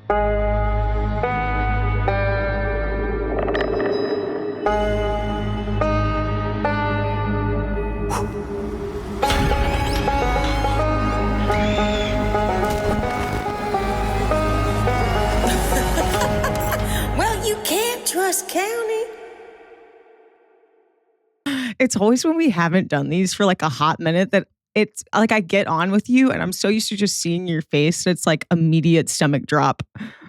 Well, you can't trust County. It's always when we haven't done these for like a hot minute that it's like I get on with you and I'm so used to just seeing your face. It's like immediate stomach drop.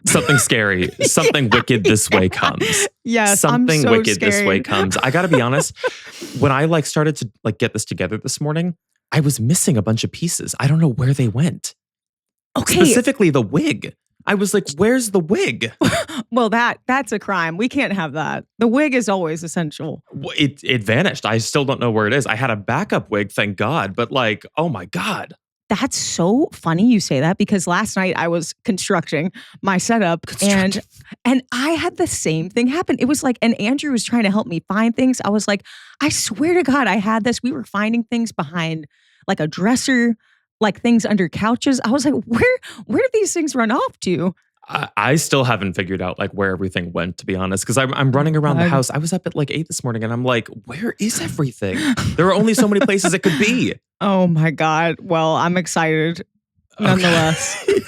Something scary, something wicked this way comes. Yes, Something I'm so wicked scared. this way comes. I got to be honest, when I like started to like get this together this morning, I was missing a bunch of pieces. I don't know where they went. Okay. Specifically the wig. I was like, where's the wig? Well, that's a crime. We can't have that. The wig is always essential. It vanished. I still don't know where it is. I had a backup wig, thank God. But like, oh my God. That's so funny you say that because last night I was constructing my setup and I had the same thing happen. It was like, and Andrew was trying to help me find things. I was like, I swear to God, I had this. We were finding things behind like a dresser, like things under couches. I was like, where did these things run off to? I still haven't figured out like where everything went, to be honest, because I'm running around the house. I was up at like 8 this morning and I'm like, where is everything? There are only so many places it could be. Oh my God. Well, I'm excited nonetheless. Okay.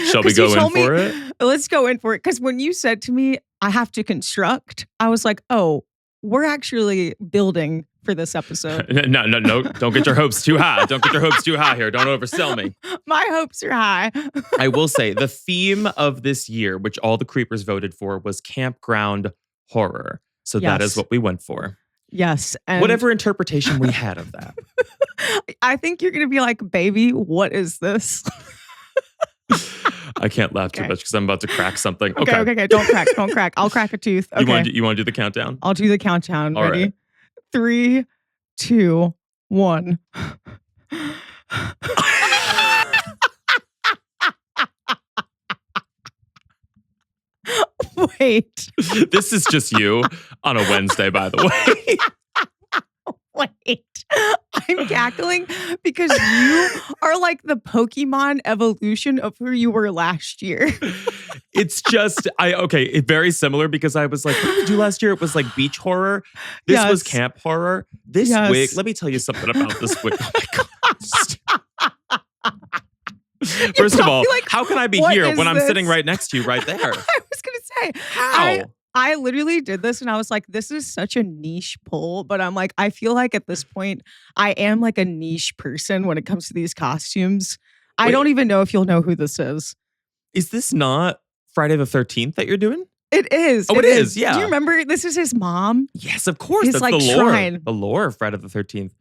Shall we go in for it? Let's go in for it. Because when you said to me, I have to construct, I was like, oh, we're actually building for this episode. No. Don't get your hopes too high. Don't get your hopes too high here. Don't oversell me. My hopes are high. I will say the theme of this year, which all the creepers voted for, was campground horror. So that is what we went for. Yes. And whatever interpretation we had of that. I think you're going to be like, baby, what is this? I can't laugh too much because I'm about to crack something. Okay. Don't crack. I'll crack a tooth. Okay. You want to do the countdown? I'll do the countdown. All Ready? Right. 3, 2, 1. Wait. This is just you on a Wednesday, by the way. Wait. I'm cackling because you are like the Pokemon evolution of who you were last year. It's just, it's very similar because I was like, what did we do last year? It was like beach horror. This was camp horror. This wig, let me tell you something about this wig. Oh my God. First of all, like, how can I be here when I'm sitting right next to you right there? I was going to say, how? I literally did this and I was like, this is such a niche pull. But I'm like, I feel like at this point, I am like a niche person when it comes to these costumes. Wait, I don't even know if you'll know who this is. Is this not Friday the 13th that you're doing? It is. Oh, it is. Yeah. Do you remember? This is his mom. Yes, of course. His, That's like, the lore. shrine. The lore of Friday the 13th.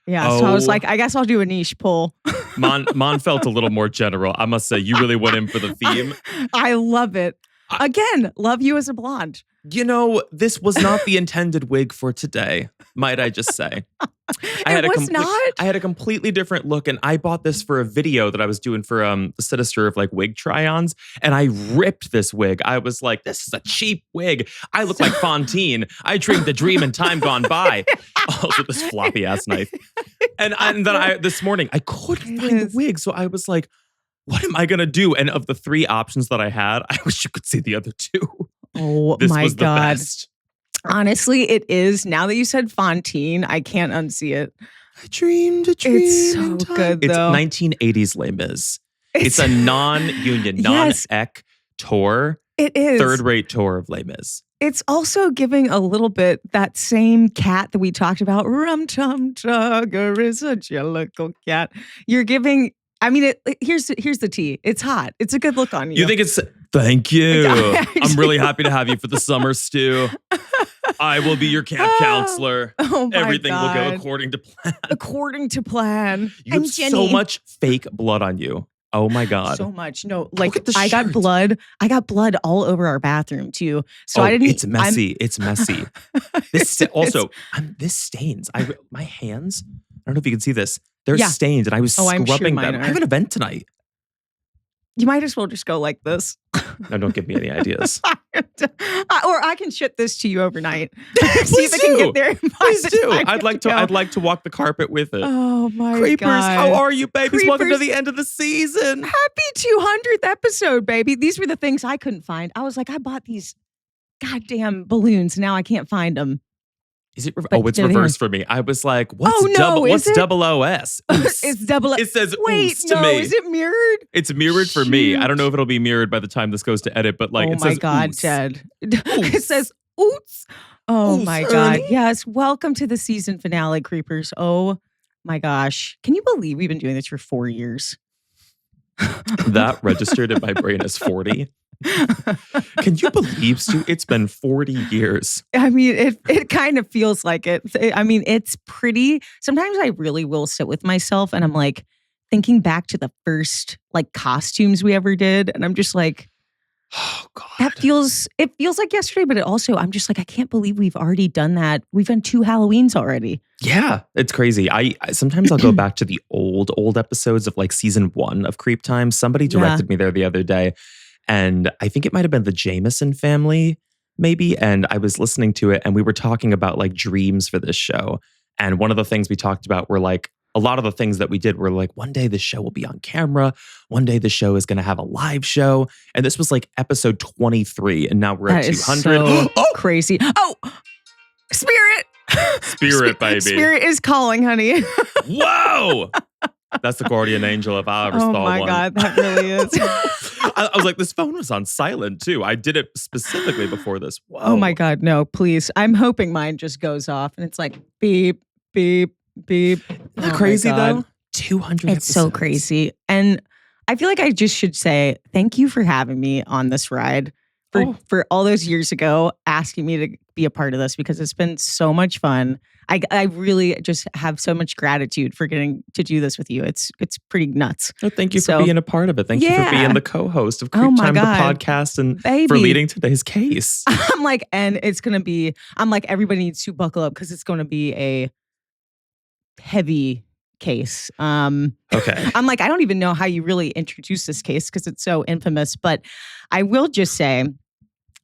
Yeah. So I was like, I guess I'll do a niche pull. Mon felt a little more general. I must say, you really went in for the theme. I love it. Again, love you as a blonde. You know, this was not the intended wig for today, might I just say. I had a completely different look, and I bought this for a video that I was doing for the Sinister of like wig try-ons, and I ripped this wig. I was like, this is a cheap wig. I look like Fontaine. I dreamed the dream in time gone by. Also, this floppy ass knife. And then this morning, I couldn't find the wig, so I was like, what am I going to do? And of the 3 options that I had, I wish you could see the other 2. Oh, this my was the God. best. Honestly, it is. Now that you said Fontaine, I can't unsee it. I dreamed a dream. It's so good, though. It's 1980s Les Mis. It's a non-union, non-ec tour. It is. Third-rate tour of Les Mis. It's also giving a little bit that same cat that we talked about. Rum Tum Tugger is a jellicle cat. You're giving... I mean, here's the tea. It's hot. It's a good look on you. You think it's... Thank you. I'm really happy to have you for the summer, Stu. I will be your camp counselor. Oh my Everything God. will go according to plan. According to plan. You have so much fake blood on you. Oh my God. So much. No, like I got blood. I got blood all over our bathroom too. So I didn't. It's messy. It's messy. This stains. My hands. I don't know if you can see this. They're stained, and I was scrubbing them. I have an event tonight. You might as well just go like this. No, don't give me any ideas. Or I can ship this to you overnight. See if it can get there. Please do. I'd like to walk the carpet with it. Oh my Creepers, God. how are you, babies? Creepers. Welcome to the end of the season. Happy 200th episode, baby. These were the things I couldn't find. I was like, I bought these goddamn balloons. Now I can't find them. Is it? It's reversed for me. I was like, what's double OS? It's double. It says wait, to me. Is it mirrored? It's mirrored for me. I don't know if it'll be mirrored by the time this goes to edit, but like, oh it my says God, oos. Ted. It says oots. Oh Oos, my God. Ernie. Yes. Welcome to the season finale, Creepers. Oh my gosh. Can you believe we've been doing this for 4 years? That registered in my brain as 40. Can you believe, Stu? It's been 40 years. I mean, it kind of feels like it. I mean, it's pretty. Sometimes I really will sit with myself and I'm like thinking back to the first like costumes we ever did. And I'm just like, oh God. it feels like yesterday, but I'm just like, I can't believe we've already done that. We've done 2 Halloweens already. Yeah, it's crazy. I sometimes I'll go back to the old episodes of like season 1 of CreepTime. Somebody directed me there the other day. And I think it might have been the Jameson family, maybe. And I was listening to it and we were talking about like dreams for this show. And one of the things we talked about were like, a lot of the things that we did were like, one day the show will be on camera. One day the show is going to have a live show. And this was like episode 23. And now we're at 200. So crazy. Oh, Spirit, baby. Spirit is calling, honey. Whoa. That's the guardian angel if I ever saw one. Oh my God, that really is. I was like, this phone was on silent too. I did it specifically before this. Whoa. Oh my God, no, please. I'm hoping mine just goes off and it's like beep, beep, beep. Isn't that crazy though? 200 It's so crazy. And I feel like I just should say thank you for having me on this ride for all those years ago, asking me to be a part of this because it's been so much fun. I really just have so much gratitude for getting to do this with you. It's pretty nuts. Oh, thank you for being a part of it. Thank you for being the co-host of CreepTime, the podcast, and for leading today's case. I'm like, everybody needs to buckle up because it's going to be a heavy case. Okay. I'm like, I don't even know how you really introduce this case because it's so infamous, but I will just say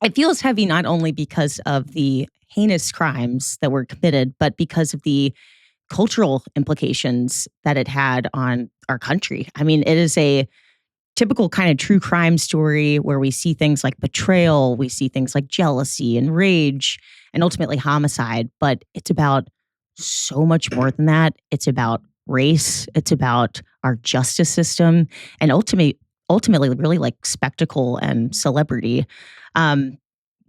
it feels heavy not only because of the heinous crimes that were committed, but because of the cultural implications that it had on our country. I mean, it is a typical kind of true crime story where we see things like betrayal, we see things like jealousy and rage, and ultimately homicide. But it's about so much more than that. It's about race. It's about our justice system, and ultimately, really like spectacle and celebrity.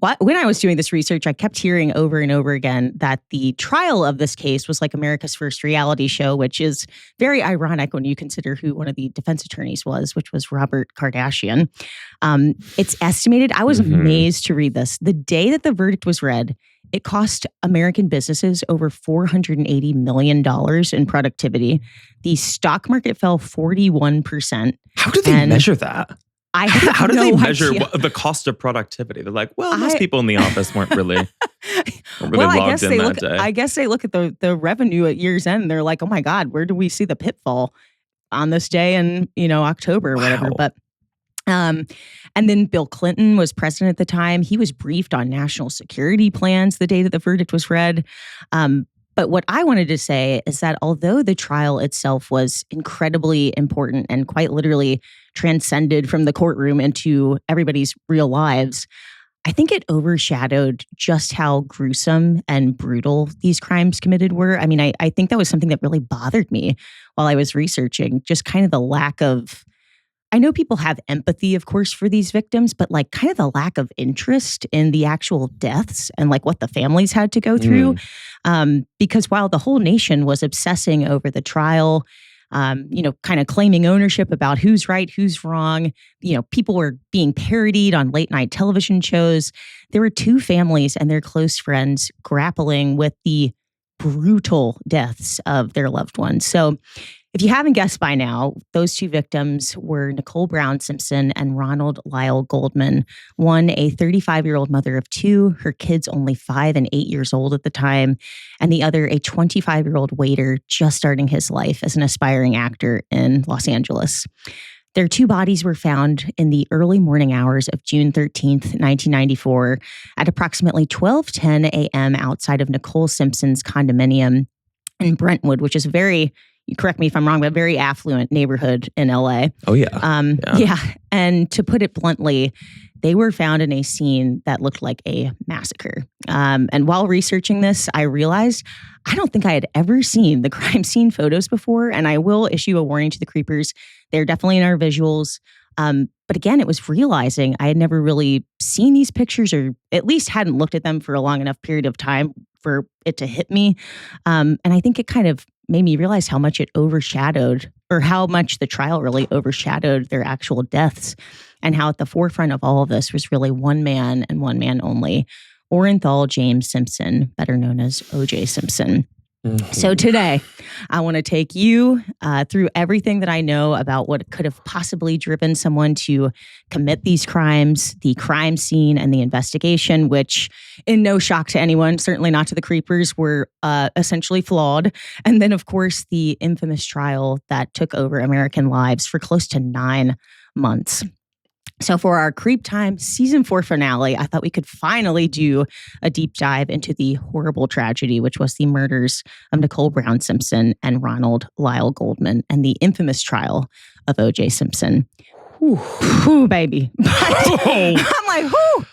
When I was doing this research, I kept hearing over and over again that the trial of this case was like America's first reality show, which is very ironic when you consider who one of the defense attorneys was, which was Robert Kardashian. It's estimated, I was amazed to read this, the day that the verdict was read, it cost American businesses over $480 million in productivity. The stock market fell 41%. How did they measure that? How do they measure the cost of productivity? They're like, well, most people in the office weren't really logged in that day. I guess they look at the revenue at year's end and they're like, oh my God, where do we see the pitfall on this day in, October or whatever. But and then Bill Clinton was president at the time. He was briefed on national security plans the day that the verdict was read. But what I wanted to say is that although the trial itself was incredibly important and quite literally transcended from the courtroom into everybody's real lives, I think it overshadowed just how gruesome and brutal these crimes committed were. I mean, I think that was something that really bothered me while I was researching, just kind of the lack of, I know people have empathy, of course, for these victims, but like kind of the lack of interest in the actual deaths and like what the families had to go through. Because while the whole nation was obsessing over the trial, kind of claiming ownership about who's right, who's wrong, people were being parodied on late night television shows. There were 2 families and their close friends grappling with the brutal deaths of their loved ones. So if you haven't guessed by now, those 2 victims were Nicole Brown Simpson and Ronald Lyle Goldman. One, a 35-year-old mother of 2, her kids only 5 and 8 years old at the time, and the other, a 25-year-old waiter just starting his life as an aspiring actor in Los Angeles. Their two bodies were found in the early morning hours of June 13th, 1994 at approximately 12:10 a.m. outside of Nicole Simpson's condominium in Brentwood, which is very, correct me if I'm wrong, but very affluent neighborhood in LA. Oh, yeah. Yeah. And to put it bluntly, they were found in a scene that looked like a massacre. And while researching this, I realized I don't think I had ever seen the crime scene photos before. And I will issue a warning to the creepers. They're definitely in our visuals. But again, it was realizing I had never really seen these pictures, or at least hadn't looked at them for a long enough period of time for it to hit me. And I think it kind of made me realize how much it overshadowed, or how much the trial really overshadowed their actual deaths, and how at the forefront of all of this was really one man and one man only, Orenthal James Simpson, better known as O.J. Simpson. Mm-hmm. So today, I want to take you through everything that I know about what could have possibly driven someone to commit these crimes, the crime scene, and the investigation, which, in no shock to anyone, certainly not to the creepers, were essentially flawed. And then, of course, the infamous trial that took over American lives for close to 9 months. So for our CreepTime Season 4 finale, I thought we could finally do a deep dive into the horrible tragedy, which was the murders of Nicole Brown Simpson and Ronald Lyle Goldman, and the infamous trial of O.J. Simpson. Whew, baby. I'm like, whew.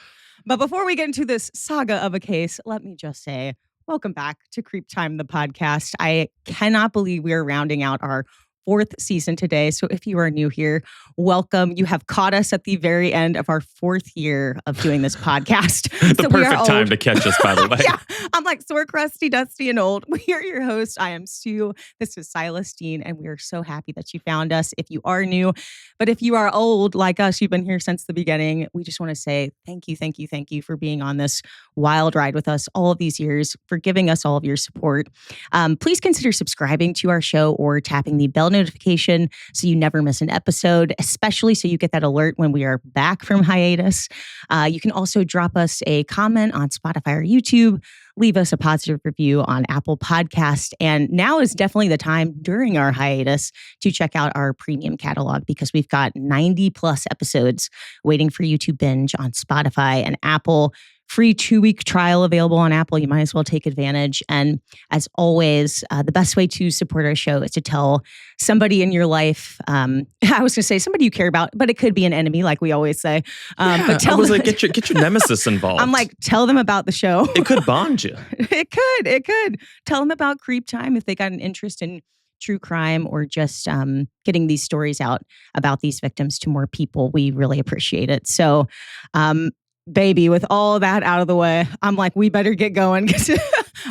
But before we get into this saga of a case, let me just say, welcome back to CreepTime, the podcast. I cannot believe we are rounding out our 4th season today. So if you are new here, welcome. You have caught us at the very end of our 4th year of doing this podcast. The perfect time to catch us, by the way. Yeah. I'm like, so we're crusty, dusty, and old. We are your hosts. I am Sue. This is Silas Dean, and we are so happy that you found us if you are new. But if you are old like us, you've been here since the beginning, we just want to say thank you for being on this wild ride with us all of these years, for giving us all of your support. Please consider subscribing to our show or tapping the bell notification so you never miss an episode, especially so you get that alert when we are back from hiatus. You can also drop us a comment on Spotify or YouTube, leave us a positive review on Apple Podcast. And now is definitely the time during our hiatus to check out our premium catalog, because we've got 90 plus episodes waiting for you to binge on Spotify and Apple. Free 2-week trial available on Apple. You might as well take advantage. And as always, the best way to support our show is to tell somebody in your life. I was going to say somebody you care about, but it could be an enemy, like we always say. But tell them, get your nemesis involved. I'm like, tell them about the show. It could bond you. It could. Tell them about CreepTime if they got an interest in true crime, or just getting these stories out about these victims to more people. We really appreciate it. So, baby, with all that out of the way, I'm like, we better get going.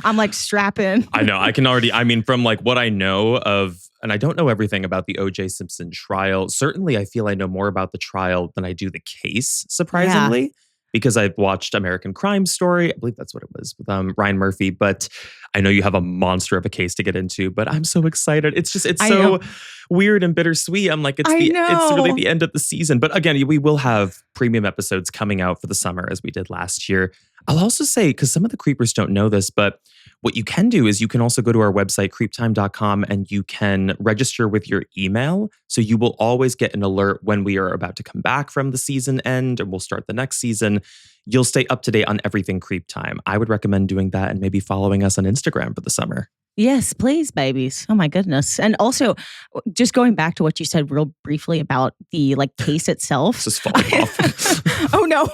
I'm like, strap in. I know. From like what I know of, and I don't know everything about the O.J. Simpson trial. Certainly, I feel I know more about the trial than I do the case, surprisingly. Yeah. Because I've watched American Crime Story. I believe that's what it was with Ryan Murphy. But I know you have a monster of a case to get into. But I'm so excited. It's so weird and bittersweet. I'm like, it's really the end of the season. But again, we will have premium episodes coming out for the summer, as we did last year. I'll also say, because some of the creepers don't know this, but what you can do is you can also go to our website, creeptime.com, and you can register with your email. So you will always get an alert when we are about to come back from the season end, and we'll start the next season. You'll stay up to date on everything CreepTime. I would recommend doing that, and maybe following us on Instagram for the summer. Yes, please, babies. Oh my goodness. And also, just going back to what you said real briefly about the case itself. This is falling off. Oh no.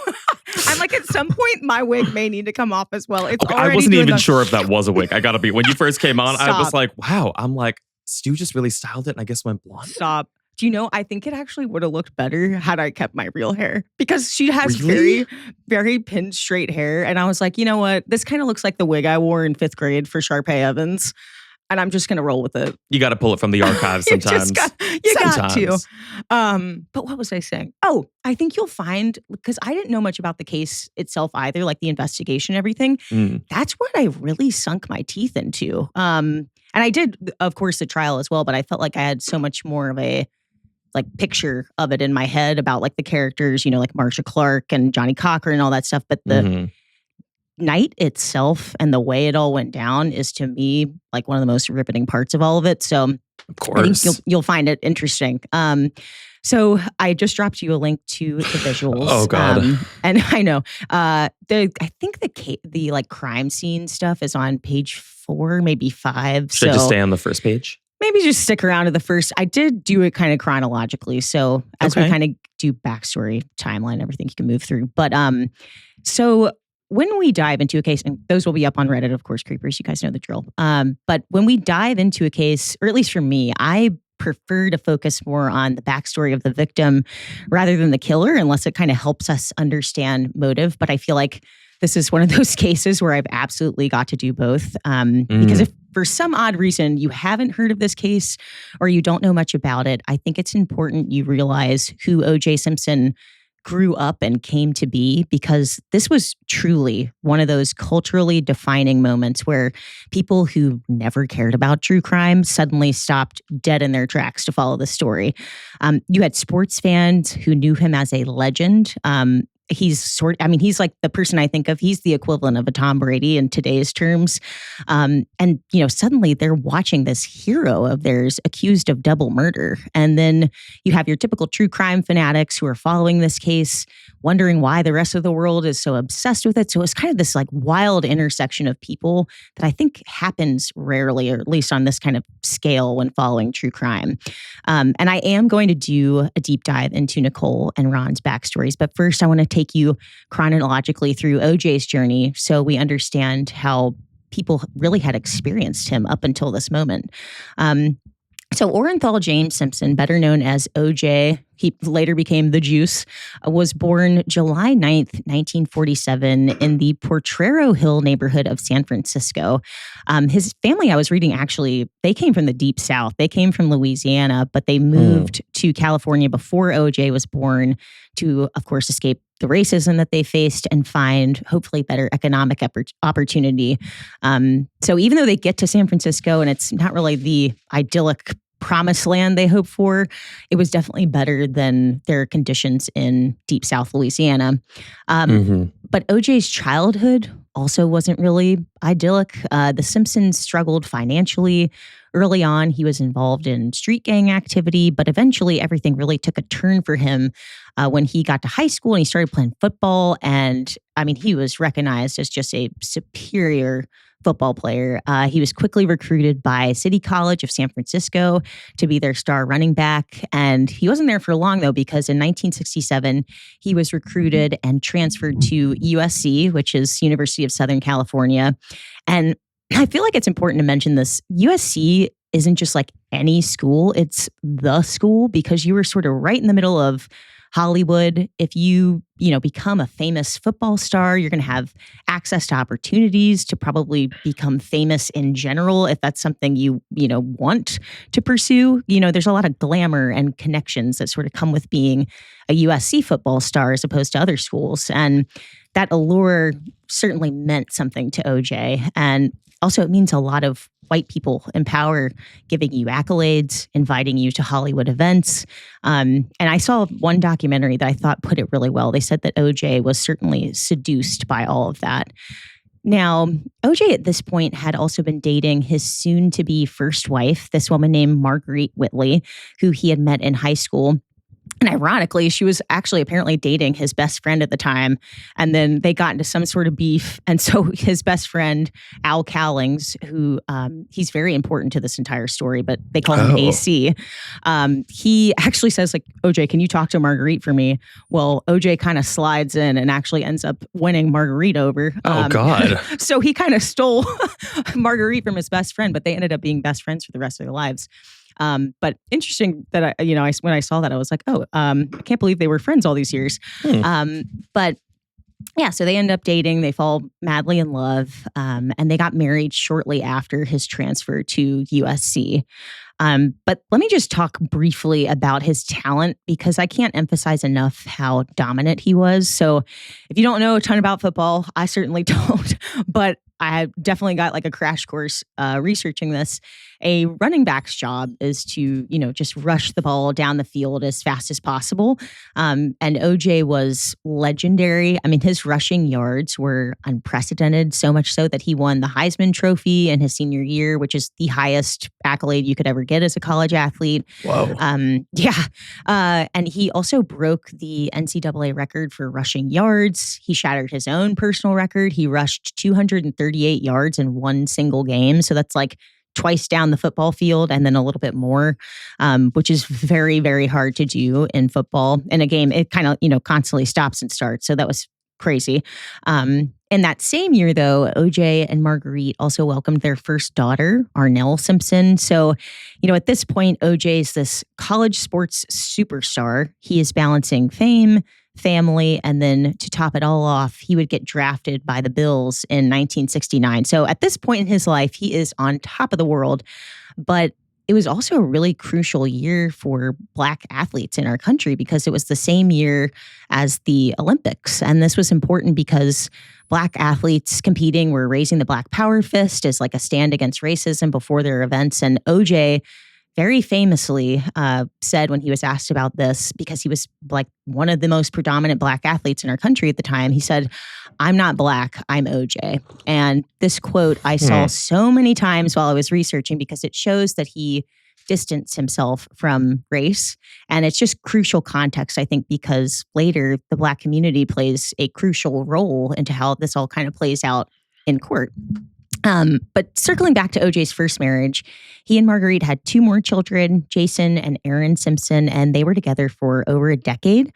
I'm like, at some point, my wig may need to come off as well. It's I wasn't even sure if that was a wig. I gotta be. When you first came on, Stop. I was like, wow. I'm like, Stu just really styled it and I guess went blonde. Stop. Do you know, I think it actually would have looked better had I kept my real hair, because she has very, very pinned straight hair. And I was like, you know what? This kind of looks like the wig I wore in 5th grade for Sharpay Evans. And I'm just going to roll with it. You got to pull it from the archives sometimes. You got to. But what was I saying? Oh, I think you'll find, because I didn't know much about the case itself either, like the investigation and everything. That's what I really sunk my teeth into. And I did, of course, the trial as well, but I felt like I had so much more of a picture of it in my head about the characters, like Marsha Clark and Johnny Cocker and all that stuff. But the night itself and the way it all went down is, to me, one of the most riveting parts of all of it. So of course, I think you'll find it interesting. So I just dropped you a link to the visuals. Oh God! And I know I think the like crime scene stuff is on page 4, maybe 5. Should I just stay on the first page? Maybe just stick around to the first. I did do it kind of chronologically. So as we kind of do backstory, timeline, everything you can move through. But so when we dive into a case, and those will be up on Reddit, of course, creepers, you guys know the drill. But when we dive into a case, or at least for me, I prefer to focus more on the backstory of the victim rather than the killer, unless it kind of helps us understand motive. But I feel like this is one of those cases where I've absolutely got to do both. Because if for some odd reason you haven't heard of this case or you don't know much about it, I think it's important you realize who O.J. Simpson grew up and came to be, because this was truly one of those culturally defining moments where people who never cared about true crime suddenly stopped dead in their tracks to follow the story. You had sports fans who knew him as a legend. He's like the person I think of. He's the equivalent of a Tom Brady in today's terms. And, suddenly they're watching this hero of theirs accused of double murder. And then you have your typical true crime fanatics who are following this case, wondering why the rest of the world is so obsessed with it. So it's kind of this like wild intersection of people that I think happens rarely, or at least on this kind of scale when following true crime. And I am going to do a deep dive into Nicole and Ron's backstories. But first, I want to take you chronologically through OJ's journey so we understand how people really had experienced him up until this moment. So Orenthal James Simpson, better known as OJ, he later became the Juice, was born July 9th, 1947 in the Potrero Hill neighborhood of San Francisco. His family, I was reading, actually, they came from the Deep South. They came from Louisiana, but they moved to California before OJ was born to, of course, escape the racism that they faced and find hopefully better economic opportunity. So even though they get to San Francisco and it's not really the idyllic promised land they hoped for, it was definitely better than their conditions in Deep South Louisiana. But OJ's childhood also wasn't really idyllic. The Simpsons struggled financially. Early on, he was involved in street gang activity, but eventually everything really took a turn for him when he got to high school and he started playing football. And I mean, he was recognized as just a superior football player. He was quickly recruited by City College of San Francisco to be their star running back. And he wasn't there for long, though, because in 1967, he was recruited and transferred to USC, which is University of Southern California. And I feel like it's important to mention this. USC isn't just like any school. It's the school, because you were sort of right in the middle of Hollywood. If you become a famous football star, you're going to have access to opportunities to probably become famous in general, if that's something you want to pursue. There's a lot of glamour and connections that sort of come with being a USC football star as opposed to other schools. And that allure certainly meant something to OJ. And also, it means a lot of white people in power giving you accolades, inviting you to Hollywood events. And I saw one documentary that I thought put it really well. They said that OJ was certainly seduced by all of that. Now, OJ at this point had also been dating his soon-to-be first wife, this woman named Marguerite Whitley, who he had met in high school. And ironically, she was actually apparently dating his best friend at the time. And then they got into some sort of beef. And so his best friend, Al Cowlings, who he's very important to this entire story, but they call him AC. He actually says, like, OJ, can you talk to Marguerite for me? Well, OJ kind of slides in and actually ends up winning Marguerite over. Oh, God. So he kind of stole Marguerite from his best friend, but they ended up being best friends for the rest of their lives. But interesting that when I saw that, I was like, I can't believe they were friends all these years. But yeah, so they end up dating, they fall madly in love, and they got married shortly after his transfer to USC. But let me just talk briefly about his talent, because I can't emphasize enough how dominant he was. So if you don't know a ton about football, I certainly don't, but I definitely got like a crash course researching this. A running back's job is to, just rush the ball down the field as fast as possible. And OJ was legendary. I mean, his rushing yards were unprecedented, so much so that he won the Heisman Trophy in his senior year, which is the highest accolade you could ever get as a college athlete. Whoa. And he also broke the NCAA record for rushing yards. He shattered his own personal record. He rushed 238 yards in one single game. So that's like twice down the football field and then a little bit more, which is very, very hard to do in football. In a game, it kind of, constantly stops and starts. So that was crazy. In that same year, though, OJ and Marguerite also welcomed their first daughter, Arnell Simpson. So, at this point, OJ is this college sports superstar. He is balancing fame, family, and then to top it all off, he would get drafted by the Bills in 1969. So at this point in his life, he is on top of the world. But it was also a really crucial year for Black athletes in our country because it was the same year as the Olympics. And this was important because Black athletes competing were raising the Black Power fist as like a stand against racism before their events. And OJ very famously said when he was asked about this, because he was like one of the most predominant Black athletes in our country at the time, he said, "I'm not Black, I'm OJ." And this quote I saw so many times while I was researching because it shows that he distanced himself from race. And it's just crucial context, I think, because later the Black community plays a crucial role into how this all kind of plays out in court. But circling back to OJ's first marriage, he and Marguerite had two more children, Jason and Aaron Simpson, and they were together for over a decade.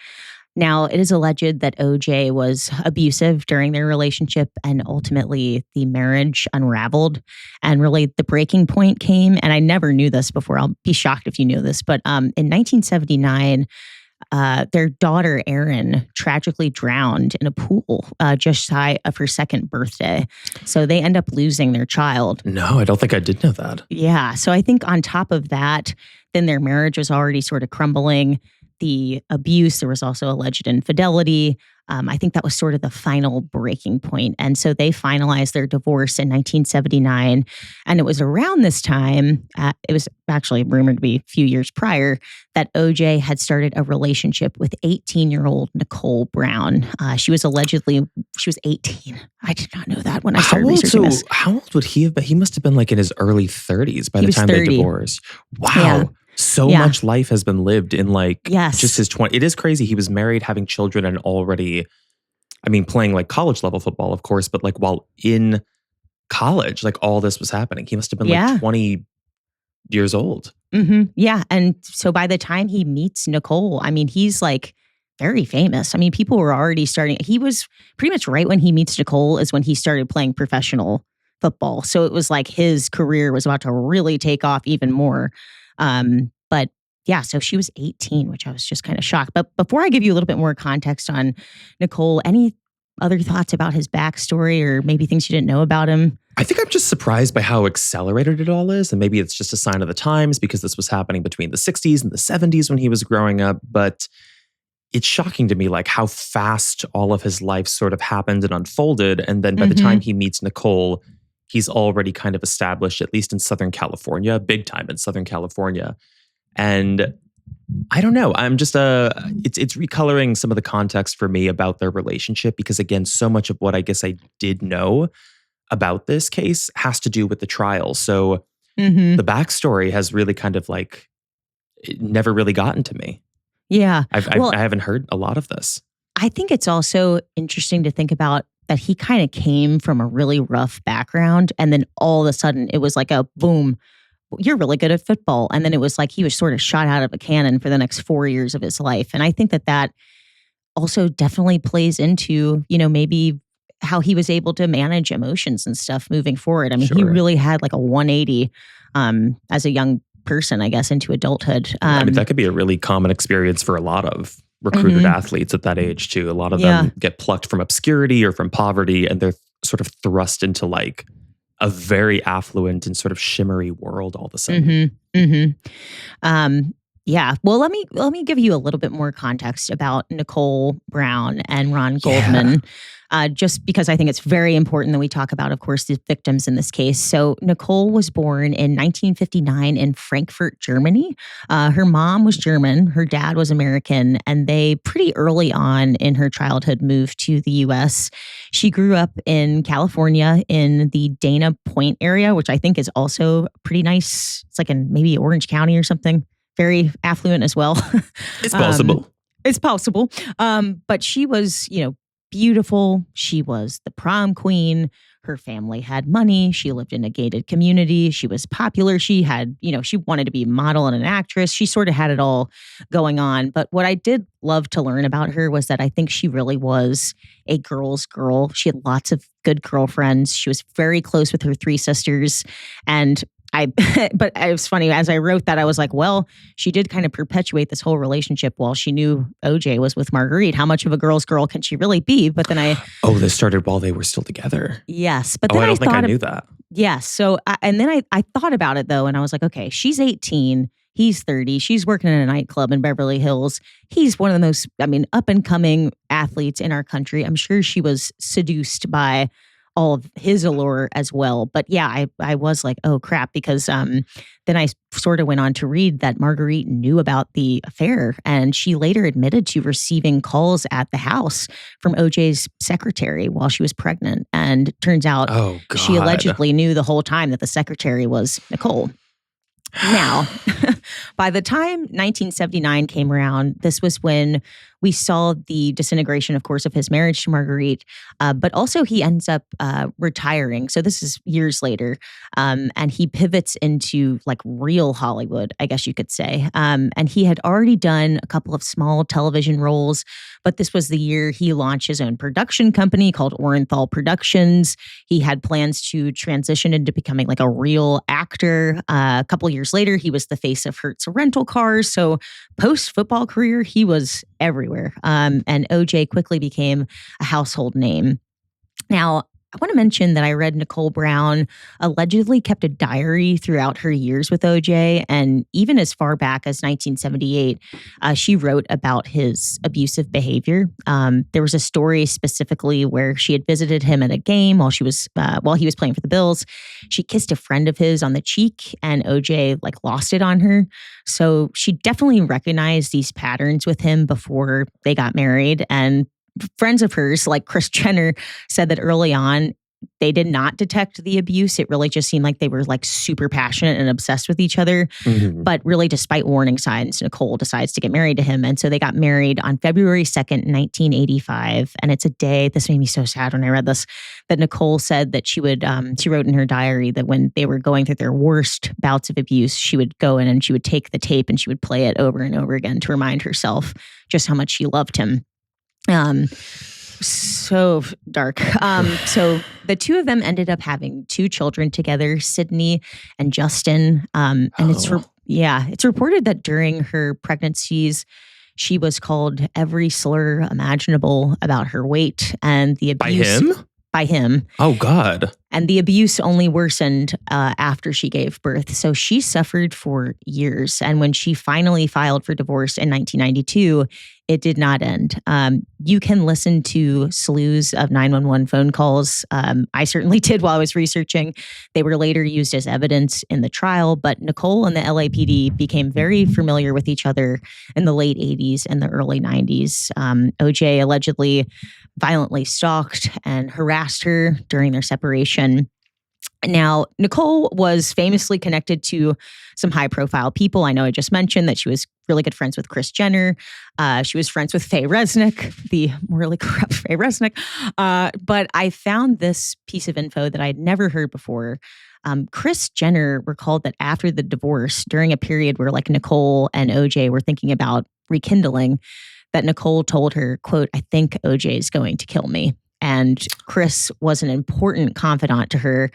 Now, it is alleged that OJ was abusive during their relationship and ultimately the marriage unraveled. And really the breaking point came, and I never knew this before, I'll be shocked if you knew this, but in 1979, their daughter, Erin, tragically drowned in a pool just shy of her second birthday. So they end up losing their child. No, I don't think I did know that. Yeah. So I think on top of that, then their marriage was already sort of crumbling. The abuse, there was also alleged infidelity. I think that was sort of the final breaking point. And so they finalized their divorce in 1979. And it was around this time, it was actually rumored to be a few years prior, that OJ had started a relationship with 18-year-old Nicole Brown. She was 18. I did not know that when I started researching this. How old would he have been? He must have been like in his early 30s by the time 30. they divorced. Wow. Yeah. So much life has been lived in just his 20s. It is crazy. He was married, having children, and already, playing like college level football, of course, but like while in college, like all this was happening. He must have been like 20 years old. Mm-hmm. Yeah. And so by the time he meets Nicole, he's like very famous. People were already starting. He was pretty much right when he meets Nicole is when he started playing professional football. So it was like his career was about to really take off even more. But yeah, so she was 18, which I was just kind of shocked. But before I give you a little bit more context on Nicole, any other thoughts about his backstory or maybe things you didn't know about him? I think I'm just surprised by how accelerated it all is. And maybe it's just a sign of the times because this was happening between the 60s and the 70s when he was growing up. But it's shocking to me like how fast all of his life sort of happened and unfolded. And then by the time he meets Nicole, he's already kind of established, at least in Southern California, big time in Southern California. And I don't know. I'm just it's recoloring some of the context for me about their relationship because again, so much of what I guess I did know about this case has to do with the trial. So the backstory has really kind of like it never really gotten to me. Yeah. I haven't heard a lot of this. I think it's also interesting to think about that he kind of came from a really rough background and then all of a sudden it was like a boom, you're really good at football. And then it was like he was sort of shot out of a cannon for the next 4 years of his life. And I think that also definitely plays into, maybe how he was able to manage emotions and stuff moving forward. He really had like a 180 as a young person, I guess, into adulthood. That could be a really common experience for a lot of recruited athletes at that age too. A lot of them get plucked from obscurity or from poverty and they're sort of thrust into like a very affluent and sort of shimmery world all of a sudden. Yeah. Well, let me give you a little bit more context about Nicole Brown and Ron Goldman, just because I think it's very important that we talk about, of course, the victims in this case. So Nicole was born in 1959 in Frankfurt, Germany. Her mom was German, her dad was American, and they pretty early on in her childhood moved to the U.S. She grew up in California in the Dana Point area, which I think is also pretty nice. It's like in maybe Orange County or something. Very affluent as well. It's possible. It's possible. But she was, beautiful. She was the prom queen. Her family had money. She lived in a gated community. She was popular. She had, she wanted to be a model and an actress. She sort of had it all going on. But what I did love to learn about her was that I think she really was a girl's girl. She had lots of good girlfriends. She was very close with her three sisters. And but it was funny, as I wrote that, I was like, well, she did kind of perpetuate this whole relationship while she knew OJ was with Marguerite. How much of a girl's girl can she really be? But then this started while they were still together. Yes. But then I don't think I knew that. Yes. So, and then I thought about it though, and I was like, okay, she's 18. He's 30. She's working in a nightclub in Beverly Hills. He's one of the most, up and coming athletes in our country. I'm sure she was seduced by all of his allure as well. But yeah, I was like, oh crap, because then I sort of went on to read that Marguerite knew about the affair, and she later admitted to receiving calls at the house from OJ's secretary while she was pregnant. And it turns out she allegedly knew the whole time that the secretary was Nicole. Now, by the time 1979 came around, this was when we saw the disintegration, of course, of his marriage to Marguerite, but also he ends up retiring. So this is years later, and he pivots into like real Hollywood, I guess you could say. And he had already done a couple of small television roles, but this was the year he launched his own production company called Orenthal Productions. He had plans to transition into becoming like a real actor. A couple years later, he was the face of Hertz Rental Cars. So post-football career, he was everywhere. And OJ quickly became a household name. Now, I want to mention that I read Nicole Brown allegedly kept a diary throughout her years with OJ. And even as far back as 1978, she wrote about his abusive behavior. There was a story specifically where she had visited him at a game while he was playing for the Bills. She kissed a friend of his on the cheek, and OJ lost it on her. So she definitely recognized these patterns with him before they got married. And friends of hers, like Kris Jenner, said that early on, they did not detect the abuse. It really just seemed like they were super passionate and obsessed with each other. Mm-hmm. But really, despite warning signs, Nicole decides to get married to him. And so they got married on February 2nd, 1985. And it's a day, this made me so sad when I read this, that Nicole said that she would, she wrote in her diary that when they were going through their worst bouts of abuse, she would go in and she would take the tape and she would play it over and over again to remind herself just how much she loved him. So dark. So the two of them ended up having two children together, Sydney and Justin. And it's reported that during her pregnancies, she was called every slur imaginable about her weight and the abuse. By him. Oh, God. And the abuse only worsened after she gave birth. So she suffered for years. And when she finally filed for divorce in 1992, it did not end. You can listen to slews of 911 phone calls. I certainly did while I was researching. They were later used as evidence in the trial, but Nicole and the LAPD became very familiar with each other in the late 80s and the early 90s. OJ allegedly violently stalked and harassed her during their separation. Now, Nicole was famously connected to some high-profile people. I know I just mentioned that she was really good friends with Kris Jenner. She was friends with Faye Resnick, the morally corrupt Faye Resnick. But I found this piece of info that I'd never heard before. Kris Jenner recalled that after the divorce, during a period where Nicole and OJ were thinking about rekindling, that Nicole told her, quote, "I think OJ is going to kill me." And Kris was an important confidant to her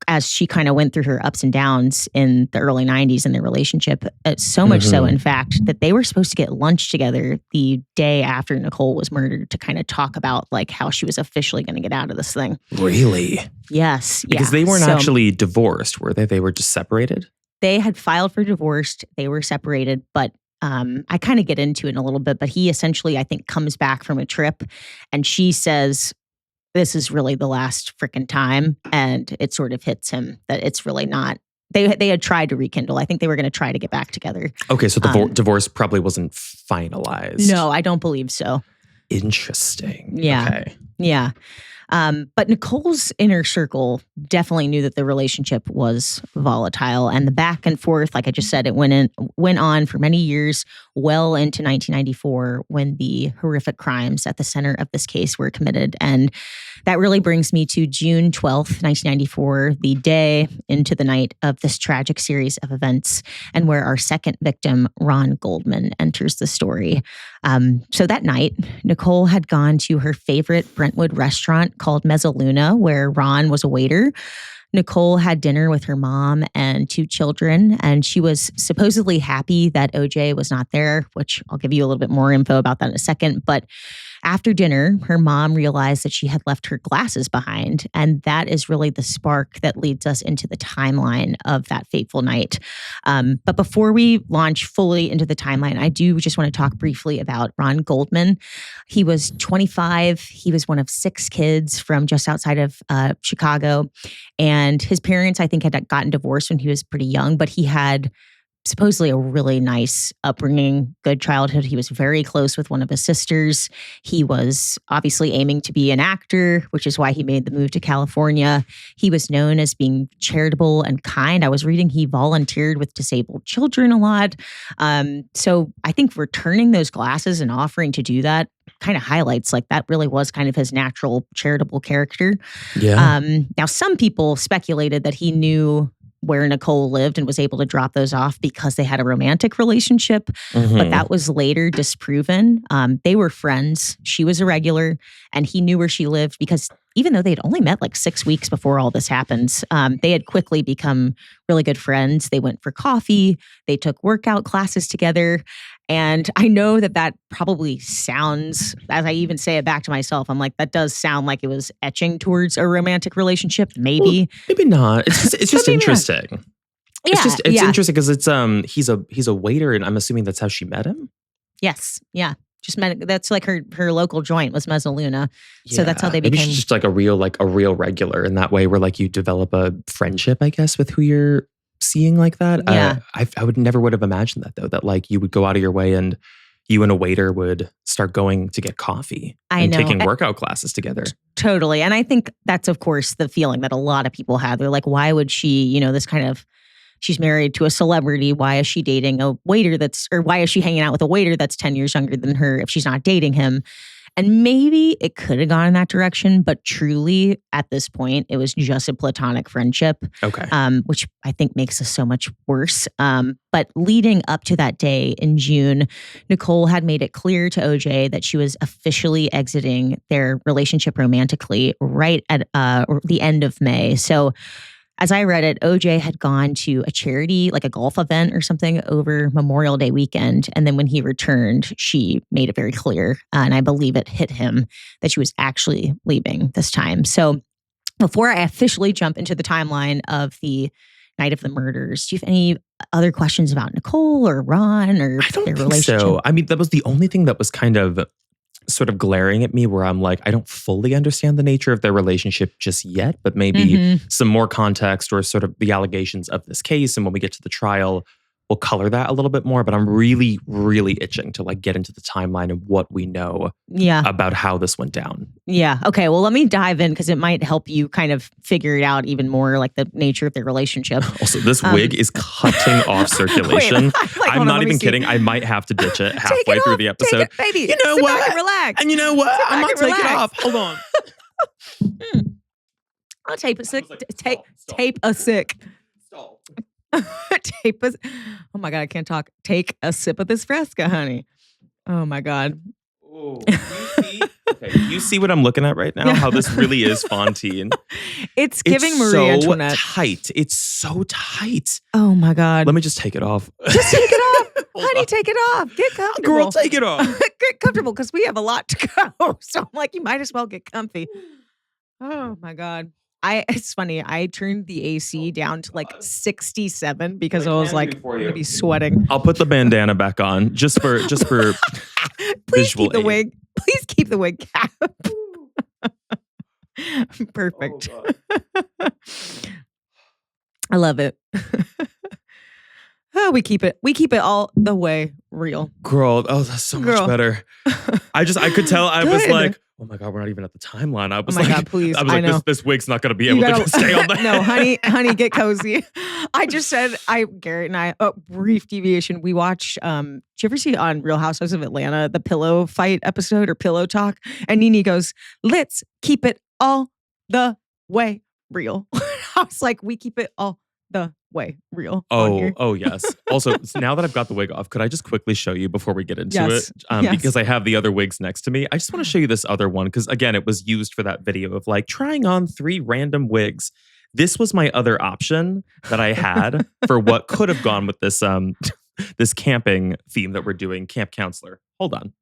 as she kind of went through her ups and downs in the early 90s in their relationship. So much so, in fact, that they were supposed to get lunch together the day after Nicole was murdered to kind of talk about how she was officially going to get out of this thing. Really? Yes. Because they weren't actually divorced, were they? They were just separated? They had filed for divorce. They were separated, but I kind of get into it in a little bit, but he essentially, I think, comes back from a trip and she says, this is really the last freaking time. And it sort of hits him that it's really not. They had tried to rekindle. I think they were going to try to get back together. Okay, so the divorce probably wasn't finalized. No, I don't believe so. Interesting. Yeah. Okay. Yeah. But Nicole's inner circle definitely knew that the relationship was volatile, and the back and forth, like I just said, it went on for many years, well into 1994, when the horrific crimes at the center of this case were committed. And that really brings me to June 12th, 1994, the day into the night of this tragic series of events, and where our second victim, Ron Goldman, enters the story. So that night, Nicole had gone to her favorite Brentwood restaurant called Mezzaluna, where Ron was a waiter. Nicole had dinner with her mom and 2 children, and she was supposedly happy that OJ was not there, which I'll give you a little bit more info about that in a second. But after dinner, her mom realized that she had left her glasses behind, and that is really the spark that leads us into the timeline of that fateful night. But before we launch fully into the timeline, I do just want to talk briefly about Ron Goldman. He was 25. He was one of 6 kids from just outside of Chicago. And his parents, I think, had gotten divorced when he was pretty young, but he had supposedly a really nice upbringing, good childhood. He was very close with one of his sisters. He was obviously aiming to be an actor, which is why he made the move to California. He was known as being charitable and kind. I was reading he volunteered with disabled children a lot. So I think returning those glasses and offering to do that kind of highlights like that really was kind of his natural charitable character. Yeah. Now, some people speculated that he knew where Nicole lived and was able to drop those off because they had a romantic relationship, but that was later disproven. They were friends. She was a regular, and he knew where she lived because even though they'd only met like 6 weeks before all this happens, they had quickly become really good friends. They went for coffee. They took workout classes together. And I know that probably sounds, as I even say it back to myself, I'm like, that does sound like it was etching towards a romantic relationship. Maybe. Well, maybe not. It's just interesting. Yeah, it's interesting because it's he's a waiter, and I'm assuming that's how she met him. Yes. Yeah. Just met. That's like her local joint was Mezzaluna. Yeah. So that's how they became. Maybe she's just like a real regular in that way, where like you develop a friendship, I guess, with who you're seeing like that. Yeah. I would never have imagined that though, that like you would go out of your way and you and a waiter would start going to get coffee and taking workout classes together. Totally. And I think that's, of course, the feeling that a lot of people have. They're like, why would she, this kind of, she's married to a celebrity. Why is she dating a waiter why is she hanging out with a waiter that's 10 years younger than her if she's not dating him? And maybe it could have gone in that direction, but truly at this point, it was just a platonic friendship. Okay. Which I think makes this so much worse. But leading up to that day in June, Nicole had made it clear to OJ that she was officially exiting their relationship romantically right at the end of May. So as I read it, OJ had gone to a charity, like a golf event or something over Memorial Day weekend. And then when he returned, she made it very clear, and I believe it hit him that she was actually leaving this time. So before I officially jump into the timeline of the night of the murders, do you have any other questions about Nicole or Ron or their relationship? So. I mean, that was the only thing that was kind of sort of glaring at me, where I'm like, I don't fully understand the nature of their relationship just yet, but maybe some more context or sort of the allegations of this case. And when we get to the trial, we'll color that a little bit more. But I'm really, really itching to like get into the timeline of what we know about how this went down. Yeah. Okay. Well, let me dive in because it might help you kind of figure it out even more, like the nature of their relationship. Also, this wig is cutting off circulation. I'm not even kidding. I might have to ditch it halfway through the episode. Baby. You know what? Back and relax. And you know what? I might take it off. Hold on. I'll tape a sick. Tape a sick. Stall. Tape a. Oh my God, I can't talk. Take a sip of this Fresca, honey. Oh my God. Oh, do you see what I'm looking at right now? How this really is Fontaine. It's giving Marie Antoinette. Tight. It's so tight. Oh my God. Let me just take it off. Just take it off. Honey, take it off. Get comfortable. Girl, take it off. Get comfortable because we have a lot to go. So I'm like, you might as well get comfy. Oh my God. It's funny. I turned the AC down to like 67 because I was like, I'm gonna be sweating. I'll put the bandana back on just for Please visual keep the aid. wig. Please keep the wig cap. Perfect. I love it. Oh, we keep it all the way real. Girl, that's so much better. I could tell. I was like, oh my God, we're not even at the timeline. I was God, please. I was like, this wig's not going to be able to stay on there. No, honey, get cozy. I just said, Garrett and I, brief deviation. We watched, did you ever see on Real Housewives of Atlanta, the pillow fight episode or pillow talk? And Nene goes, let's keep it all the way real. I was like, we keep it all the way real. Oh, yes. Also, now that I've got the wig off, could I just quickly show you before we get into it? Because I have the other wigs next to me. I just want to show you this other one because, again, it was used for that video of like trying on 3 random wigs. This was my other option that I had for what could have gone with this this camping theme that we're doing, Camp Counselor. Hold on.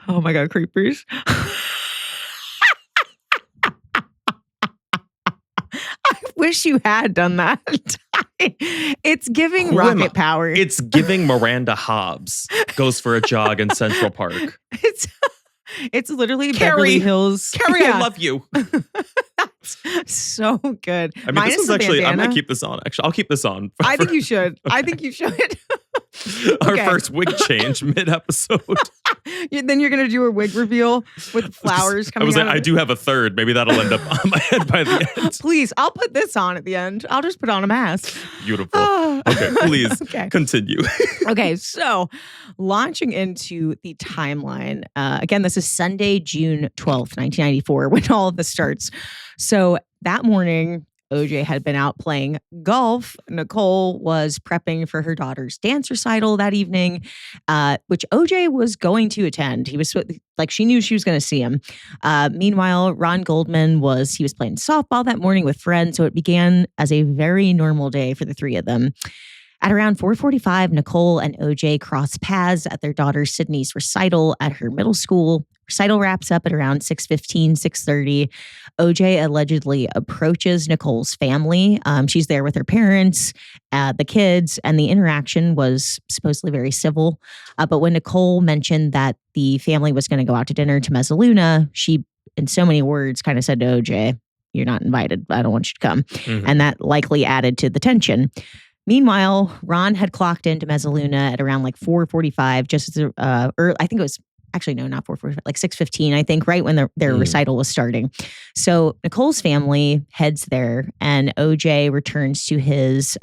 Oh my God, creepers. I wish you had done that. It's giving rocket power. It's giving Miranda Hobbs goes for a jog in Central Park. It's literally Beverly Hills. Carrie, I love you. That's so good. I mean, this was actually, I'm going to keep this on. Actually, I'll keep this on. I think you should. Okay. I think you should. Our first wig change mid-episode. Then you're going to do a wig reveal with flowers coming out. I do have a third. Maybe that'll end up on my head by the end. Please, I'll put this on at the end. I'll just put on a mask. Beautiful. Okay, please continue. Okay, so launching into the timeline. Again, this is Sunday, June 12th, 1994, when all of this starts. So that morning, OJ had been out playing golf. Nicole was prepping for her daughter's dance recital that evening, which OJ was going to attend. He was she knew she was going to see him. Meanwhile, Ron Goldman was playing softball that morning with friends. So it began as a very normal day for the three of them. At around 4:45, Nicole and OJ cross paths at their daughter Sydney's recital at her middle school. Recital wraps up at around 6:15, 6:30. OJ allegedly approaches Nicole's family. She's there with her parents, the kids, and the interaction was supposedly very civil. But when Nicole mentioned that the family was going to go out to dinner to Mezzaluna, she, in so many words, kind of said to OJ, "You're not invited. I don't want you to come." Mm-hmm. And that likely added to the tension. Meanwhile, Ron had clocked into Mezzaluna at around like 4:45, just as I think it was actually no, not 4:45, like 6:15, I think, right when their recital was starting. So Nicole's family heads there, and OJ returns to his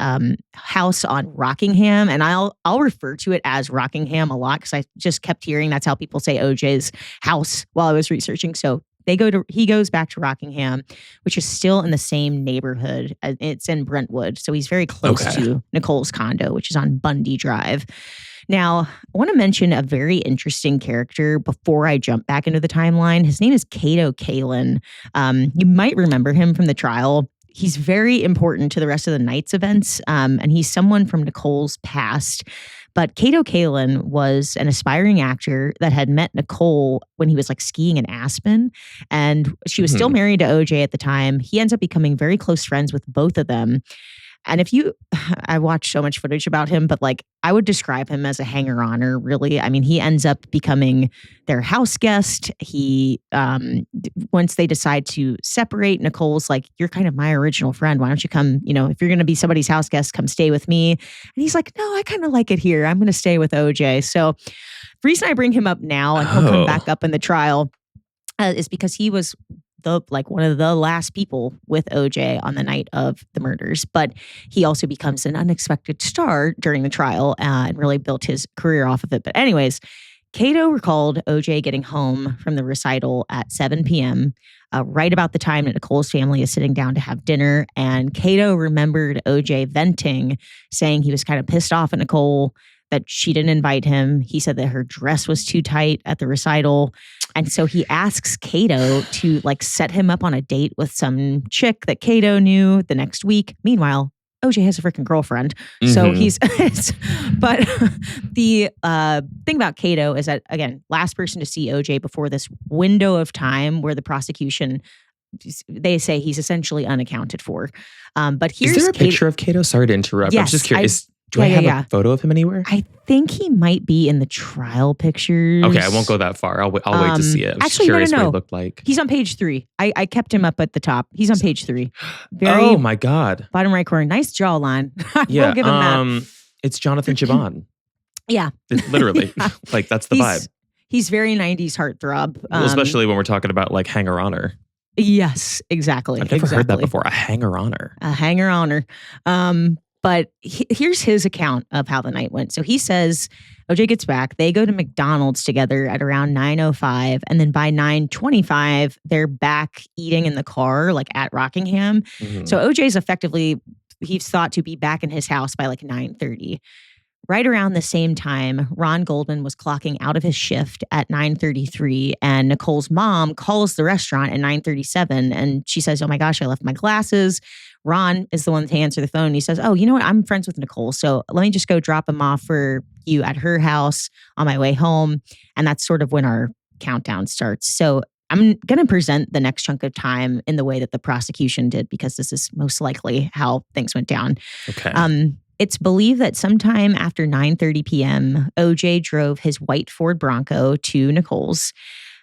house on Rockingham, and I'll refer to it as Rockingham a lot because I just kept hearing that's how people say OJ's house while I was researching. So he goes back to Rockingham, which is still in the same neighborhood. It's in Brentwood. So he's very close to Nicole's condo, which is on Bundy Drive. Now, I want to mention a very interesting character before I jump back into the timeline. His name is Kato Kalin. You might remember him from the trial. He's very important to the rest of the night's events, and he's someone from Nicole's past. But Kato Kalin was an aspiring actor that had met Nicole when he was like skiing in Aspen, and she was still married to OJ at the time. He ends up becoming very close friends with both of them. And I watched so much footage about him, but like I would describe him as a hanger-oner, really. I mean, he ends up becoming their house guest. He, once they decide to separate, Nicole's like, "You're kind of my original friend. Why don't you come, if you're going to be somebody's house guest, come stay with me." And he's like, "No, I kind of like it here. I'm going to stay with OJ." So the reason I bring him up now, and he'll come back up in the trial, is because he was one of the last people with OJ on the night of the murders, but he also becomes an unexpected star during the trial and really built his career off of it. But anyways, Kato recalled OJ getting home from the recital at 7 p.m., right about the time that Nicole's family is sitting down to have dinner. And Kato remembered OJ venting, saying he was kind of pissed off at Nicole that she didn't invite him. He said that her dress was too tight at the recital. And so he asks Kato to set him up on a date with some chick that Kato knew the next week. Meanwhile, OJ has a freaking girlfriend. So he's, but the thing about Cato is that, again, last person to see OJ before this window of time where the prosecution, they say he's essentially unaccounted for. But here's Is there a picture of Cato? Sorry to interrupt. Yes, I'm just curious. Do I have a photo of him anywhere? I think he might be in the trial pictures. Okay, I won't go that far. I'll wait to see it. I'm actually, curious no. what he looked like. He's on page 3. I kept him up at the top. He's on page 3. Oh my God. Bottom right corner. Nice jawline. I will give him that. It's Jonathan Chabon. Yeah. Literally. Like that's the vibe. He's very 90s heartthrob. Especially when we're talking about like hanger-oner. Yes, exactly. I've never heard that before. A hanger-oner. A hanger-oner. But here's his account of how the night went. So he says OJ gets back. They go to McDonald's together at around 9:05. And then by 9:25, they're back eating in the car, like at Rockingham. So OJ's effectively, he's thought to be back in his house by like 9:30. Right around the same time, Ron Goldman was clocking out of his shift at 9:33, and Nicole's mom calls the restaurant at 9:37, and she says, "Oh my gosh, I left my glasses." Ron is the one to answer the phone. He says, "Oh, you know what? I'm friends with Nicole, so let me just go drop them off for you at her house on my way home." And that's sort of when our countdown starts. So I'm going to present the next chunk of time in the way that the prosecution did, because this is most likely how things went down. Okay. It's believed that sometime after 9:30 p.m., OJ drove his white Ford Bronco to Nicole's.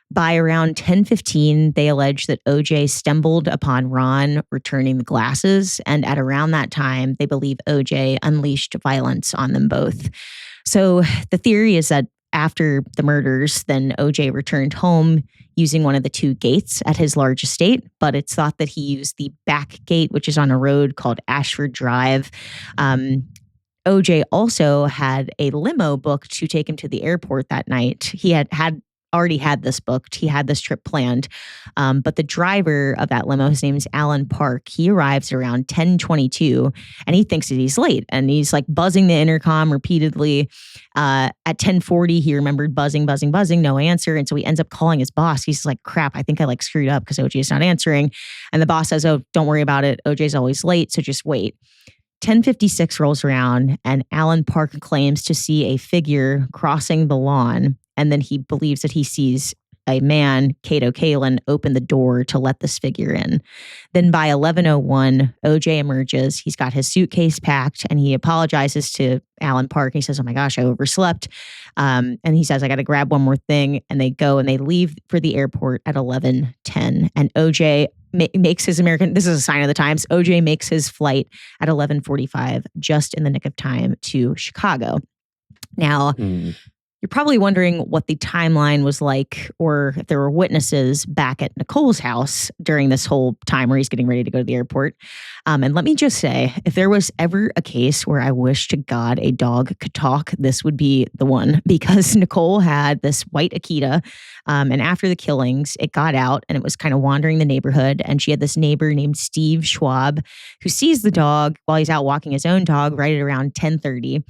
By around 10:15, they allege that OJ stumbled upon Ron returning the glasses. And at around that time, they believe OJ unleashed violence on them both. So the theory is that after the murders, then OJ returned home using one of the 2 gates at his large estate, but it's thought that he used the back gate, which is on a road called Ashford Drive. OJ also had a limo booked to take him to the airport that night. He had already had this booked. He had this trip planned. But the driver of that limo, his name is Alan Park. He arrives around 10:22 and he thinks that he's late. And he's like buzzing the intercom repeatedly. At 10:40, he remembered buzzing, no answer. And so he ends up calling his boss. He's like, crap, I think I like screwed up because OJ is not answering. And the boss says, oh, don't worry about it. OJ's always late, so just wait. 10:56 rolls around and Alan Park claims to see a figure crossing the lawn. And then he believes that he sees a man, Cato Kalin, open the door to let this figure in. Then by 11:01, OJ emerges. He's got his suitcase packed and he apologizes to Alan Park. He says, oh my gosh, I overslept. And he says, I got to grab one more thing. And they go and they leave for the airport at 11:10. And OJ makes his this is a sign of the times. OJ makes his flight at 11:45, just in the nick of time to Chicago. Now, you're probably wondering what the timeline was like, or if there were witnesses back at Nicole's house during this whole time where he's getting ready to go to the airport. And let me just say, if there was ever a case where I wish to God a dog could talk, this would be the one, because Nicole had this white Akita. And after the killings, it got out and it was kind of wandering the neighborhood. And she had this neighbor named Steve Schwab who sees the dog while he's out walking his own dog right at around 10:30.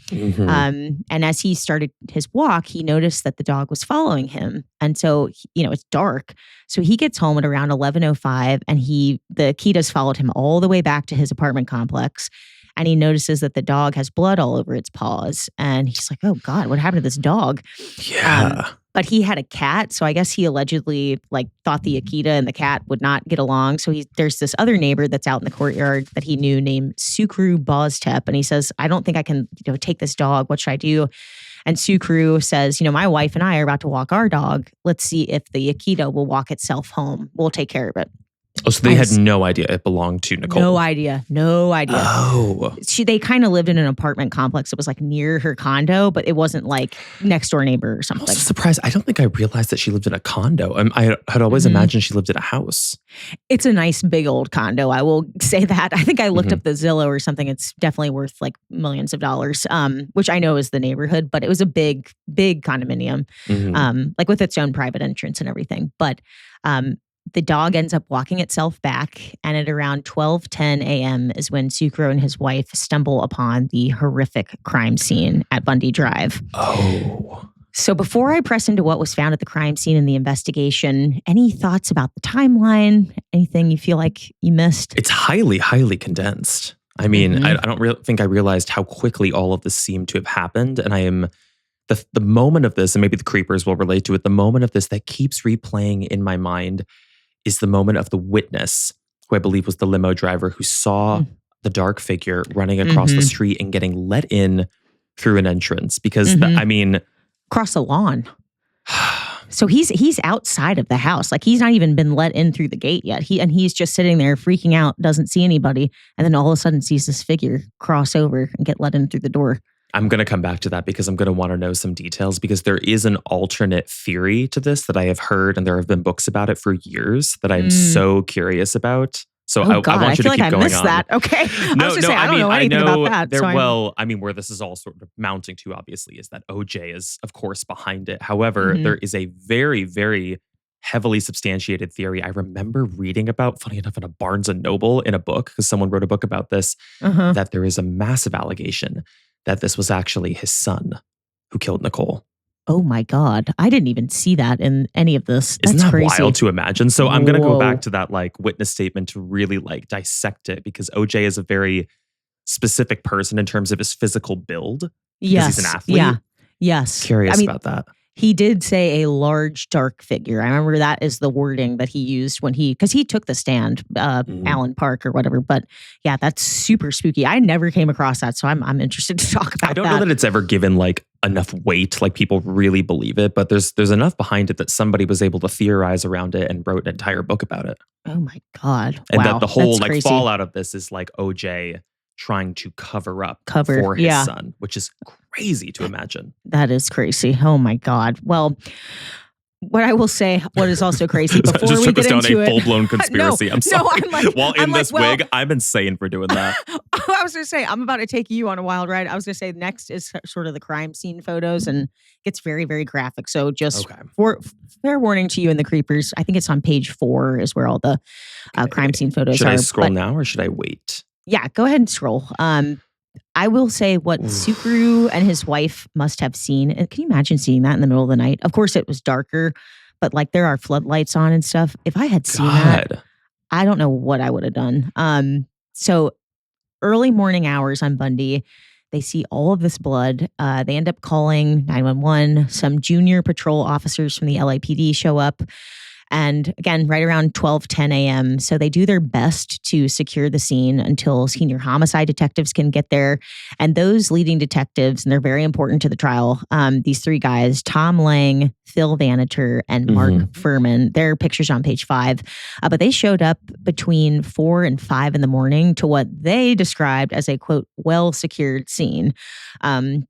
And as he started his walk, he noticed that the dog was following him. And so, it's dark. So he gets home at around 11:05 and the Akitas followed him all the way back to his apartment complex. And he notices that the dog has blood all over its paws. And he's like, oh God, what happened to this dog? Yeah. But he had a cat. So I guess he allegedly thought the Akita and the cat would not get along. So there's this other neighbor that's out in the courtyard that he knew named Sukru Boztep. And he says, I don't think I can take this dog. What should I do? And Sukru says, my wife and I are about to walk our dog. Let's see if the Akita will walk itself home. We'll take care of it. Oh, so they had no idea it belonged to Nicole. No idea. Oh. They kind of lived in an apartment complex. It was near her condo, but it wasn't next door neighbor or something. I'm also surprised. I don't think I realized that she lived in a condo. I had always imagined she lived in a house. It's a nice big old condo. I will say that. I think I looked up the Zillow or something. It's definitely worth millions of dollars, which I know is the neighborhood, but it was a big, big condominium, with its own private entrance and everything. But the dog ends up walking itself back, and at around 12:10 a.m. is when Sukru and his wife stumble upon the horrific crime scene at Bundy Drive. Oh. So before I press into what was found at the crime scene and the investigation, any thoughts about the timeline? Anything you feel like you missed? It's highly, highly condensed. I mean, I don't think I realized how quickly all of this seemed to have happened. And I am the moment of this, and maybe the creepers will relate to it, the moment of this that keeps replaying in my mind is the moment of the witness, who I believe was the limo driver, who saw the dark figure running across the street and getting let in through an entrance. Because, across the lawn. So he's outside of the house. Like, he's not even been let in through the gate yet. He's just sitting there freaking out, doesn't see anybody, and then all of a sudden sees this figure cross over and get let in through the door. I'm going to come back to that because I'm going to want to know some details, because there is an alternate theory to this that I have heard, and there have been books about it for years that I'm so curious about. So I want you to keep going on. I feel like I missed that. Okay. I was just saying, I don't know anything about that. Where this is all sort of mounting to, obviously, is that OJ is, of course, behind it. However, there is a very, very heavily substantiated theory I remember reading about, funny enough, in a Barnes & Noble in a book, because someone wrote a book about this, that there is a massive allegation that this was actually his son who killed Nicole. Oh my God. I didn't even see that in any of this. That's Isn't that crazy. wild to imagine? So I'm going to go back to that witness statement to really dissect it, because OJ is a very specific person in terms of his physical build. Yes. He's an athlete. Yeah. Yes. Curious about that. He did say a large, dark figure. I remember that is the wording that he used because he took the stand, Allen Park or whatever. But yeah, that's super spooky. I never came across that, so I'm interested to talk about that. I don't know that it's ever given enough weight, people really believe it, but there's enough behind it that somebody was able to theorize around it and wrote an entire book about it. Oh my God. And that the whole fallout of this is OJ trying to cover for his son, which is crazy to imagine. That is crazy. Oh my God. Well, what I will say, what is also crazy before just we took get us down into a full-blown conspiracy. I'm sorry. No, I'm this wig, I'm insane for doing that. I was going to say, I'm about to take you on a wild ride. I was going to say next is sort of the crime scene photos, and it gets very, very graphic. So just fair warning to you and the creepers. I think it's on page 4 is where all the crime scene photos are. Should I scroll now or should I wait? Yeah, go ahead and scroll. I will say what Sukru and his wife must have seen. And can you imagine seeing that in the middle of the night? Of course, it was darker, but there are floodlights on and stuff. If I had seen that, I don't know what I would have done. So early morning hours on Bundy, they see all of this blood. They end up calling 911. Some junior patrol officers from the LAPD show up. And again, right around 12:10 a.m. So they do their best to secure the scene until senior homicide detectives can get there. And those leading detectives, and they're very important to the trial, these 3 guys, Tom Lang, Phil Vaniter, and Mark Furman, their pictures on page 5. But they showed up between 4 and 5 in the morning to what they described as a, quote, well-secured scene.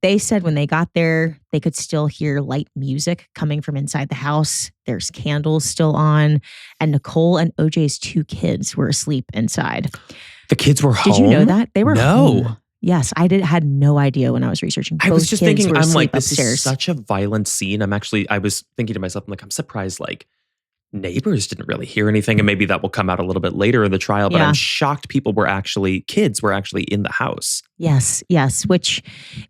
They said when they got there, they could still hear light music coming from inside the house. There's candles still on. And Nicole and OJ's 2 kids were asleep inside. The kids were home? Did you know that? They were home. Yes, I had no idea when I was researching. I was just thinking, I'm this upstairs. Is such a violent scene. I was thinking to myself, I'm surprised neighbors didn't really hear anything. And maybe that will come out a little bit later in the trial. But I'm shocked kids were actually in the house. Yes. Which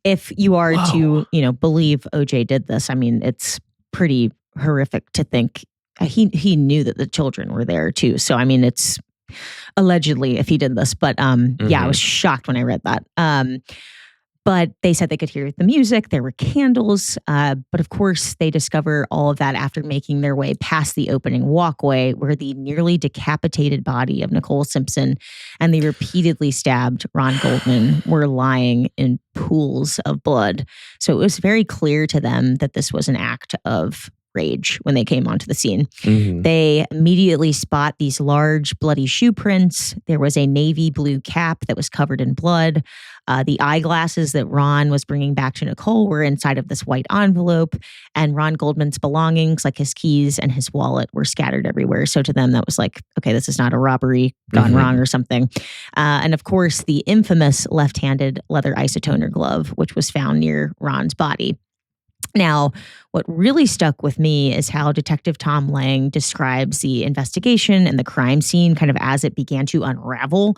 if you are to, believe OJ did this, it's pretty horrific to think he knew that the children were there too. So, it's allegedly if he did this, but I was shocked when I read that. But they said they could hear the music. There were candles. But of course, they discover all of that after making their way past the opening walkway where the nearly decapitated body of Nicole Simpson and the repeatedly stabbed Ron Goldman were lying in pools of blood. So it was very clear to them that this was an act of rage when they came onto the scene. They immediately spot these large bloody shoe prints. There was a navy blue cap that was covered in blood. The eyeglasses that Ron was bringing back to Nicole were inside of this white envelope, and Ron Goldman's belongings, like his keys and his wallet, were scattered everywhere. So to them, that was okay, this is not a robbery gone wrong or something. And of course, the infamous left-handed leather isotoner glove, which was found near Ron's body. Now, what really stuck with me is how Detective Tom Lang describes the investigation and the crime scene kind of as it began to unravel.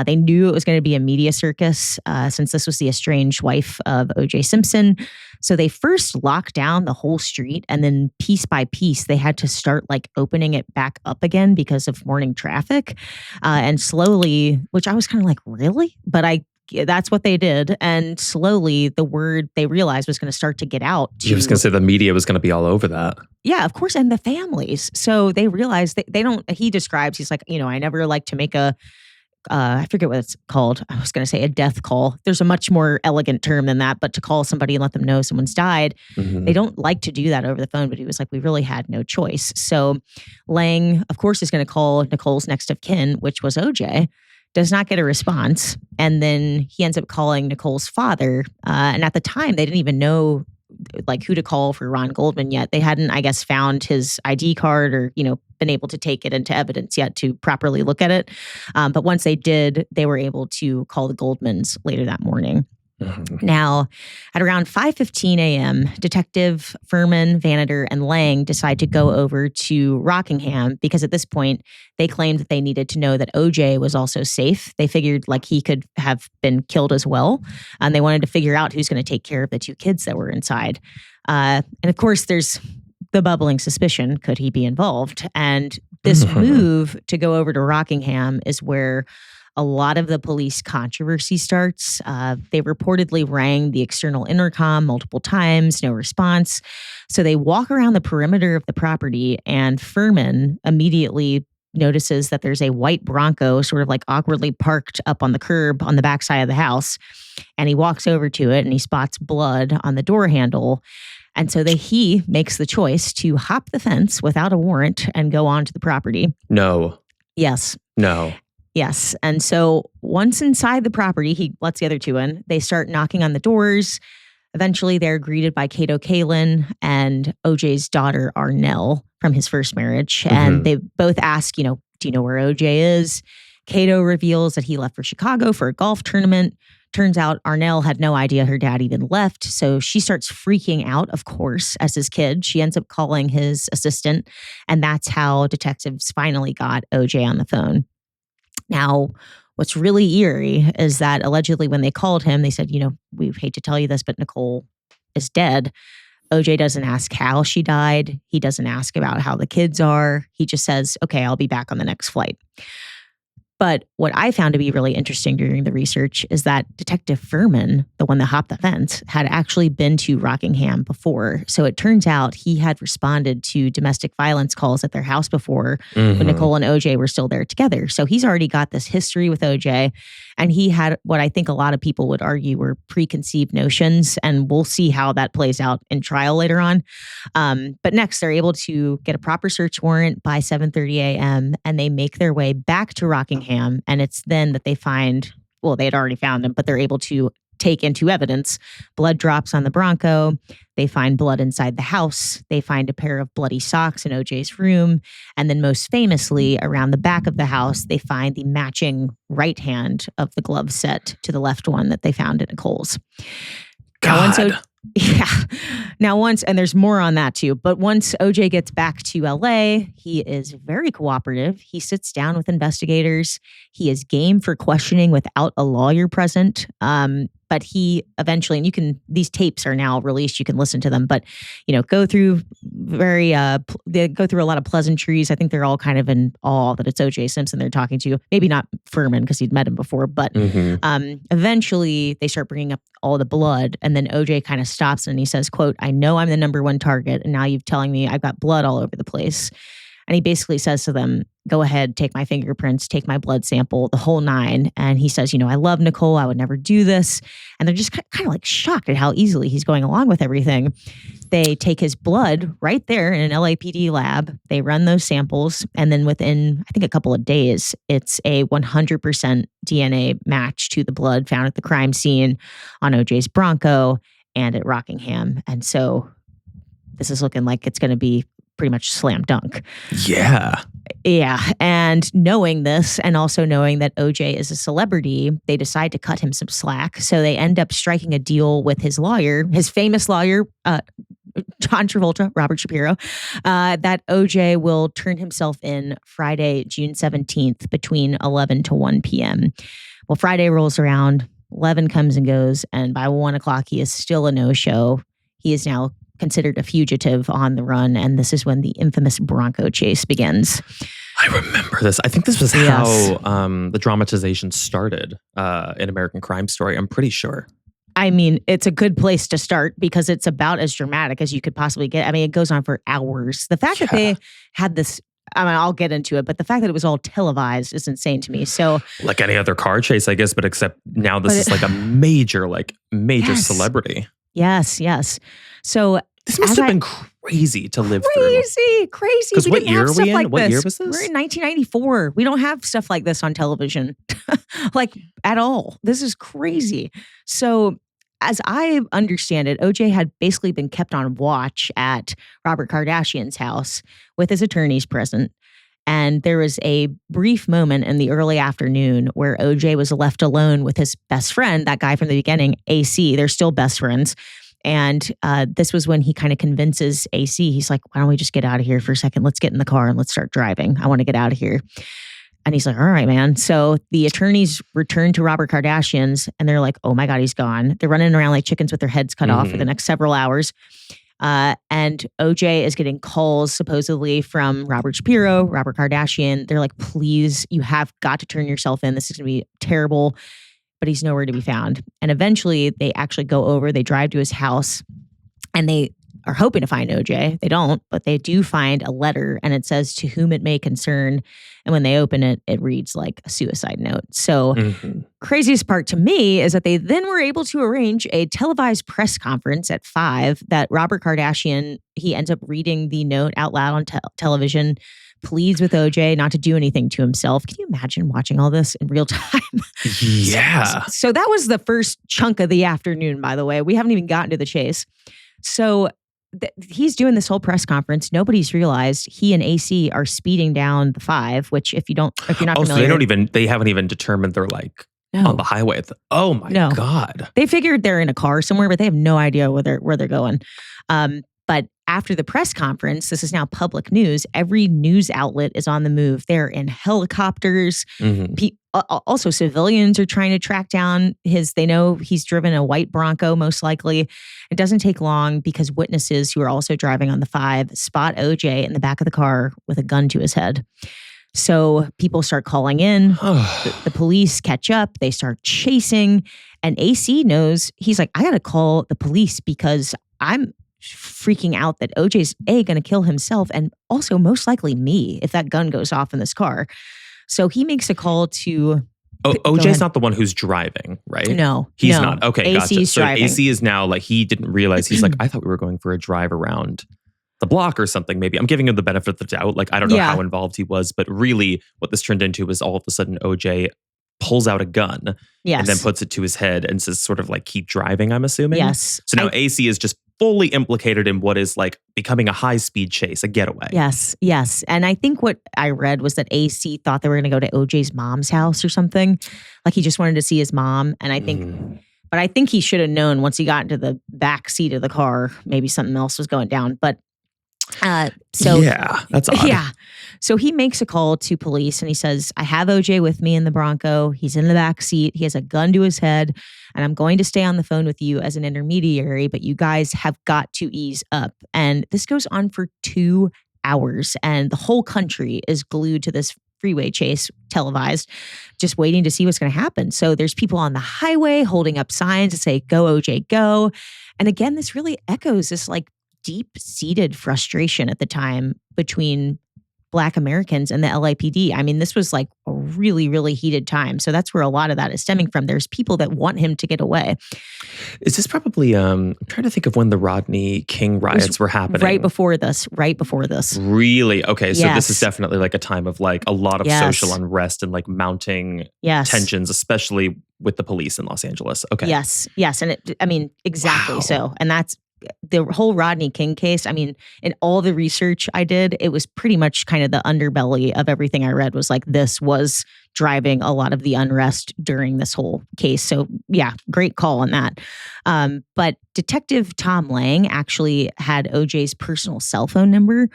They knew it was going to be a media circus since this was the estranged wife of O.J. Simpson. So they first locked down the whole street, and then piece by piece, they had to start like opening it back up again because of morning traffic. And slowly, which I was kind of like, really? But that's what they did. And slowly the word they realized was going to start to get out. He was going to say the media was going to be all over that. Yeah, of course. And the families. So they realized they don't, he describes, he's like, I never like to make I forget what it's called. I was going to say a death call. There's a much more elegant term than that, but to call somebody and let them know someone's died, they don't like to do that over the phone. But he was like, we really had no choice. So Lang, of course, is going to call Nicole's next of kin, which was OJ. Does not get a response. And then he ends up calling Nicole's father. And at the time, they didn't even know like who to call for Ron Goldman yet. They hadn't, I guess, found his ID card or, been able to take it into evidence yet to properly look at it. But once they did, they were able to call the Goldmans later that morning. Now, at around 5:15 a.m., Detective Furman, Vanader, and Lang decide to go over to Rockingham because at this point, they claimed that they needed to know that OJ was also safe. They figured like he could have been killed as well. And they wanted to figure out who's going to take care of the two kids that were inside. And of course, there's the bubbling suspicion, could he be involved? And this move to go over to Rockingham is where a lot of the police controversy starts. They reportedly rang the external intercom multiple times, no response. So they walk around the perimeter of the property, and Furman immediately notices that there's a white Bronco sort of like awkwardly parked up on the curb on the backside of the house. And he walks over to it and he spots blood on the door handle. And so he makes the choice to hop the fence without a warrant and go onto the property. No. Yes. No. Yes. And so once inside the property, he lets the other two in. They start knocking on the doors. Eventually, they're greeted by Cato Kalin and OJ's daughter, Arnell, from his first marriage. And they both ask, do you know where OJ is? Cato reveals that he left for Chicago for a golf tournament. Turns out Arnell had no idea her dad even left. So she starts freaking out, of course, as his kid. She ends up calling his assistant. And that's how detectives finally got OJ on the phone. Now, what's really eerie is that allegedly when they called him, they said, we hate to tell you this, but Nicole is dead. OJ doesn't ask how she died. He doesn't ask about how the kids are. He just says, okay, I'll be back on the next flight. But what I found to be really interesting during the research is that Detective Furman, the one that hopped the fence, had actually been to Rockingham before. So it turns out he had responded to domestic violence calls at their house before when Nicole and OJ were still there together. So he's already got this history with OJ. And he had what I think a lot of people would argue were preconceived notions. And we'll see how that plays out in trial later on. But next, they're able to get a proper search warrant by 7:30 a.m. and they make their way back to Rockingham. And it's then that they find, well, they had already found him, but they're able to take into evidence blood drops on the Bronco. They find blood inside the house. They find a pair of bloody socks in OJ's room. And then most famously, around the back of the house, they find the matching right hand of the glove set to the left one that they found at Nicole's. God. And there's more on that too. But once OJ gets back to LA, he is very cooperative. He sits down with investigators. He is game for questioning without a lawyer present. But he eventually, and these tapes are now released, you can listen to them, but, go through they go through a lot of pleasantries. I think they're all kind of in awe that it's OJ Simpson they're talking to. Maybe not Furman because he'd met him before, but eventually they start bringing up all the blood. And then OJ kind of stops and he says, quote, "I know I'm the number one target. And now you're telling me I've got blood all over the place." And he basically says to them, "Go ahead, take my fingerprints, take my blood sample, the whole nine." And he says, "I love Nicole. I would never do this." And they're just kind of like shocked at how easily he's going along with everything. They take his blood right there in an LAPD lab. They run those samples. And then within, I think, a couple of days, it's a 100% DNA match to the blood found at the crime scene on OJ's Bronco and at Rockingham. And so this is looking like it's going to be pretty much slam dunk. Yeah. Yeah. And knowing this and also knowing that OJ is a celebrity, they decide to cut him some slack. So they end up striking a deal with his lawyer, his famous lawyer, John Travolta, Robert Shapiro, that OJ will turn himself in Friday, June 17th between 11 to 1 p.m. Well, Friday rolls around, 11 comes and goes, and by 1 o'clock, he is still a no-show. He is now considered a fugitive on the run, and this is when the infamous Bronco chase begins. I remember this. I think this was how the dramatization started in American Crime Story. I'm pretty sure. I mean, it's a good place to start because it's about as dramatic as you could possibly get. I mean, it goes on for hours. The fact that they had this, I mean, I'll get into it, but the fact that it was all televised is insane to me. So, like any other car chase, I guess, but except now this is like a major celebrity. Yes. So this must have been crazy to live through. Crazy. Because what year are we in? What year was this? We're in 1994. We don't have stuff like this on television, like at all. This is crazy. So as I understand it, OJ had basically been kept on watch at Robert Kardashian's house with his attorneys present. And there was a brief moment in the early afternoon where OJ was left alone with his best friend, that guy from the beginning, AC. They're still best friends. And this was when he kind of convinces AC. He's like, why don't we just get out of here for a second? Let's get in the car and let's start driving. I want to get out of here. And he's like, all right, man. So the attorneys return to Robert Kardashian's and they're like, oh my God, he's gone. They're running around like chickens with their heads cut off for the next several hours. And OJ is getting calls supposedly from Robert Shapiro, Robert Kardashian. They're like, please, you have got to turn yourself in. This is going to be terrible. But he's nowhere to be found. And eventually they actually go over, they drive to his house and they are hoping to find OJ. They don't, but they do find a letter and it says, to whom it may concern. And when they open it, it reads like a suicide note. So craziest part to me is that they then were able to arrange a televised press conference at 5 that Robert Kardashian, he ends up reading the note out loud on television, pleads with OJ not to do anything to himself. Can you imagine watching all this in real time? Yeah. So that was the first chunk of the afternoon, by the way. We haven't even gotten to the chase. So he's doing this whole press conference. Nobody's realized he and AC are speeding down the 5, which if you're not familiar. So they haven't even determined they're like on the highway. Oh my God. They figured they're in a car somewhere, but they have no idea where they're going. But after the press conference, this is now public news. Every news outlet is on the move. They're in helicopters. Also, civilians are trying to track down they know he's driven a white Bronco, most likely. It doesn't take long because witnesses who are also driving on the 5 spot OJ in the back of the car with a gun to his head. So people start calling in. The police catch up. They start chasing. And AC knows, he's like, I got to call the police because I'm freaking out that OJ's going to kill himself and also most likely me if that gun goes off in this car. So he makes a call to... OJ's not the one who's driving, right? No. He's not. Okay, gotcha. So driving. AC is now like, he didn't realize, he's like, I thought we were going for a drive around the block or something maybe. I'm giving him the benefit of the doubt. Like, I don't know how involved he was, but really what this turned into was all of a sudden OJ pulls out a gun and then puts it to his head and says sort of like, keep driving, I'm assuming. Yes. So now AC is just fully implicated in what is like becoming a high-speed chase, a getaway. Yes. And I think what I read was that AC thought they were going to go to OJ's mom's house or something. Like he just wanted to see his mom. And I think, but I think he should have known once he got into the back seat of the car, maybe something else was going down. But that's odd. Yeah. So he makes a call to police and he says, I have OJ with me in the Bronco. He's in the back seat. He has a gun to his head and I'm going to stay on the phone with you as an intermediary, but you guys have got to ease up. And this goes on for 2 hours and the whole country is glued to this freeway chase, televised, just waiting to see what's going to happen. So there's people on the highway holding up signs that say, go OJ, go. And again, this really echoes this like deep-seated frustration at the time between Black Americans and the LAPD. I mean, this was like a really, really heated time. So that's where a lot of that is stemming from. There's people that want him to get away. Is this probably, I'm trying to think of when the Rodney King riots were happening. Right before this. Really? Okay. So this is definitely like a time of like a lot of social unrest and like mounting tensions, especially with the police in Los Angeles. Okay. Yes. And exactly so. And that's the whole Rodney King case. I mean, in all the research I did, it was pretty much kind of the underbelly of everything I read was like, this was driving a lot of the unrest during this whole case. So yeah, great call on that. But Detective Tom Lang actually had OJ's personal cell phone number.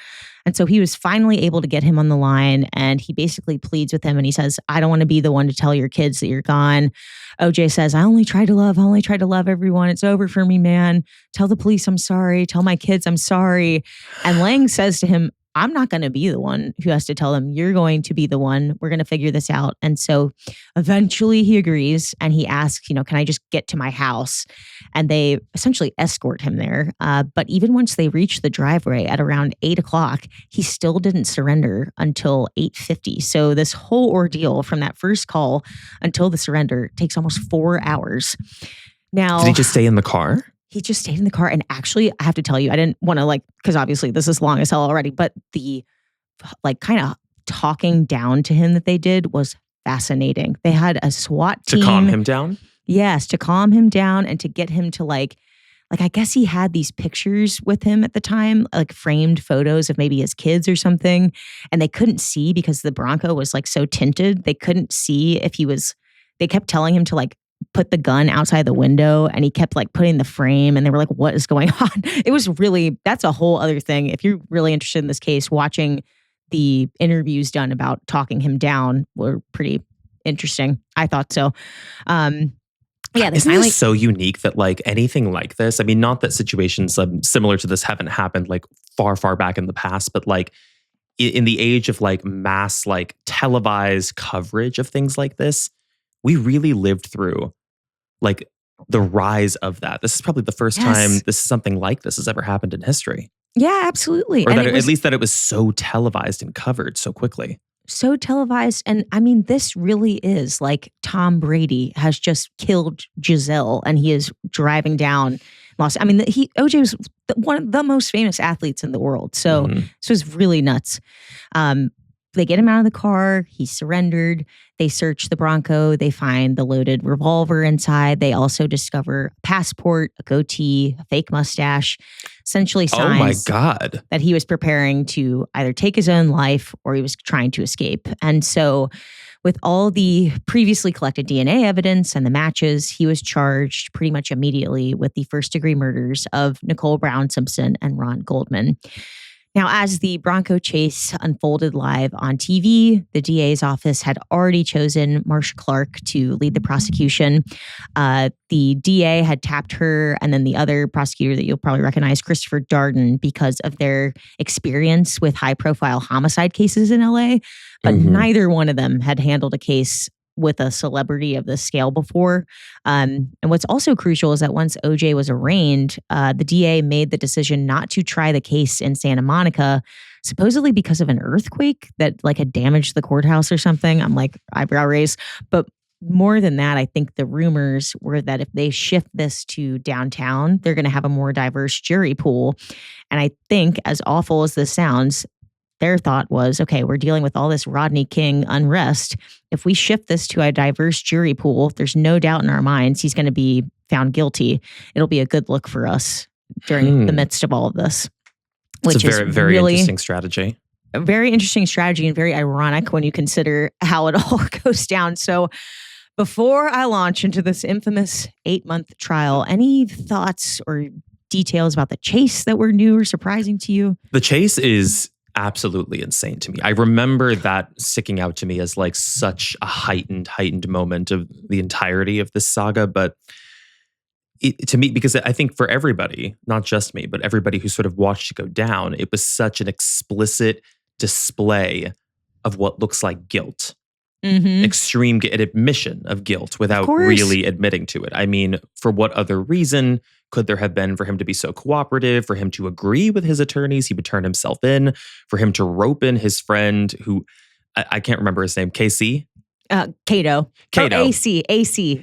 And so he was finally able to get him on the line, and he basically pleads with him and he says, I don't want to be the one to tell your kids that you're gone. OJ says, I only tried to love everyone. It's over for me, man. Tell the police I'm sorry. Tell my kids I'm sorry. And Lang says to him, I'm not going to be the one who has to tell them. You're going to be the one. We're going to figure this out. And so eventually he agrees and he asks, can I just get to my house? And they essentially escort him there. But even once they reach the driveway at around 8:00, he still didn't surrender until 8:50. So this whole ordeal from that first call until the surrender takes almost 4 hours. Now, did he just stay in the car? He just stayed in the car. And actually, I have to tell you, I didn't want to because obviously this is long as hell already, but the kind of talking down to him that they did was fascinating. They had a SWAT team. To calm him down? Yes, to calm him down and to get him to I guess he had these pictures with him at the time, framed photos of maybe his kids or something. And they couldn't see because the Bronco was so tinted. They couldn't see if they kept telling him to put the gun outside the window, and he kept putting the frame, and they were like, what is going on? It was really, that's a whole other thing. If you're really interested in this case, watching the interviews done about talking him down were pretty interesting. I thought so. Isn't it so unique that anything like this, I mean, not that situations similar to this haven't happened far back in the past, but in the age of mass televised coverage of things like this, we really lived through the rise of that. This is probably the first time something like this has ever happened in history. Yeah, absolutely. Or at least that it was so televised and covered so quickly. So televised. And I mean, this really is Tom Brady has just killed Giselle and he is driving down OJ was one of the most famous athletes in the world. So this was really nuts. They get him out of the car. He surrendered. They search the Bronco. They find the loaded revolver inside. They also discover a passport, a goatee, a fake mustache, essentially signs that he was preparing to either take his own life or he was trying to escape. And so with all the previously collected DNA evidence and the matches, he was charged pretty much immediately with the first-degree murders of Nicole Brown Simpson and Ron Goldman. Now, as the Bronco chase unfolded live on TV, the DA's office had already chosen Marsha Clark to lead the prosecution. The DA had tapped her, and then the other prosecutor that you'll probably recognize, Christopher Darden, because of their experience with high-profile homicide cases in LA. But neither one of them had handled a case with a celebrity of this scale before. And what's also crucial is that once OJ was arraigned, the DA made the decision not to try the case in Santa Monica, supposedly because of an earthquake that had damaged the courthouse or something. I'm eyebrow raise. But more than that, I think the rumors were that if they shift this to downtown, they're going to have a more diverse jury pool. And I think, as awful as this sounds, their thought was, okay, we're dealing with all this Rodney King unrest. If we shift this to a diverse jury pool, there's no doubt in our minds he's going to be found guilty. It'll be a good look for us during the midst of all of this. It's a very, very interesting strategy. A very interesting strategy and very ironic when you consider how it all goes down. So before I launch into this infamous 8-month trial, any thoughts or details about the chase that were new or surprising to you? The chase is absolutely insane to me. I remember that sticking out to me as such a heightened moment of the entirety of this saga. But to me, because I think for everybody, not just me, but everybody who sort of watched it go down, it was such an explicit display of what looks like guilt. Extreme an admission of guilt without really admitting to it. I mean, for what other reason could there have been for him to be so cooperative, for him to agree with his attorneys? He would turn himself in, for him to rope in his friend who, I can't remember his name, KC? Cato. AC,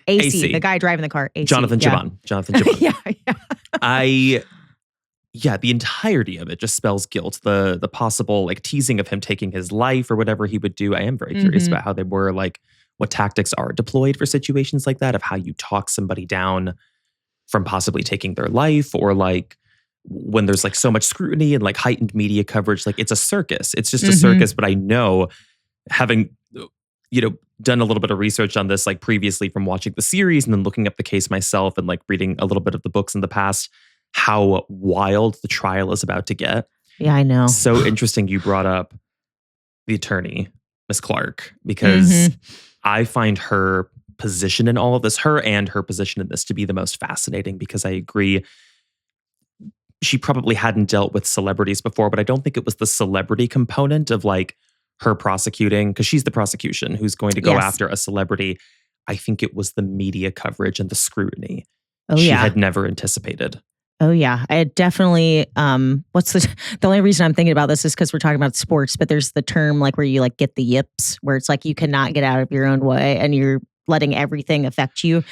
the guy driving the car. AC. Jonathan Chabon. Yeah. The entirety of it just spells guilt. The possible teasing of him taking his life or whatever he would do. I am very curious about how they were what tactics are deployed for situations like that, of how you talk somebody down from possibly taking their life, or when there's so much scrutiny and heightened media coverage. It's a circus. It's just a circus. But I know, having done a little bit of research on this, like previously from watching the series and then looking up the case myself and like reading a little bit of the books in the past, how wild the trial is about to get. Yeah, I know. So interesting you brought up the attorney, Miss Clark, because I find her position in all of this, her and her position in this, to be the most fascinating, because I agree she probably hadn't dealt with celebrities before, but I don't think it was the celebrity component of like her prosecuting, because she's the prosecution who's going to go after a celebrity. I think it was the media coverage and the scrutiny she had never anticipated. Oh yeah, I definitely. The only reason I'm thinking about this is because we're talking about sports, but there's the term like where you like get the yips, where it's like you cannot get out of your own way and you're letting everything affect you.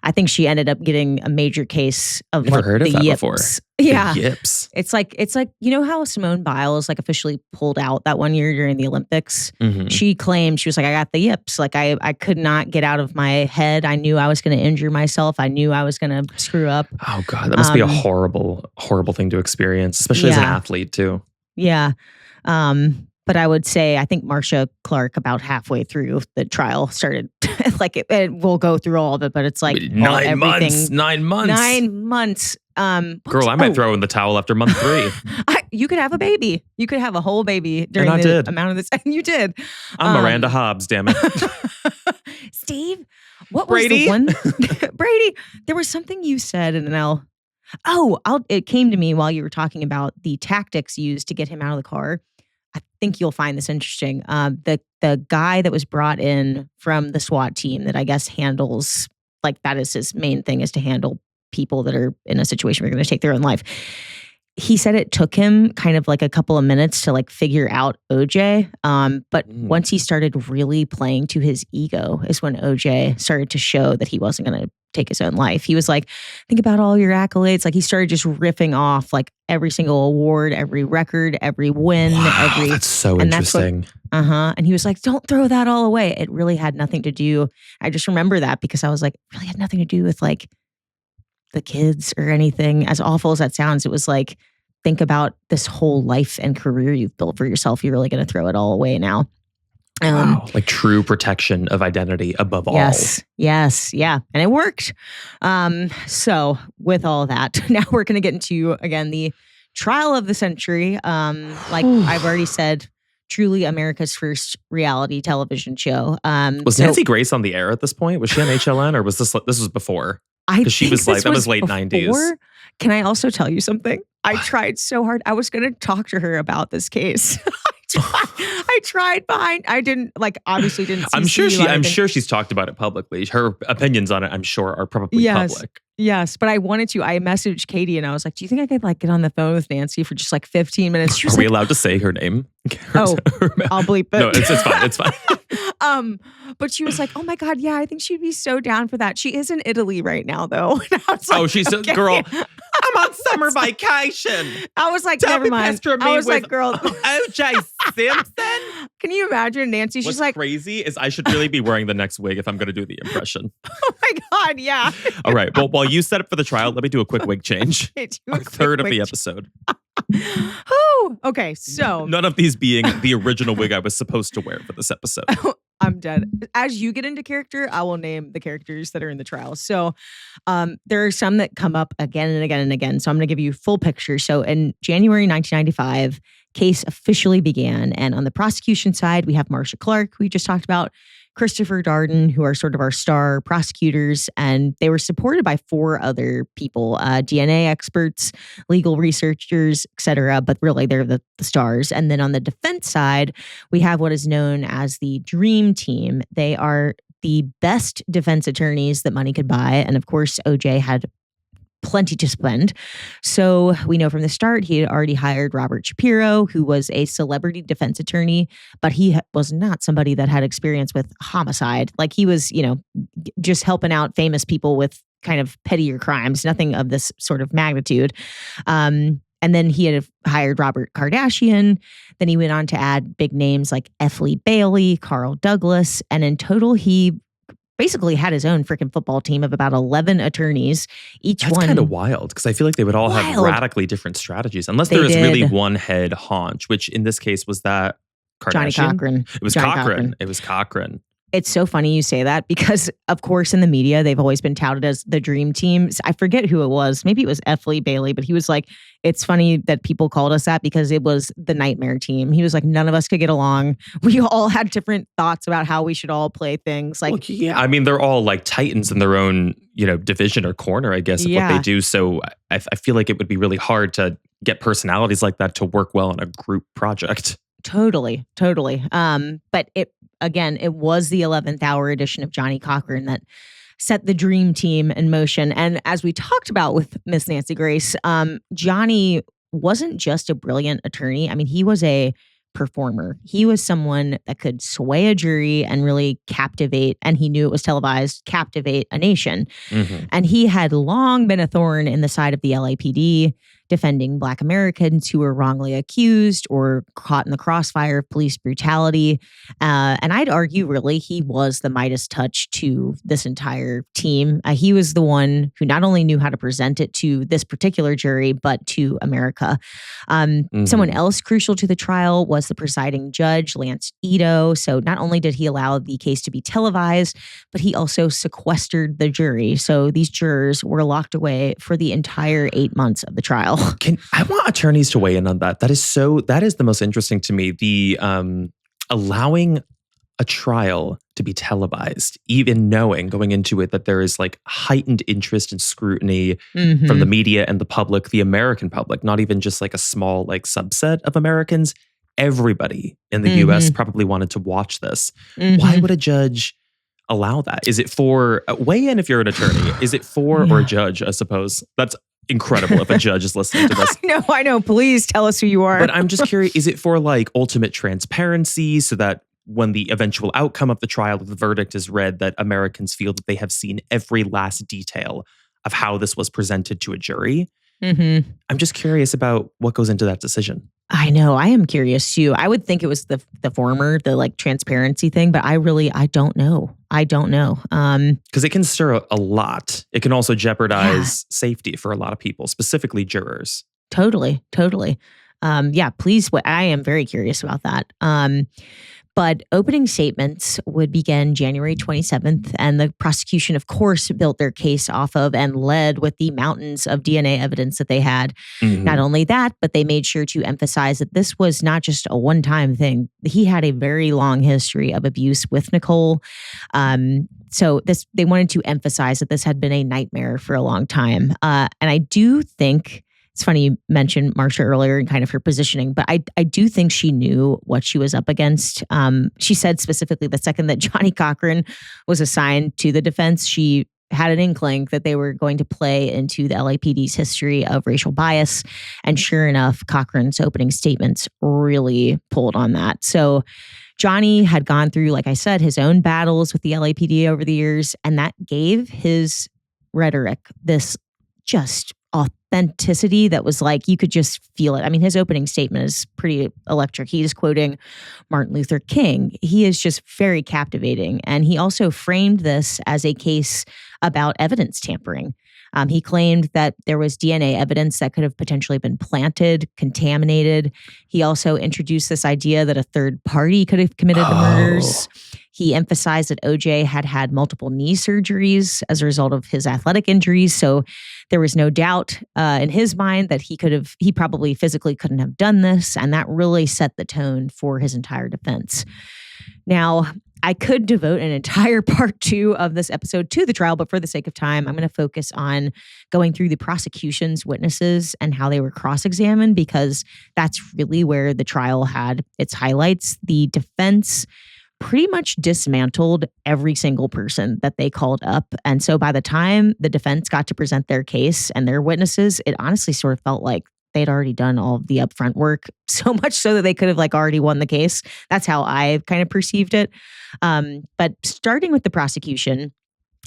I think she ended up getting a major case of Never like heard of the that yips. before. Yeah, the yips. It's like you know how Simone Biles like officially pulled out that one year during the Olympics. She claimed, she was like, I got the yips. Like I could not get out of my head. I knew I was going to injure myself. I knew I was going to screw up. Oh God, that must be a horrible, horrible thing to experience, especially as an athlete too. Yeah. But I would say, I think Marcia Clark, about halfway through the trial, started like we'll go through all of it, but it's like 9 months. 9 months. 9 months. Girl, I might throw in the towel after month 3. You could have a baby. You could have a whole baby during the amount of this. And you did. I'm Miranda Hobbs, damn it. Steve, what was the one? Brady, there was something you said, and then it came to me while you were talking about the tactics used to get him out of the car. I think you'll find this interesting. The guy that was brought in from the SWAT team that I guess handles, like that is his main thing, is to handle people that are in a situation where they're going to take their own life. He said it took him kind of like a couple of minutes to like figure out OJ. But once he started really playing to his ego is when OJ started to show that he wasn't going to take his own life. He was like, think about all your accolades. Like he started just riffing off like every single award, every record, every win. Wow, that's so interesting. And he was like, don't throw that all away. It really had nothing to do. I just remember that because I was like, it really had nothing to do with like the kids or anything. As awful as that sounds, it was like, think about this whole life and career you've built for yourself. You're really going to throw it all away now. Wow. Like true protection of identity above all. Yes. Yeah. And it worked. So with all that, now we're going to get into, again, the trial of the century. I've already said, truly America's first reality television show. Was Nancy Grace on the air at this point? Was she on HLN, or was this was before? Because she was like, that was late before. 90s. Can I also tell you something? I tried so hard. I was going to talk to her about this case. I tried I didn't obviously didn't. I'm sure she's talked about it publicly. Her opinions on it, I'm sure, are probably public. Yes, but I wanted to. I messaged Katie and I was like, "Do you think I could get on the phone with Nancy for just 15 minutes?" She was Are we allowed to say her name? Oh, I'll bleep it. No, it's fine. It's fine. But she was like, "Oh my God, yeah, I think she'd be so down for that." She is in Italy right now, though. And I was like, she's okay. Girl. I'm on summer vacation. I was like, never mind. I was like, girl, OJ Simpson. Can you imagine Nancy? She's What's crazy is I should really be wearing the next wig if I'm going to do the impression. Oh my God, yeah. All right. Well, while you set up for the trial, let me do a quick wig change. Our third of the episode. Okay, so none of these being the original wig I was supposed to wear for this episode. I'm dead. As you get into character, I will name the characters that are in the trial. So there are some that come up again and again and again. So I'm going to give you full picture. So in January 1995, case officially began. And on the prosecution side, we have Marcia Clark, who we just talked about, Christopher Darden, who are sort of our star prosecutors, and they were supported by 4 other people, DNA experts, legal researchers, etc. But really, they're the stars. And then on the defense side, we have what is known as the Dream Team. They are the best defense attorneys that money could buy. And of course, OJ had plenty to spend. So we know from the start, he had already hired Robert Shapiro, who was a celebrity defense attorney, but he was not somebody that had experience with homicide. Like he was, just helping out famous people with kind of pettier crimes, nothing of this sort of magnitude. And then he had hired Robert Kardashian. Then he went on to add big names like F. Lee Bailey, Carl Douglas. And in total, he basically had his own freaking football team of about 11 attorneys. That's kind of wild because I feel like they would all have radically different strategies unless there is really one head haunch, which in this case was that Kardashian. Johnny Cochran. It was Cochran. It was Cochran. It's so funny you say that because, of course, in the media, they've always been touted as the dream team. I forget who it was. Maybe it was F. Lee Bailey, but he was like, it's funny that people called us that because it was the nightmare team. He was like, none of us could get along. We all had different thoughts about how we should all play things. Like, well, yeah, I mean, they're all like titans in their own, division or corner, I guess, of what they do. So I feel like it would be really hard to get personalities like that to work well on a group project. Totally. But it was the 11th hour edition of Johnnie Cochran that set the dream team in motion. And as we talked about with Miss Nancy Grace, Johnny wasn't just a brilliant attorney. I mean, he was a performer. He was someone that could sway a jury and really captivate, and he knew it was televised, captivate a nation. Mm-hmm. And he had long been a thorn in the side of the LAPD, defending Black Americans who were wrongly accused or caught in the crossfire of police brutality. And I'd argue, really, he was the Midas touch to this entire team. He was the one who not only knew how to present it to this particular jury, but to America. Someone else crucial to the trial was the presiding judge, Lance Ito. So not only did he allow the case to be televised, but he also sequestered the jury. So these jurors were locked away for the entire 8 months of the trial. I want attorneys to weigh in on that. That is the most interesting to me. The allowing a trial to be televised, even knowing going into it that there is like heightened interest and scrutiny from the media and the public, the American public, not even just like a small like subset of Americans. Everybody in the US probably wanted to watch this. Why would a judge allow that? Is it for weigh in if you're an attorney? Is it for or a judge, I suppose? That's incredible if a judge is listening to this. I know. Please tell us who you are. But I'm just curious, is it for like ultimate transparency so that when the eventual outcome of the trial, the verdict is read, that Americans feel that they have seen every last detail of how this was presented to a jury? I'm just curious about what goes into that decision. I know. I am curious too. I would think it was the former, the like transparency thing, but I don't know. Because it can stir a lot. It can also jeopardize safety for a lot of people, specifically jurors. Totally. Please. I am very curious about that. But opening statements would begin January 27th, and the prosecution, of course, built their case off of and led with the mountains of DNA evidence that they had. Not only that, but they made sure to emphasize that this was not just a one-time thing. He had a very long history of abuse with Nicole. So they wanted to emphasize that this had been a nightmare for a long time. And I do think, it's funny you mentioned Marsha earlier and kind of her positioning, but I do think she knew what she was up against. She said specifically the second that Johnnie Cochran was assigned to the defense, she had an inkling that they were going to play into the LAPD's history of racial bias. And sure enough, Cochran's opening statements really pulled on that. So Johnny had gone through, like I said, his own battles with the LAPD over the years, and that gave his rhetoric this just authenticity that was like, you could just feel it. I mean, his opening statement is pretty electric. He is quoting Martin Luther King. He is just very captivating. And he also framed this as a case about evidence tampering. He claimed that there was DNA evidence that could have potentially been planted, contaminated. He also introduced this idea that a third party could have committed the murders. He emphasized that OJ had had multiple knee surgeries as a result of his athletic injuries. So there was no doubt in his mind that he probably physically couldn't have done this. And that really set the tone for his entire defense. Now, I could devote an entire part 2 of this episode to the trial, but for the sake of time, I'm going to focus on going through the prosecution's witnesses and how they were cross-examined, because that's really where the trial had its highlights. The defense pretty much dismantled every single person that they called up. And so by the time the defense got to present their case and their witnesses, it honestly sort of felt like they'd already done all of the upfront work, so much so that they could have like already won the case. That's how I kind of perceived it. But starting with the prosecution,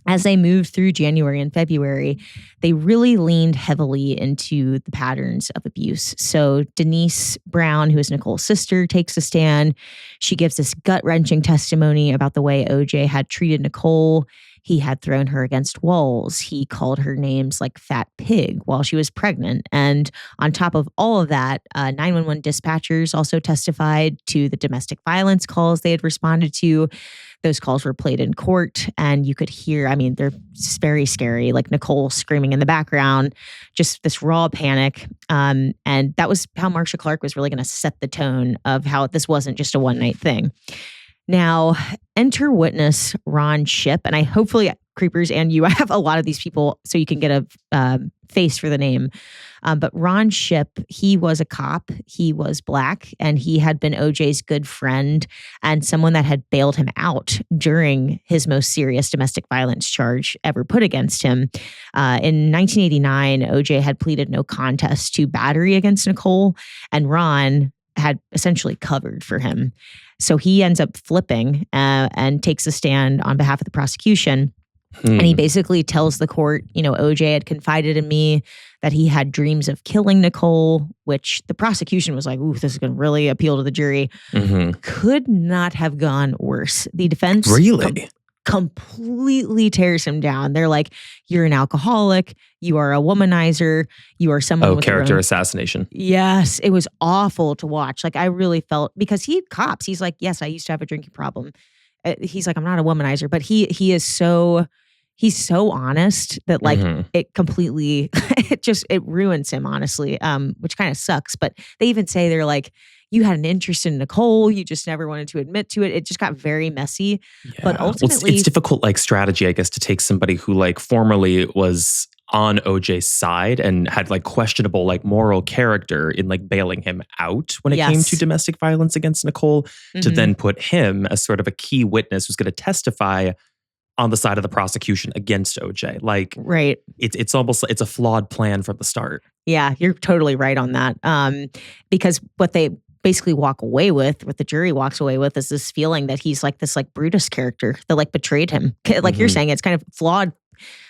as they moved through January and February, they really leaned heavily into the patterns of abuse. So Denise Brown, who is Nicole's sister, takes a stand. She gives this gut-wrenching testimony about the way OJ had treated Nicole. He had thrown her against walls. He called her names like fat pig while she was pregnant. And on top of all of that, 911 dispatchers also testified to the domestic violence calls they had responded to. Those calls were played in court, and you could hear, I mean, they're very scary, like Nicole screaming in the background, just this raw panic. And that was how Marcia Clark was really going to set the tone of how this wasn't just a one-night thing. Now, enter witness Ron Shipp, and I hopefully, Creepers and you, I have a lot of these people so you can get a face for the name. But Ron Shipp, he was a cop. He was Black, and he had been OJ's good friend and someone that had bailed him out during his most serious domestic violence charge ever put against him. In 1989, OJ had pleaded no contest to battery against Nicole, and Ron had essentially covered for him. So he ends up flipping and takes a stand on behalf of the prosecution. And he basically tells the court, OJ had confided in me that he had dreams of killing Nicole, which the prosecution was like, ooh, this is going to really appeal to the jury. Could not have gone worse. The defense completely tears him down. They're like, you're an alcoholic. You are a womanizer. You are someone with character assassination. Yes. It was awful to watch. Like, I really felt, because he had cops. He's like, yes, I used to have a drinking problem. He's like, I'm not a womanizer, but he is so, he's so honest that like it completely, it ruins him, honestly, which kind of sucks. But they even say, they're like, you had an interest in Nicole, you just never wanted to admit to it. It just got very messy. Yeah. But ultimately, it's difficult, like, strategy, I guess, to take somebody who like formerly was on OJ's side and had like questionable like moral character in like bailing him out when it came to domestic violence against Nicole, to then put him as sort of a key witness who's going to testify on the side of the prosecution against OJ. Like, right. It's almost, it's a flawed plan from the start. Yeah, you're totally right on that. Because what they basically walk away with, what the jury walks away with, is this feeling that he's like this like Brutus character that like betrayed him. Like you're saying, it's kind of flawed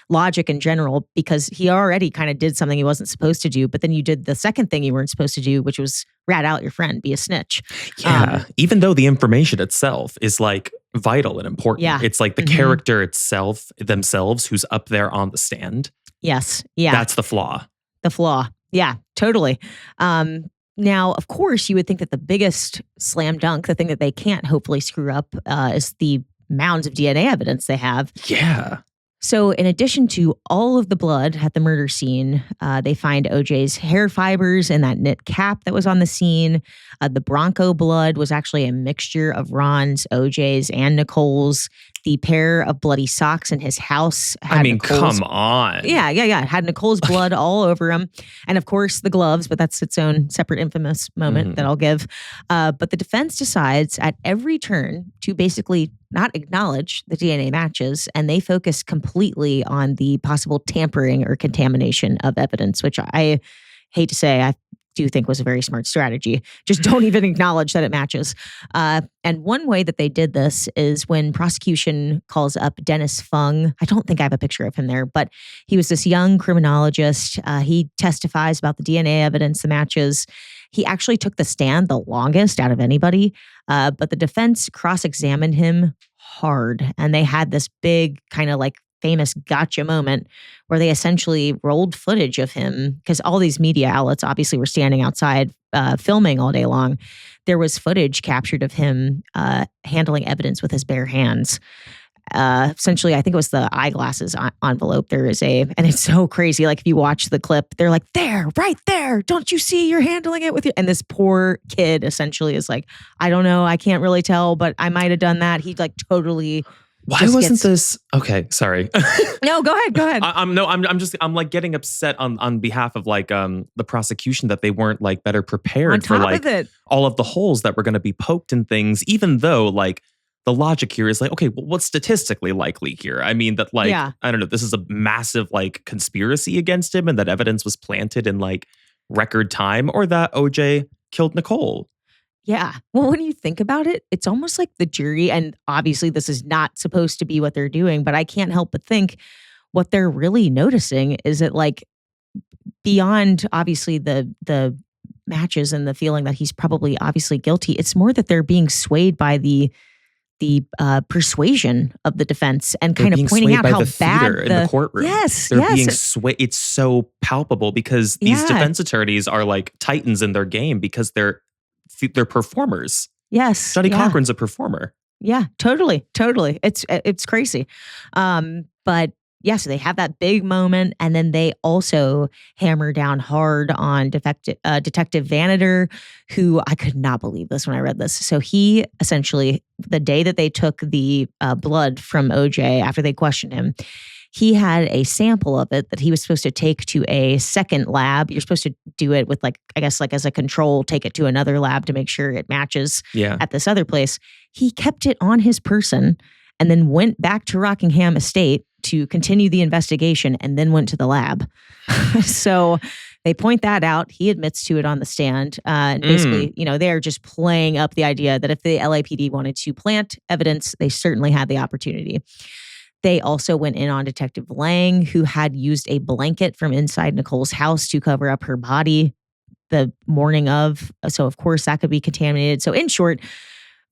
logic in general, because he already kind of did something he wasn't supposed to do, but then you did the second thing you weren't supposed to do, which was rat out your friend, be a snitch. Yeah, even though the information itself is like vital and important. Yeah. It's like the character itself, themselves, who's up there on the stand. Yes. Yeah. That's the flaw. The flaw. Yeah, totally. Now, of course, you would think that the biggest slam dunk, the thing that they can't hopefully screw up, is the mounds of DNA evidence they have. Yeah. So in addition to all of the blood at the murder scene, they find OJ's hair fibers and that knit cap that was on the scene. The Bronco blood was actually a mixture of Ron's, OJ's, and Nicole's. The pair of bloody socks in his house had come on. Yeah. Had Nicole's blood all over him. And of course, the gloves, but that's its own separate infamous moment that I'll give. But the defense decides at every turn to basically not acknowledge the DNA matches, and they focus completely on the possible tampering or contamination of evidence, which I hate to say, I do think was a very smart strategy. Just don't even acknowledge that it matches. And one way that they did this is when prosecution calls up Dennis Fung. I don't think I have a picture of him there, but he was this young criminologist. He testifies about the DNA evidence, the matches. He actually took the stand the longest out of anybody, but the defense cross-examined him hard. And they had this big kind of like famous gotcha moment where they essentially rolled footage of him, because all these media outlets obviously were standing outside filming all day long. There was footage captured of him handling evidence with his bare hands. Essentially, I think it was the eyeglasses envelope. There is and it's so crazy. Like if you watch the clip, they're like, there, right there. Don't you see you're handling it with your, and this poor kid essentially is like, I don't know. I can't really tell, but I might have done that. He like totally. Why wasn't this okay? Sorry. No, go ahead. I'm like getting upset on behalf of like the prosecution that they weren't like better prepared for like all of the holes that were going to be poked in things, even though like the logic here is like, okay, well, what's statistically likely here? I mean that like, I don't know, this is a massive like conspiracy against him and that evidence was planted in like record time, or that OJ killed Nicole. Yeah. Well, when you think about it, it's almost like the jury, and obviously this is not supposed to be what they're doing, but I can't help but think what they're really noticing is that like beyond obviously the matches and the feeling that he's probably obviously guilty, it's more that they're being swayed by the persuasion of the defense and kind of pointing out how bad in the courtroom. They're being swayed. It's so palpable because these defense attorneys are like titans in their game because they're performers. Yes. Johnny Cochran's a performer. Yeah, totally. It's crazy. But yeah, so they have that big moment, and then they also hammer down hard on Detective Vanader, who I could not believe this when I read this. So he essentially, the day that they took the blood from OJ after they questioned him, he had a sample of it that he was supposed to take to a second lab. You're supposed to do it with I guess as a control, take it to another lab to make sure it matches at this other place. He kept it on his person and then went back to Rockingham Estate to continue the investigation and then went to the lab. So they point that out. He admits to it on the stand. And basically, they're just playing up the idea that if the LAPD wanted to plant evidence, they certainly had the opportunity. They also went in on Detective Lang, who had used a blanket from inside Nicole's house to cover up her body the morning of. So, of course, that could be contaminated. So, in short,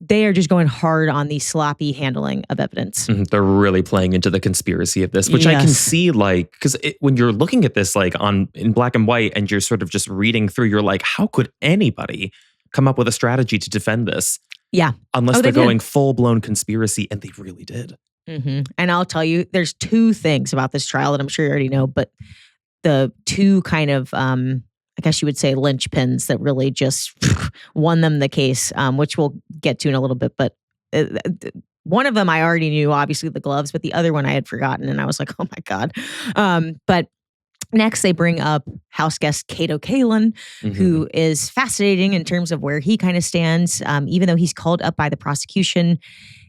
they are just going hard on the sloppy handling of evidence. They're really playing into the conspiracy of this, which I can see, because when you're looking at this in black and white and you're sort of just reading through, you're like, how could anybody come up with a strategy to defend this? Yeah. Unless they're going full-blown conspiracy, and they really did. Mm-hmm. And I'll tell you, there's two things about this trial that I'm sure you already know, but the two kind of, I guess you would say, linchpins that really just won them the case, which we'll get to in a little bit. But one of them I already knew, obviously the gloves, but the other one I had forgotten. And I was like, oh my God. But next, they bring up house guest Cato Kalin, who is fascinating in terms of where he kind of stands. Even though he's called up by the prosecution,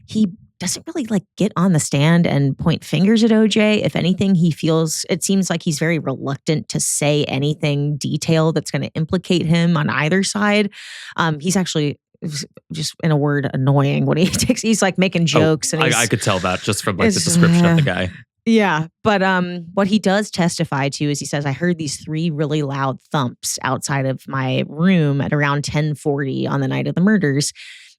he doesn't really get on the stand and point fingers at OJ. If anything, it seems like he's very reluctant to say anything detailed that's going to implicate him on either side. He's actually, just in a word, annoying when he's making jokes. And I could tell that just from the description of the guy. Yeah. But what he does testify to is he says, I heard these 3 really loud thumps outside of my room at around 10:40 on the night of the murders.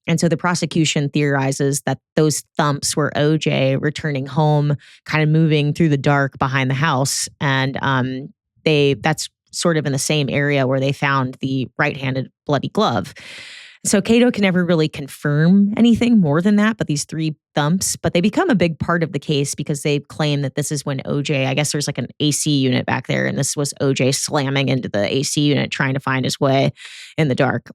And so the prosecution theorizes that those thumps were OJ returning home, kind of moving through the dark behind the house. And that's sort of in the same area where they found the right-handed bloody glove. So Cato can never really confirm anything more than that, but these 3 thumps, but they become a big part of the case because they claim that this is when OJ, I guess there's an AC unit back there, and this was OJ slamming into the AC unit trying to find his way in the dark.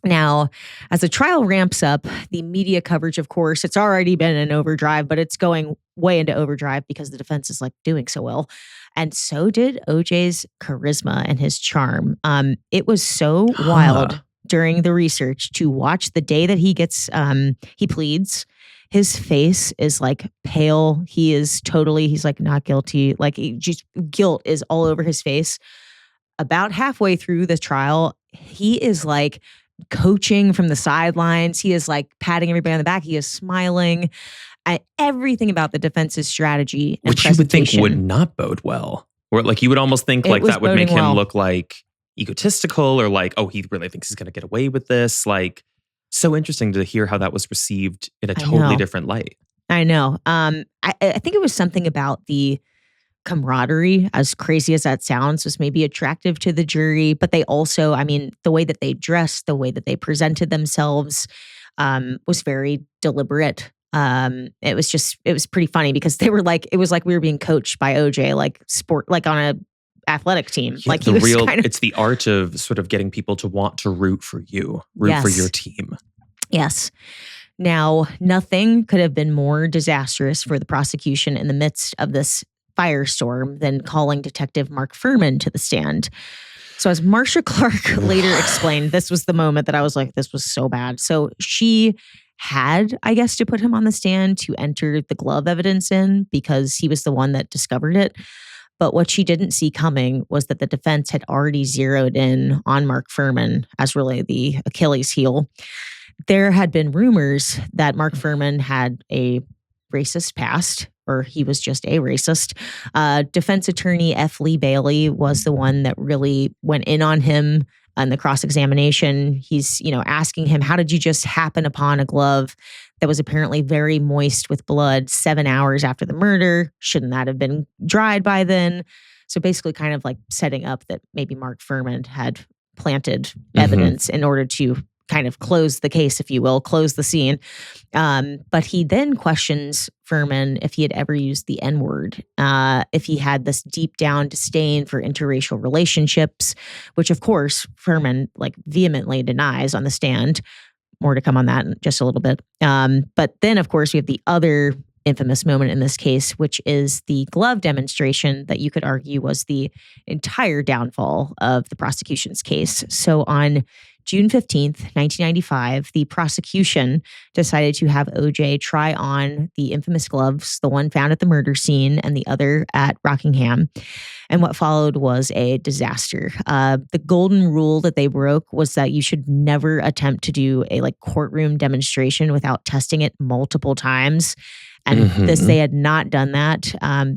Now, as the trial ramps up, the media coverage, of course, it's already been in overdrive, but it's going way into overdrive because the defense is doing so well. And so did OJ's charisma and his charm. It was so wild during the research to watch the day that he pleads. His face is pale. He's not guilty. Guilt is all over his face. About halfway through the trial, he is coaching from the sidelines. He is patting everybody on the back. He is smiling at everything about the defense's strategy. Which you would think would not bode well. Or you would almost think that would make him look egotistical or oh, he really thinks he's going to get away with this. So interesting to hear how that was received in a totally different light. I know. I think it was something about the camaraderie, as crazy as that sounds, was maybe attractive to the jury. But they also, the way that they dressed, the way that they presented themselves was very deliberate. It was pretty funny because they were it was we were being coached by OJ, sport, on a athletic team. Yeah, it's the art of sort of getting people to want to root for you, for your team. Yes. Now, nothing could have been more disastrous for the prosecution in the midst of this firestorm than calling Detective Mark Furman to the stand. So as Marcia Clark later explained, this was the moment that I was this was so bad. So she had, I guess, to put him on the stand to enter the glove evidence in because he was the one that discovered it. But what she didn't see coming was that the defense had already zeroed in on Mark Furman as really the Achilles heel. There had been rumors that Mark Furman had a racist past, or he was just a racist. Defense attorney F. Lee Bailey was the one that really went in on him on the cross-examination. He's, asking him, how did you just happen upon a glove that was apparently very moist with blood 7 hours after the murder? Shouldn't that have been dried by then? So basically kind of setting up that maybe Mark Furman had planted evidence in order to kind of close the case, if you will, close the scene. But he then questions Furman if he had ever used the N-word, if he had this deep down disdain for interracial relationships, which of course Furman like vehemently denies on the stand. More to come on that in just a little bit. But then of course we have the other infamous moment in this case, which is the glove demonstration that you could argue was the entire downfall of the prosecution's case. So on June 15th, 1995, the prosecution decided to have OJ try on the infamous gloves, the one found at the murder scene and the other at Rockingham. And what followed was a disaster. The golden rule that they broke was that you should never attempt to do a like courtroom demonstration without testing it multiple times. And they had not done that.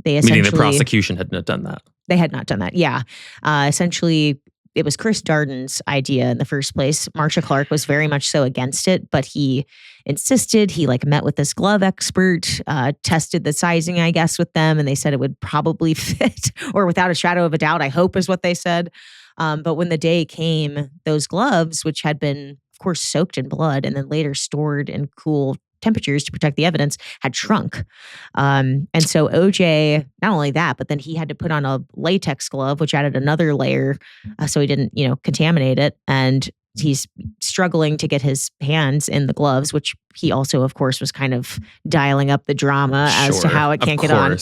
They essentially, meaning the prosecution had not done that. They had not done that. Yeah. Essentially, it was Chris Darden's idea in the first place. Marsha Clark was very much so against it, but he insisted. He like met with this glove expert, tested the sizing, I guess, with them, and they said it would probably fit, or without a shadow of a doubt, I hope is what they said. But when the day came, those gloves, which had been, of course, soaked in blood and then later stored in cool temperatures to protect the evidence, had shrunk. And so OJ, not only that, but then he had to put on a latex glove, which added another layer so he didn't, contaminate it. And he's struggling to get his hands in the gloves, which he also, of course, was kind of dialing up the drama as to how it can't get on.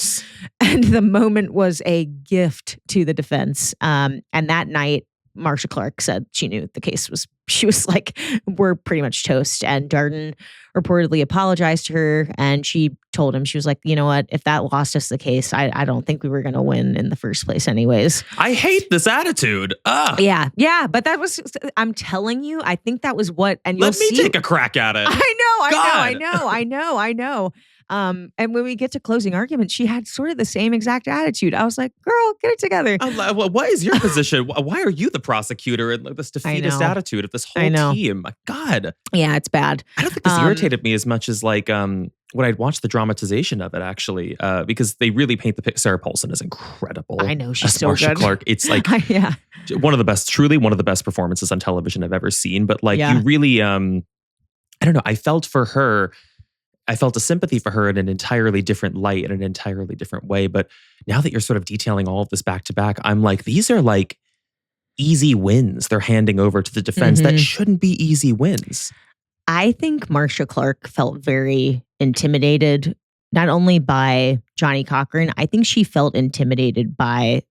And the moment was a gift to the defense. And that night, Marsha Clark said she knew the case was, she was like, we're pretty much toast. And Darden reportedly apologized to her. And she told him, she was like, you know what, if that lost us the case, I don't think we were going to win in the first place anyways. I hate this attitude. Ugh. Yeah. But that was, I'm telling you, I think that was what, and you'll see. Let me take a crack at it. I know. And when we get to closing arguments, she had sort of the same exact attitude. I was like, girl, get it together. What is your position? Why are you the prosecutor in this defeatist attitude of this whole team? My God. Yeah, it's bad. I don't think this irritated me as much as like when I'd watched the dramatization of it, actually, because they really paint the picture. Sarah Paulson is incredible. I know, she's so Marsha good. Clark. It's like one of the best, truly one of the best performances on television I've ever seen. But like you really, I don't know, I felt for her. I felt a sympathy for her in an entirely different light, in an entirely different way. But now that you're sort of detailing all of this back to back, I'm like, these are like easy wins they're handing over to the defense that shouldn't be easy wins. I think Marsha Clark felt very intimidated, not only by Johnny Cochran. I think she felt intimidated by,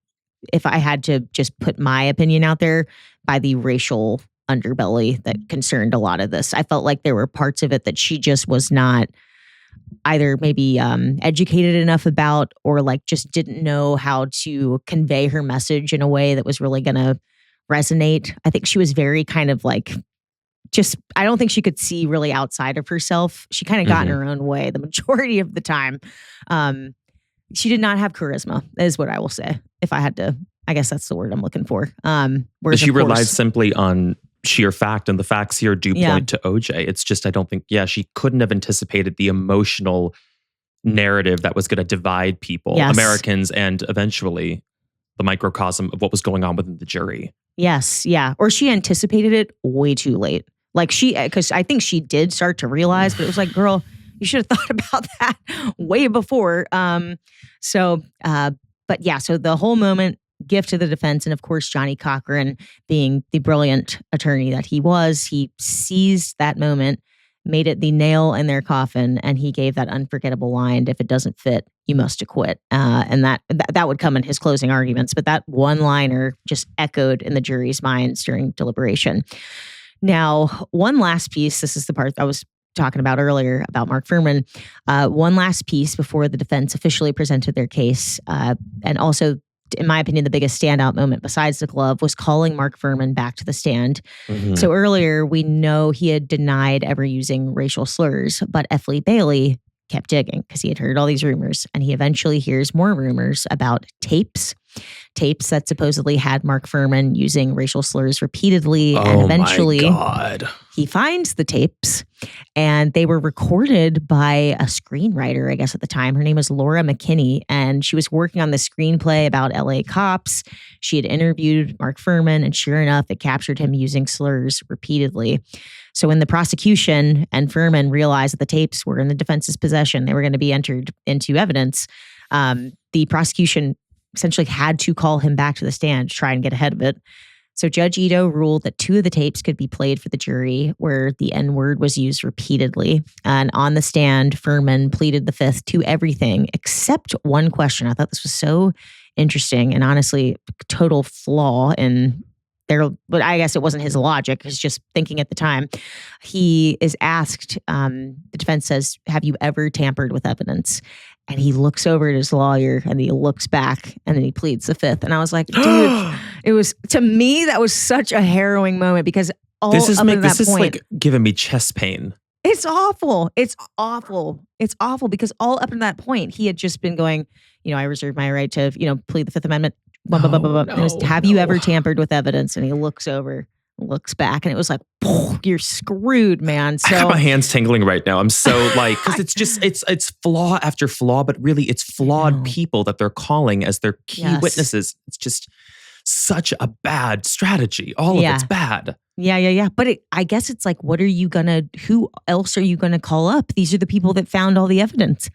if I had to just put my opinion out there, by the racial underbelly that concerned a lot of this. I felt like there were parts of it that she just was not either maybe educated enough about, or like just didn't know how to convey her message in a way that was really going to resonate. I think she was very kind of like, I don't think she could see really outside of herself. She kind of got in her own way the majority of the time. She did not have charisma, is what I will say. If I had to, I guess that's the word I'm looking for. But she relied simply on sheer fact, and the facts here do point to OJ. It's just, I don't think, she couldn't have anticipated the emotional narrative that was going to divide people, Americans, and eventually the microcosm of what was going on within the jury. Yes, yeah. Or she anticipated it way too late. Like because I think she did start to realize, but it was like, girl, you should have thought about that way before. So the whole moment, gift to the defense. And of course, Johnny Cochran, being the brilliant attorney that he was, he seized that moment, made it the nail in their coffin, and he gave that unforgettable line, if it doesn't fit, you must acquit. And that would come in his closing arguments. But that one-liner just echoed in the jury's minds during deliberation. Now, one last piece, this is the part I was talking about earlier about Mark Fuhrman. One last piece before the defense officially presented their case, and also, in my opinion, the biggest standout moment besides the glove was calling Mark Fuhrman back to the stand. So earlier, we know he had denied ever using racial slurs, but F. Lee Bailey kept digging because he had heard all these rumors, and he eventually hears more rumors about tapes tapes that supposedly had Mark Fuhrman using racial slurs repeatedly. And Oh eventually my God. he finds the tapes, and they were recorded by a screenwriter, I guess at the time. Her name was Laura McKinney, and she was working on the screenplay about LA cops. She had interviewed Mark Fuhrman, and sure enough, it captured him using slurs repeatedly. So when the prosecution and Fuhrman realized that the tapes were in the defense's possession, they were going to be entered into evidence, the prosecution essentially had to call him back to the stand to try and get ahead of it. So Judge Ito ruled that 2 of the tapes could be played for the jury where the N-word was used repeatedly. And on the stand, Fuhrman pleaded the fifth to everything except one question. I thought this was so interesting and honestly, total flaw in there, but I guess it wasn't his logic. It's just thinking at the time. He is asked, the defense says, have you ever tampered with evidence? And he looks over at his lawyer and he looks back and then he pleads the fifth. And I was like, dude, it was, to me, that was such a harrowing moment because this is like giving me chest pain. It's awful. It's awful. It's awful because all up to that point, he had just been going, I reserve my right to, plead the Fifth Amendment. Blah, blah, blah, blah, blah. No, have you ever tampered with evidence? And he looks over, looks back, and it was like, you're screwed, man. So I have my hands tingling right now. I'm so like, because it's just, it's flaw after flaw, but really it's flawed people that they're calling as their key witnesses. It's just such a bad strategy. All of it's bad. Yeah. But I guess it's like, who else are you going to call up? These are the people that found all the evidence.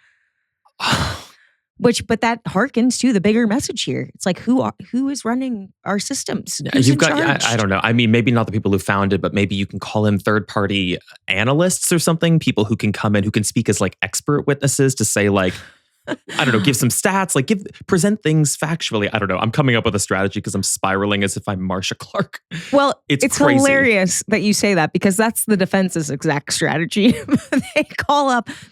But that harkens to the bigger message here. It's like, who is running our systems? Who's You've got, I don't know. I mean, maybe not the people who found it, but maybe you can call in third-party analysts or something, people who can come in, who can speak as like expert witnesses to say like, I don't know, give some stats, like present things factually. I don't know. I'm coming up with a strategy because I'm spiraling as if I'm Marsha Clark. Well, it's crazy. Hilarious that you say that because that's the defense's exact strategy.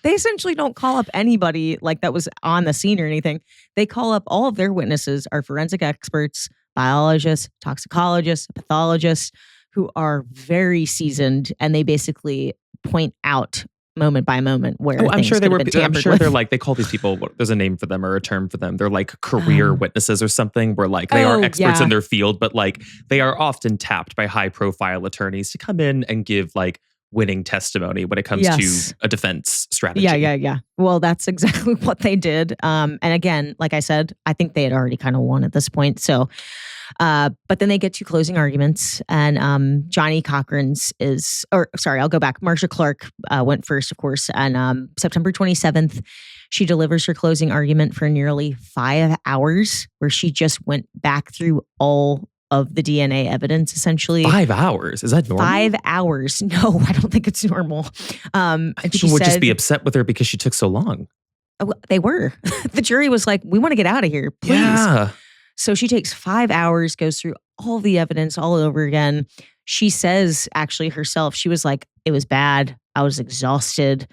They essentially don't call up anybody like that was on the scene or anything. They call up all of their witnesses are forensic experts, biologists, toxicologists, pathologists who are very seasoned, and they basically point out moment by moment where I'm sure they're like, they call these people, there's a name for them or a term for them. They're like career witnesses or something where like they are experts in their field, but like they are often tapped by high profile attorneys to come in and give like winning testimony when it comes to a defense strategy. Yeah. Well, that's exactly what they did. And again, like I said, I think they had already kind of won at this point. So, but then they get to closing arguments, and Johnny Cochran's I'll go back. Marsha Clark went first, of course, and September 27th, she delivers her closing argument for nearly 5 hours, where she just went back through all of the DNA evidence, essentially. 5 hours? Is that normal? 5 hours. No, I don't think it's normal. People would just be upset with her because she took so long. They were. The jury was like, we want to get out of here, please. Yeah. So she takes 5 hours, goes through all the evidence all over again. She says, actually herself, she was like, it was bad. I was exhausted.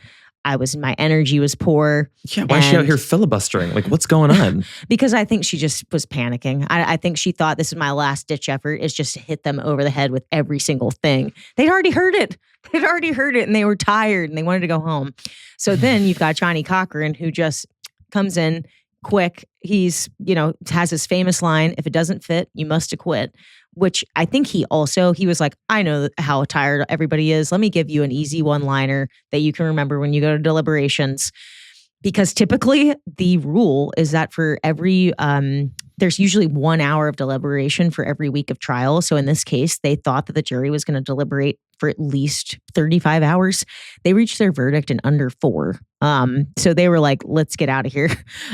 My energy was poor. Yeah, why is she out here filibustering? Like, what's going on? Because I think she just was panicking. I think she thought this is my last ditch effort, is just to hit them over the head with every single thing. They'd already heard it. And they were tired and they wanted to go home. So then you've got Johnny Cochran, who just comes in quick. He's, has his famous line, if it doesn't fit, you must acquit, which I think he was like, I know how tired everybody is. Let me give you an easy one-liner that you can remember when you go to deliberations. Because typically the rule is that for every, there's usually 1 hour of deliberation for every week of trial. So in this case, they thought that the jury was going to deliberate for at least 35 hours. They reached their verdict in under 4. So they were like, let's get out of here.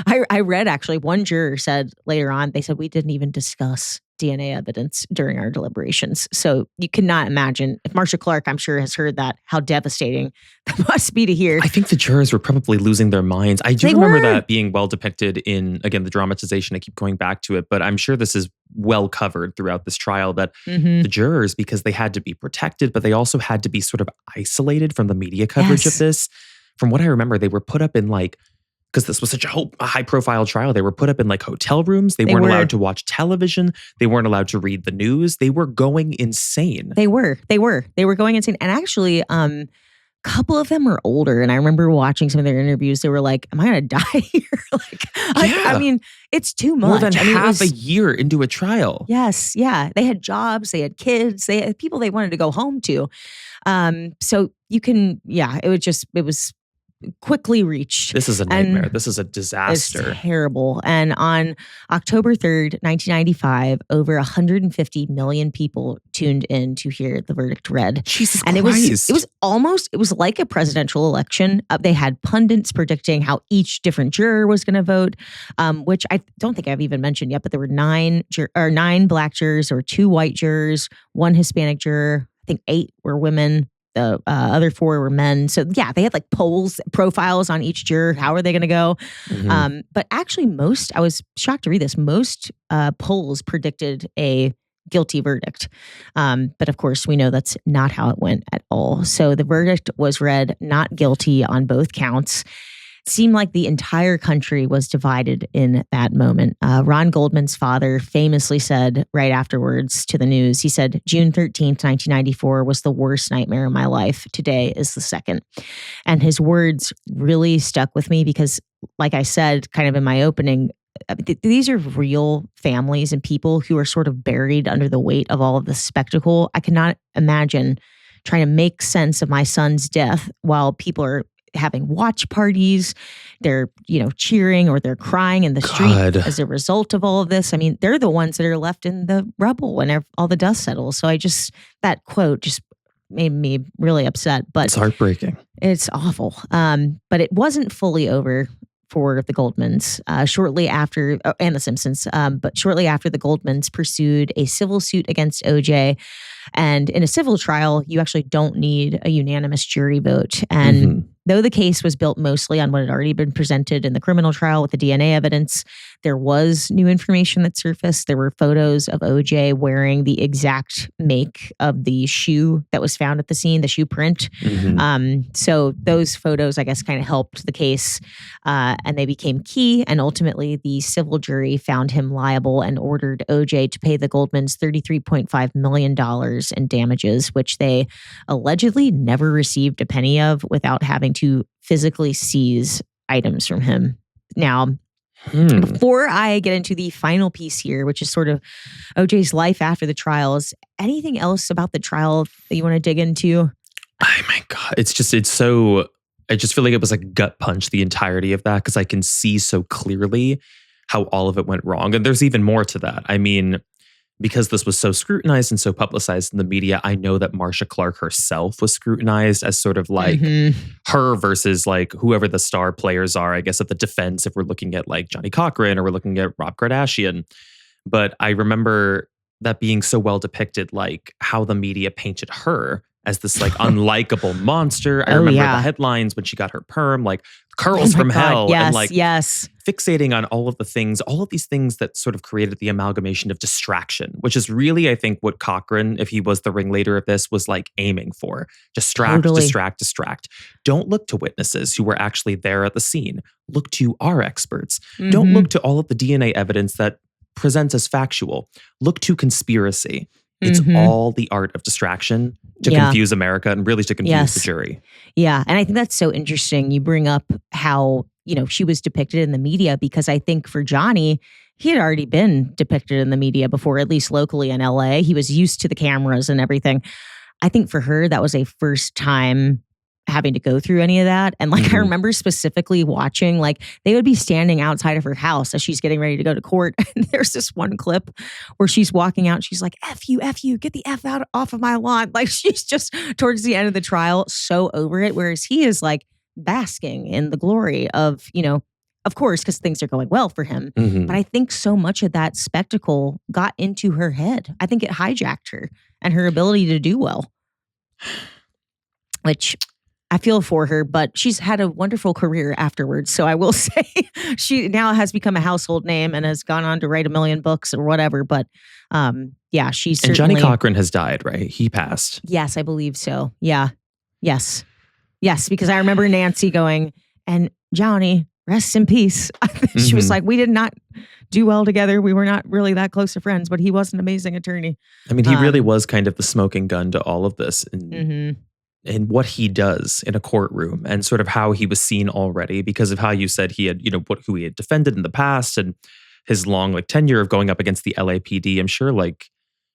I read actually one juror said later on, they said, we didn't even discuss DNA evidence during our deliberations. So you cannot imagine, if Marsha Clark, I'm sure, has heard that, how devastating that must be to hear. I think the jurors were probably losing their minds. I do remember that being well depicted in, again, the dramatization. I keep going back to it, but I'm sure this is well covered throughout this trial that the jurors, because they had to be protected, but they also had to be sort of isolated from the media coverage of this. From what I remember, they were put up in like, because this was such a high profile trial, they were put up in like hotel rooms. They weren't allowed to watch television. They weren't allowed to read the news. They were going insane. They were going insane. And actually, couple of them are older. And I remember watching some of their interviews. They were like, am I going to die here? I mean, it's too much. More than half a year into a trial. Yes. Yeah. They had jobs. They had kids. They had people they wanted to go home to. So you can, it was quickly reached. This is a nightmare. This is a disaster. It's terrible. And on October 3rd, 1995, over 150 million people tuned in to hear the verdict read. Jesus and Christ. It was like a presidential election. They had pundits predicting how each different juror was going to vote, which I don't think I've even mentioned yet, but there were 9 black jurors or 2 white jurors, 1 Hispanic juror. I think 8 were women. The other 4 were men. So yeah, they had like profiles on each juror. How are they going to go? Mm-hmm. But actually I was shocked to read this. Most polls predicted a guilty verdict. But of course, we know that's not how it went at all. So the verdict was read not guilty on both counts. It seemed like the entire country was divided in that moment. Ron Goldman's father famously said right afterwards to the news, he said, June 13th, 1994 was the worst nightmare of my life. Today is the second. And his words really stuck with me because, like I said, kind of in my opening, these are real families and people who are sort of buried under the weight of all of the spectacle. I cannot imagine trying to make sense of my son's death while people are having watch parties, they're, cheering or they're crying in the street as a result of all of this. I mean, they're the ones that are left in the rubble when all the dust settles. So that quote just made me really upset. But it's heartbreaking. It's awful. But it wasn't fully over for the Goldmans shortly after, and the Simpsons, but shortly after the Goldmans pursued a civil suit against OJ. And in a civil trial, you actually don't need a unanimous jury vote. And though the case was built mostly on what had already been presented in the criminal trial with the DNA evidence, there was new information that surfaced. There were photos of OJ wearing the exact make of the shoe that was found at the scene, the shoe print. So those photos, I guess, kind of helped the case and they became key. And ultimately, the civil jury found him liable and ordered OJ to pay the Goldmans $33.5 million in damages, which they allegedly never received a penny of without having to physically seize items from him. Now, before I get into the final piece here, which is sort of OJ's life after the trials, anything else about the trial that you want to dig into? Oh my God. I just feel like it was like a gut punch, the entirety of that, because I can see so clearly how all of it went wrong. And there's even more to that. I mean, because this was so scrutinized and so publicized in the media, I know that Marcia Clark herself was scrutinized as sort of like her versus like whoever the star players are, I guess, at the defense, if we're looking at like Johnny Cochran or we're looking at Rob Kardashian. But I remember that being so well depicted, like how the media painted her as this like unlikable monster. I remember the headlines when she got her perm, like curls from hell. Yes, and like yes. fixating on all of these things that sort of created the amalgamation of distraction, which is really, I think, what Cochran, if he was the ringleader of this, was like aiming for. Distract. Don't look to witnesses who were actually there at the scene. Look to our experts. Don't look to all of the DNA evidence that presents as factual. Look to conspiracy. It's all the art of distraction to confuse America and really to confuse the jury. Yeah. And I think that's so interesting. You bring up how, she was depicted in the media, because I think for Johnny, he had already been depicted in the media before, at least locally in LA. He was used to the cameras and everything. I think for her, that was a first time having to go through any of that. And like, I remember specifically watching, like they would be standing outside of her house as she's getting ready to go to court. And there's this one clip where she's walking out. She's like, F you, get the F off of my lawn. Like she's just towards the end of the trial, so over it. Whereas he is like basking in the glory of, of course, because things are going well for him. But I think so much of that spectacle got into her head. I think it hijacked her and her ability to do well, which I feel for her, but she's had a wonderful career afterwards. So I will say she now has become a household name and has gone on to write 1 million books or whatever. But she's certainly... And Johnny Cochran has died, right? He passed. Yes, I believe so. Yeah. Yes, because I remember Nancy going, and Johnny, rest in peace. She was like, we did not do well together. We were not really that close of friends, but he was an amazing attorney. I mean, he really was kind of the smoking gun to all of this. And what he does in a courtroom and sort of how he was seen already because of how you said he had, who he had defended in the past and his long like tenure of going up against the LAPD. I'm sure like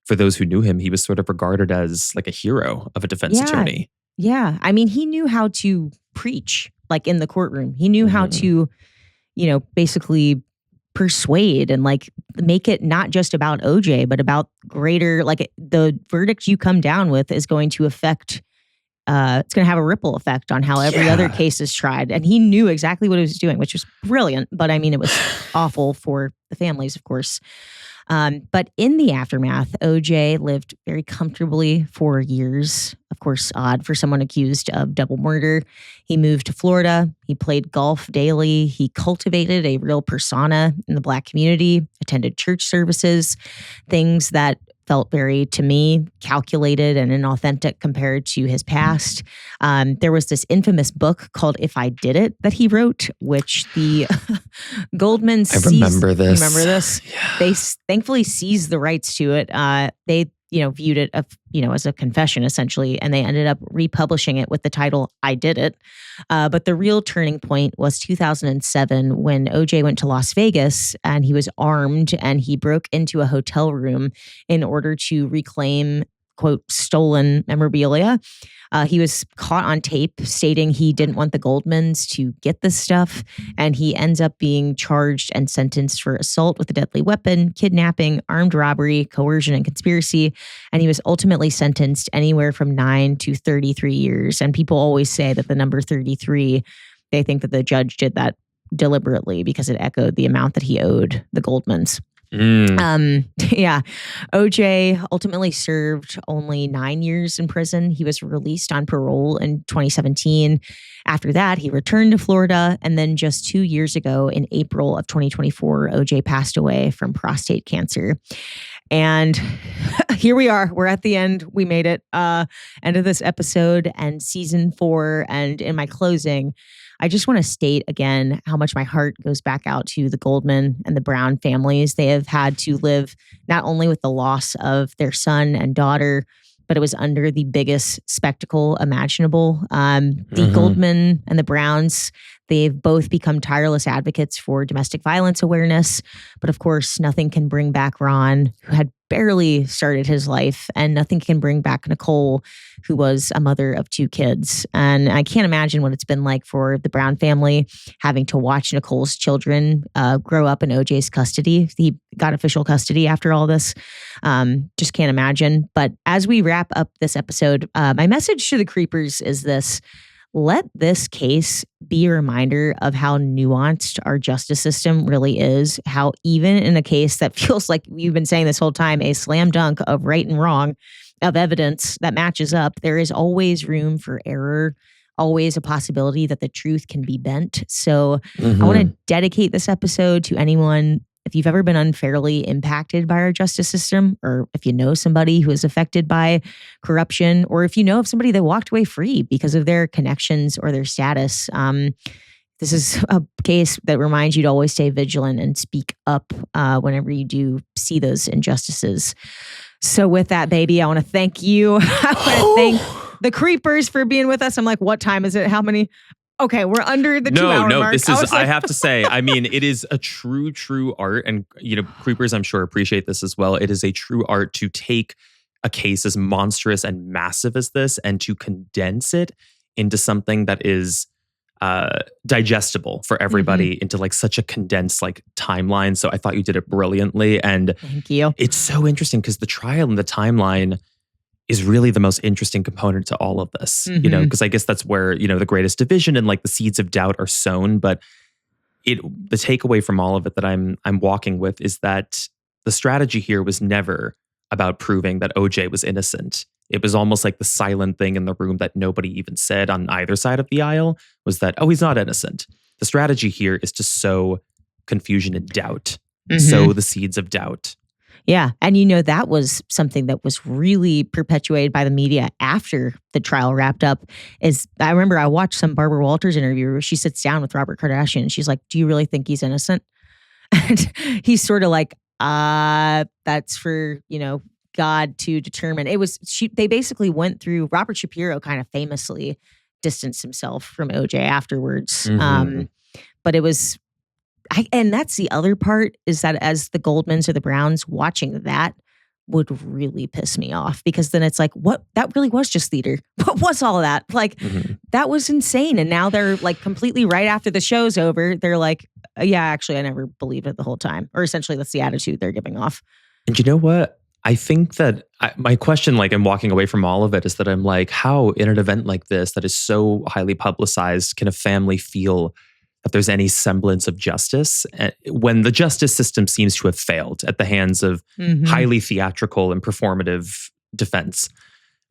for those who knew him, he was sort of regarded as like a hero of a defense attorney. Yeah. I mean, he knew how to preach like in the courtroom. He knew how to, basically persuade and like make it not just about OJ, but about greater, like the verdict you come down with is going to affect, it's going to have a ripple effect on how every other case is tried. And he knew exactly what he was doing, which was brilliant. But I mean, it was awful for the families, of course. But in the aftermath, OJ lived very comfortably for years. Of course, odd for someone accused of double murder. He moved to Florida. He played golf daily. He cultivated a real persona in the Black community, attended church services, things that felt very, to me, calculated and inauthentic compared to his past. There was this infamous book called If I Did It that he wrote, which the Goldmans remember this. Remember this? Yeah. They thankfully seized the rights to it. They viewed it, as a confession essentially, and they ended up republishing it with the title "I Did It." But the real turning point was 2007 when OJ went to Las Vegas and he was armed and he broke into a hotel room in order to reclaim, quote, stolen memorabilia. He was caught on tape stating he didn't want the Goldmans to get this stuff, and he ends up being charged and sentenced for assault with a deadly weapon, kidnapping, armed robbery, coercion, and conspiracy. And he was ultimately sentenced anywhere from 9 to 33 years. And people always say that the number 33, they think that the judge did that deliberately because it echoed the amount that he owed the Goldmans. OJ ultimately served only 9 years in prison. He was released on parole in 2017. After that, he returned to Florida. And then just 2 years ago, in April of 2024, OJ passed away from prostate cancer. And here we are. We're at the end. We made it. End of this episode and season 4. And in my closing, I just want to state again how much my heart goes back out to the Goldman and the Brown families. They have had to live not only with the loss of their son and daughter, but it was under the biggest spectacle imaginable. The Goldman and the Browns, they've both become tireless advocates for domestic violence awareness. But of course, nothing can bring back Ron, who had barely started his life, and nothing can bring back Nicole, who was a mother of 2 kids. And I can't imagine what it's been like for the Brown family having to watch Nicole's children grow up in OJ's custody. He got official custody after all this. Just can't imagine. But as we wrap up this episode, my message to the creepers is this: let this case be a reminder of how nuanced our justice system really is, how even in a case that feels like we've been saying this whole time, a slam dunk of right and wrong, of evidence that matches up, there is always room for error, always a possibility that the truth can be bent. So I want to dedicate this episode to anyone. If you've ever been unfairly impacted by our justice system, or if you know somebody who is affected by corruption, or if you know of somebody that walked away free because of their connections or their status, this is a case that reminds you to always stay vigilant and speak up whenever you do see those injustices. So with that, baby, I want to thank you. I want to thank the creepers for being with us. I'm like, what time is it? How many? Okay, we're under the 2 hour mark. This is, I have to say, I mean, it is a true art. And, creepers, I'm sure, appreciate this as well. It is a true art to take a case as monstrous and massive as this and to condense it into something that is digestible for everybody into like such a condensed like timeline. So I thought you did it brilliantly. And thank you. It's so interesting because the trial and the timeline is really the most interesting component to all of this, because I guess that's where, the greatest division and like the seeds of doubt are sown. But the takeaway from all of it that I'm walking with is that the strategy here was never about proving that OJ was innocent. It was almost like the silent thing in the room that nobody even said on either side of the aisle was that, oh, he's not innocent. The strategy here is to sow confusion and doubt, sow the seeds of doubt. Yeah. And that was something that was really perpetuated by the media after the trial wrapped up. I remember I watched some Barbara Walters interview where she sits down with Robert Kardashian and she's like, do you really think he's innocent? And he's sort of like, that's for, God to determine. They basically went through, Robert Shapiro kind of famously distanced himself from OJ afterwards. But it was, and that's the other part, is that as the Goldmans or the Browns, watching that would really piss me off, because then it's like, what? That really was just theater. What was all that? Like, that was insane. And now they're like completely, right after the show's over, they're like, yeah, actually, I never believed it the whole time. Or essentially, that's the attitude they're giving off. And you know what? I think that my question, like, I'm walking away from all of it, is that I'm like, how in an event like this that is so highly publicized can a family feel that there's any semblance of justice when the justice system seems to have failed at the hands of highly theatrical and performative defense?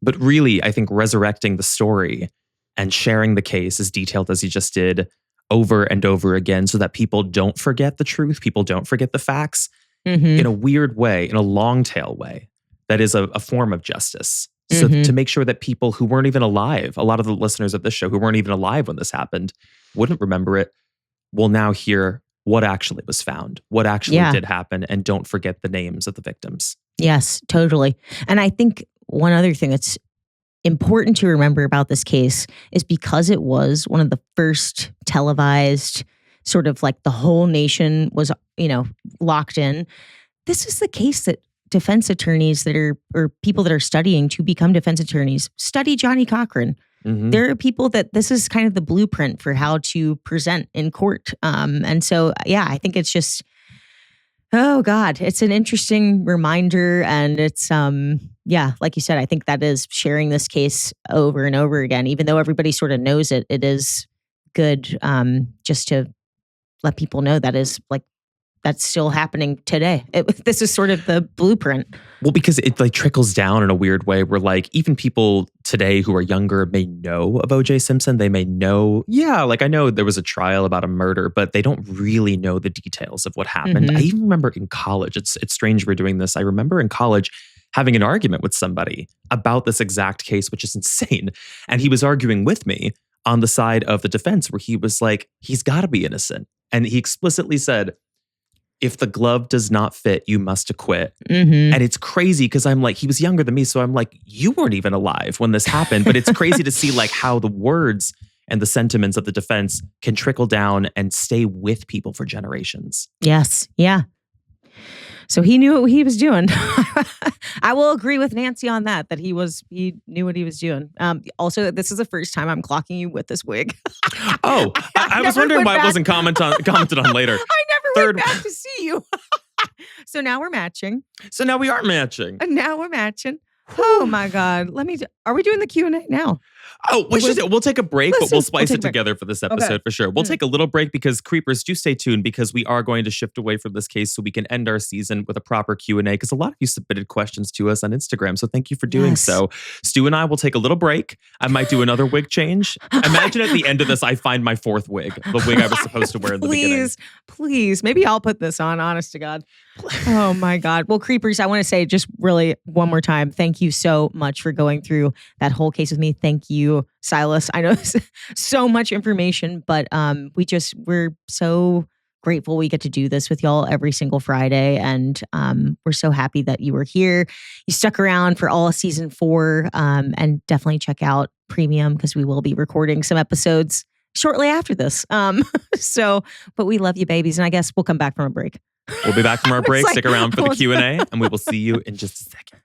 But really, I think resurrecting the story and sharing the case as detailed as he just did over and over again, so that people don't forget the truth, people don't forget the facts, in a weird way, in a long tail way, that is a form of justice. So to make sure that people who weren't even alive, a lot of the listeners of this show who weren't even alive when this happened, wouldn't remember it, will now hear what actually was found, what actually did happen, and don't forget the names of the victims. Yes, totally. And I think one other thing that's important to remember about this case is, because it was one of the first televised, sort of like the whole nation was, locked in. This is the case that defense attorneys or people that are studying to become defense attorneys study Johnny Cochran. There are people that this is kind of the blueprint for how to present in court. And so, I think it's just, oh God, it's an interesting reminder. And it's, like you said, I think that is sharing this case over and over again, even though everybody sort of knows it, it is good just to let people know that is like, that's still happening today. This is sort of the blueprint. Well, because it like trickles down in a weird way where like even people today who are younger may know of O.J. Simpson. They may know, like I know there was a trial about a murder, but they don't really know the details of what happened. I even remember in college, it's strange we're doing this. I remember in college having an argument with somebody about this exact case, which is insane. And he was arguing with me on the side of the defense, where he was like, he's got to be innocent. And he explicitly said, if the glove does not fit, you must acquit. And it's crazy because I'm like, he was younger than me. So I'm like, you weren't even alive when this happened. But it's crazy to see like how the words and the sentiments of the defense can trickle down and stay with people for generations. Yes. Yeah. So he knew what he was doing. I will agree with Nancy on that he knew what he was doing. Also, this is the first time I'm clocking you with this wig. I was wondering why it wasn't commented on later. I never went back to see you. So now we're matching. So now we are matching. And now we're matching. Oh my God. Are we doing the Q&A now? Oh, we'll take a break, but we'll spice it together for this episode for sure. We'll take a little break because Creepers, do stay tuned, because we are going to shift away from this case so we can end our season with a proper Q&A, because a lot of you submitted questions to us on Instagram. So thank you for doing so. Stu and I will take a little break. I might do another wig change. Imagine at the end of this, I find my fourth wig, the wig I was supposed to wear in the beginning. Please. Maybe I'll put this on, honest to God. Oh my God. Well, Creepers, I want to say just really one more time, thank you so much for going through that whole case with me. Thank you, Silas. I know it's so much information, but we're so grateful we get to do this with y'all every single Friday. And we're so happy that you were here. You stuck around for all of season 4, and definitely check out Premium, because we will be recording some episodes shortly after this. But we love you, babies. And I guess we'll come back from a break. We'll be back from our break. Stick around for the Q&A, and we will see you in just a second.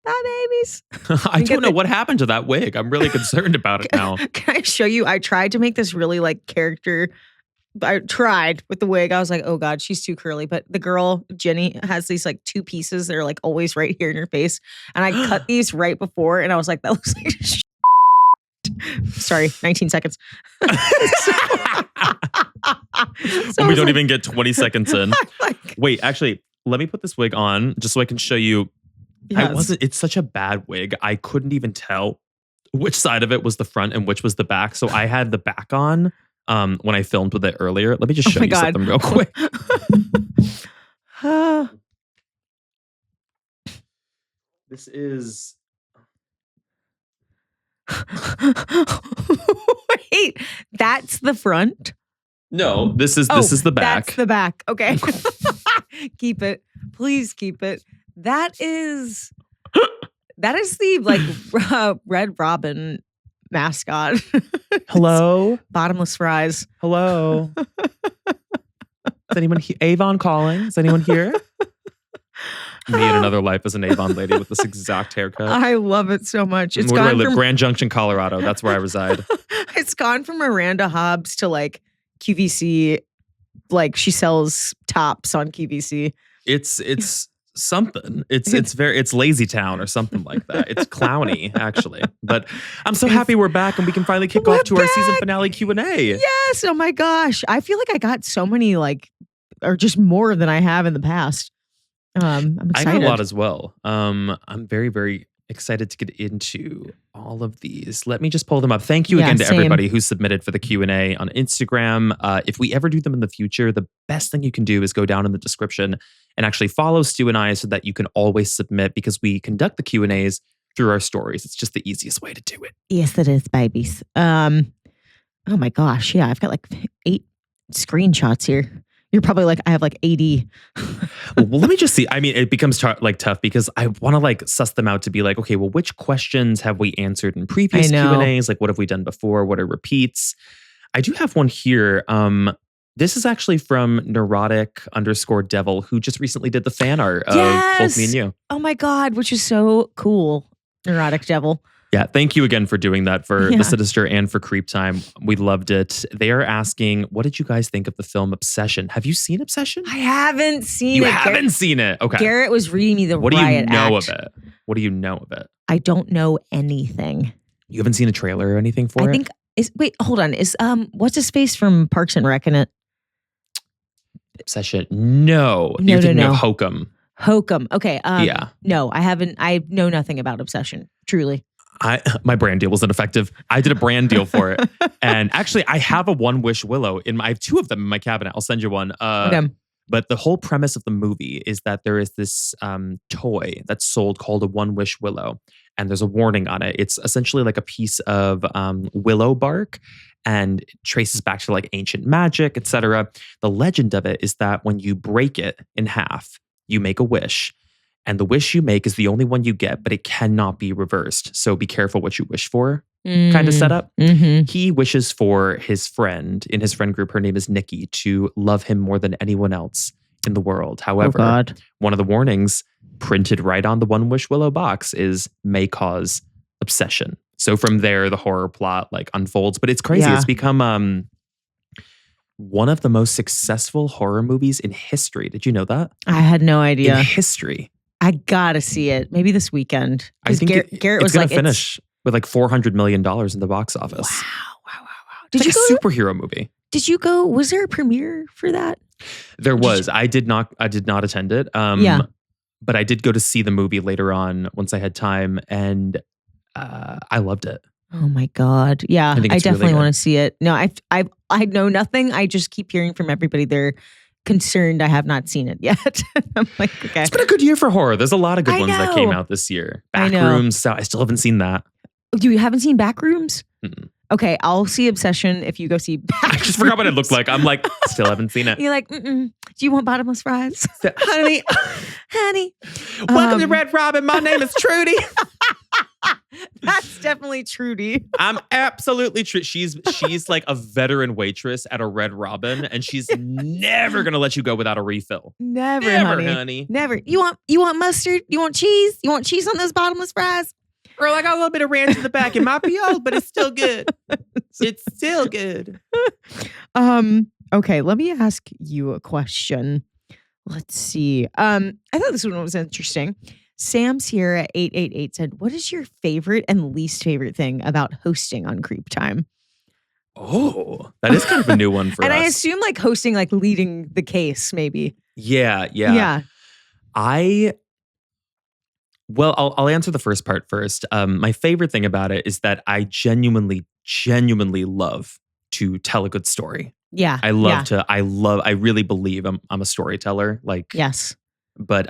Bye, babies. I don't know what happened to that wig. I'm really concerned about it now. Can I show you? I tried to make this really like character. I tried with the wig. I was like, oh God, she's too curly. But the girl, Jenny, has these like 2 pieces that are like always right here in her face. And I cut these right before. And I was like, that looks like shit. Sorry, 19 seconds. We don't even get 20 seconds in. Wait, actually, let me put this wig on just so I can show you. Yes. It's such a bad wig. I couldn't even tell which side of it was the front and which was the back. So I had the back on when I filmed with it earlier. Let me just show you something real quick. This is... Wait, that's the front? No, this is the back. That's the back. Okay. Keep it. Please keep it. That is... That is the Red Robin mascot. Hello? Bottomless fries. Hello? Is anyone here? Avon calling? Is anyone here? Me in another life as an Avon lady with this exact haircut. I love it so much. Where do I live? Grand Junction, Colorado. That's where I reside. It's gone from Miranda Hobbs to like QVC. Like she sells tops on QVC. It's something. It's Lazy Town or something like that. It's clowny, actually. But I'm so happy we're back and we can finally kick off to our season finale Q&A. Yes. Oh my gosh. I feel like I got so many or just more than I have in the past. I'm excited. I got a lot as well. I'm very, very excited to get into all of these. Let me just pull them up. Thank you again to everybody who submitted for the Q&A on Instagram. If we ever do them in the future, the best thing you can do is go down in the description and actually follow Stu and I so that you can always submit, because we conduct the Q&As through our stories. It's just the easiest way to do it. Yes, it is, babies. Oh my gosh. Yeah, I've got like 8 screenshots here. You're probably like, I have like 80. Well, let me just see. I mean, it becomes tough because I want to suss them out to be like, okay, well, which questions have we answered in previous Q&As? Like, what have we done before? What are repeats? I do have one here. This is actually from neurotic_devil, who just recently did the fan art of both me and you. Oh my God, which is so cool. Neurotic Devil. Yeah, thank you again for doing that for The Sinister and for CreepTime. We loved it. They are asking, what did you guys think of the film Obsession? Have you seen Obsession? I haven't seen it. You haven't seen it? Okay. Garrett was reading me the What do you know act. of it? What do you know of it? I don't know anything. You haven't seen a trailer or anything for it? Wait, hold on. Is what's his face from Parks and Rec in it? Obsession? No. You're thinking of Hokum. Hokum. Okay. Yeah. No, I haven't. I know nothing about Obsession. Truly. My brand deal was ineffective. I did a brand deal for it. And actually, I have a One Wish Willow. I have 2 of them in my cabinet. I'll send you one. Okay. But the whole premise of the movie is that there is this toy that's sold called a One Wish Willow. And there's a warning on it. It's essentially like a piece of willow bark and traces back to like ancient magic, etc. The legend of it is that when you break it in half, you make a wish. And the wish you make is the only one you get, but it cannot be reversed. So be careful what you wish for, kind of setup. Mm-hmm. He wishes for his friend in his friend group. Her name is Nikki, to love him more than anyone else in the world. However, one of the warnings printed right on the One Wish Willow box is may cause obsession. So from there, the horror plot unfolds. But it's crazy. Yeah. It's become one of the most successful horror movies in history. Did you know that? I had no idea. In history. I gotta see it. Maybe this weekend. I think Garrett was going to finish with $400 million in the box office. Wow. It's like a superhero movie. Did you go? Was there a premiere for that? There was. I did not attend it. But I did go to see the movie later on once I had time, and I loved it. Oh my God. Yeah. I definitely want to see it. No, I know nothing. I just keep hearing from everybody they're concerned I have not seen it yet. I'm like, okay. It's been a good year for horror. There's a lot of good ones that came out this year. Backrooms. I still haven't seen that. You haven't seen Backrooms? Okay, I'll see Obsession if you go see Backrooms. I just forgot what it looked like. I'm like, still haven't seen it. You're like, do you want bottomless fries? Honey. Welcome to Red Robin. My name is Trudy. That's definitely Trudy. I'm absolutely true. She's like a veteran waitress at a Red Robin, and she's never gonna let you go without a refill. Never, honey. Never. You want mustard? You want cheese? You want cheese on those bottomless fries? Girl, I got a little bit of ranch in the back. It might be old, but it's still good. It's still good. Okay, let me ask you a question. Let's see. I thought this one was interesting. Sam's here at 888 said, what is your favorite and least favorite thing about hosting on CreepTime? Oh, that is kind of a new one for us. And I assume hosting, leading the case, maybe. Yeah. Well, I'll answer the first part first. My favorite thing about it is that I genuinely love to tell a good story. Yeah. I really believe I'm a storyteller. Yes. But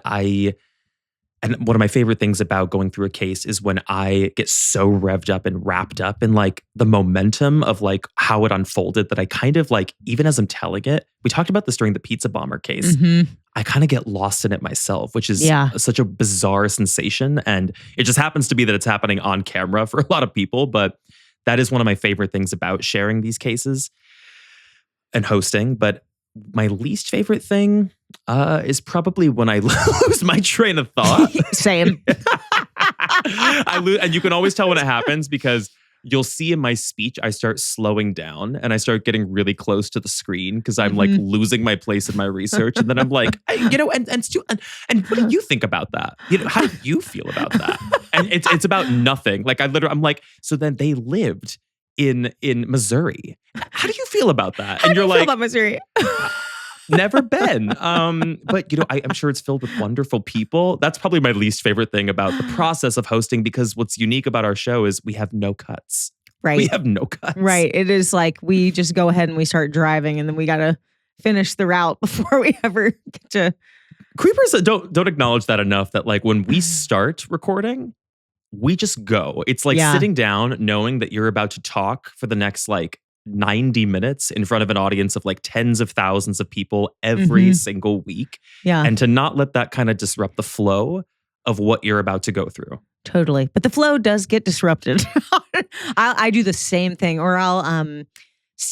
and one of my favorite things about going through a case is when I get so revved up and wrapped up in the momentum of how it unfolded that I kind of even as I'm telling it, we talked about this during the Pizza Bomber case. Mm-hmm. I kind of get lost in it myself, which is such a bizarre sensation. And it just happens to be that it's happening on camera for a lot of people. But that is one of my favorite things about sharing these cases and hosting. But my least favorite thing is probably when I lose my train of thought. Same. I lose, and you can always tell when it happens because you'll see in my speech, I start slowing down and I start getting really close to the screen because I'm like losing my place in my research. And then I'm like, and what do you think about that? How do you feel about that? And it's about nothing. Like I'm like, so then they lived in Missouri. How do you feel about that? And you're like, feel about Missouri? Never been. But I'm sure it's filled with wonderful people. That's probably my least favorite thing about the process of hosting, because what's unique about our show is we have no cuts. Right. We have no cuts. Right. It is like we just go ahead and we start driving and then we got to finish the route before we ever get to. Creepers don't acknowledge that enough, that like when we start recording, we just go. It's like sitting down knowing that you're about to talk for the next like 90 minutes in front of an audience of like tens of thousands of people every single week. Yeah. And to not let that kind of disrupt the flow of what you're about to go through. Totally. But the flow does get disrupted. I do the same thing, or I'll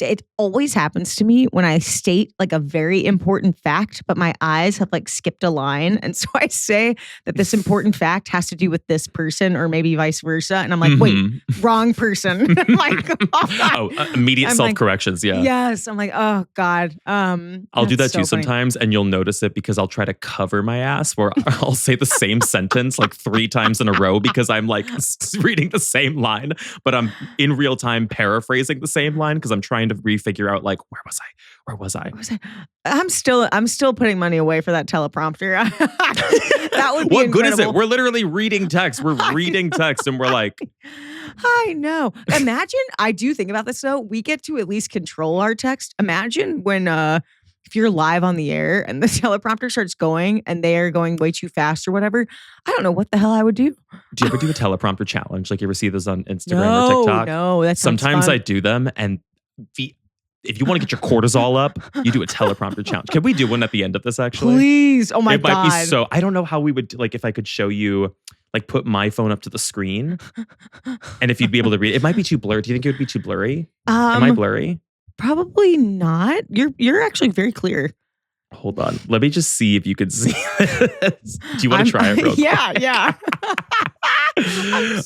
it always happens to me when I state like a very important fact, but my eyes have like skipped a line. And so I say that this important fact has to do with this person, or maybe vice versa. And I'm like, wait, wrong person. I'm like, immediate self-corrections. Like, yes. I'm like, oh God. I'll do that too sometimes, and you'll notice it because I'll try to cover my ass where I'll say the same sentence like 3 times in a row because I'm like reading the same line, but I'm in real time paraphrasing the same line because I'm trying to refigure out like, where was I? I'm still putting money away for that teleprompter. That would be what incredible. Good is it? We're literally reading text. We're reading text and we're like, I know. Imagine, I do think about this though. We get to at least control our text. Imagine when if you're live on the air and the teleprompter starts going and they are going way too fast or whatever, I don't know what the hell I would do. Do you ever do a teleprompter challenge? Like you ever see those on Instagram or TikTok? No, that's sometimes I do them, and if you want to get your cortisol up, you do a teleprompter challenge. Can we do one at the end of this actually? Please. Oh my God. It might be so, I don't know how we would, like if I could show you, like put my phone up to the screen and if you'd be able to read it. It might be too blurry. Do you think it would be too blurry? Am I blurry? Probably not. You're actually very clear. Hold on. Let me just see if you could see this. Do you want to try it real quick? Yeah.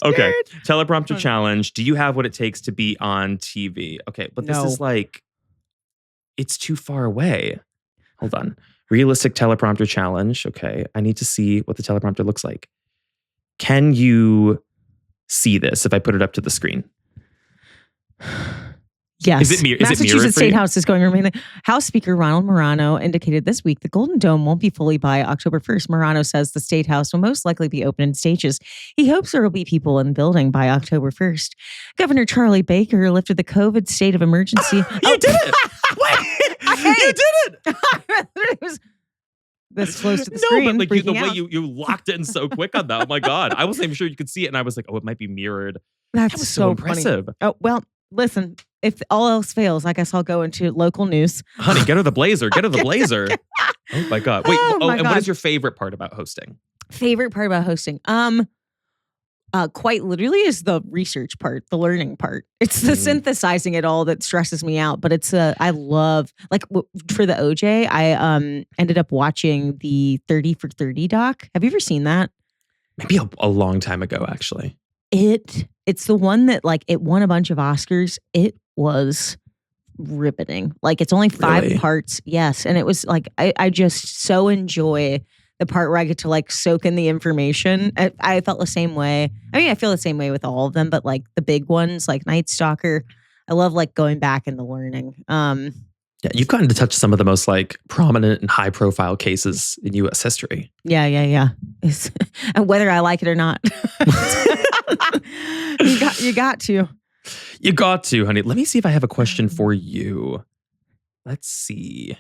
Okay. Teleprompter challenge. Do you have what it takes to be on TV? Okay. But this is like, it's too far away. Hold on. Realistic teleprompter challenge. Okay. I need to see what the teleprompter looks like. Can you see this if I put it up to the screen? Yes. Is it Massachusetts State House is going to remain. House Speaker Ronald Morano indicated this week the Golden Dome won't be fully by October 1st. Morano says the State House will most likely be open in stages. He hopes there will be people in the building by October 1st. Governor Charlie Baker lifted the COVID state of emergency. You did it! Wait! You did it! It was this close to the screen. No, but like the way you locked in so quick on that. Oh my God. I wasn't even sure you could see it. And I was like, oh, it might be mirrored. That was so impressive. Funny. Oh, well, listen. If all else fails, I guess I'll go into local news. Honey, get her the blazer. Get her the blazer. Oh my God. Wait, my and God. What is your favorite part about hosting? Favorite part about hosting? Quite literally is the research part, the learning part. It's the synthesizing it all that stresses me out. But it's I love, like for the OJ, I ended up watching the 30 for 30 doc. Have you ever seen that? Maybe a long time ago, actually. It's the one that like it won a bunch of Oscars. It was riveting. Like it's only 5 parts. Yes. And it was like, I just so enjoy the part where I get to like soak in the information. I felt the same way. I mean, I feel the same way with all of them, but like the big ones like Night Stalker, I love like going back and the learning. Yeah, you've gotten to touch some of the most like prominent and high profile cases in U.S. history. Yeah. And whether I like it or not. You got to. You got to, honey. Let me see if I have a question for you. Let's see.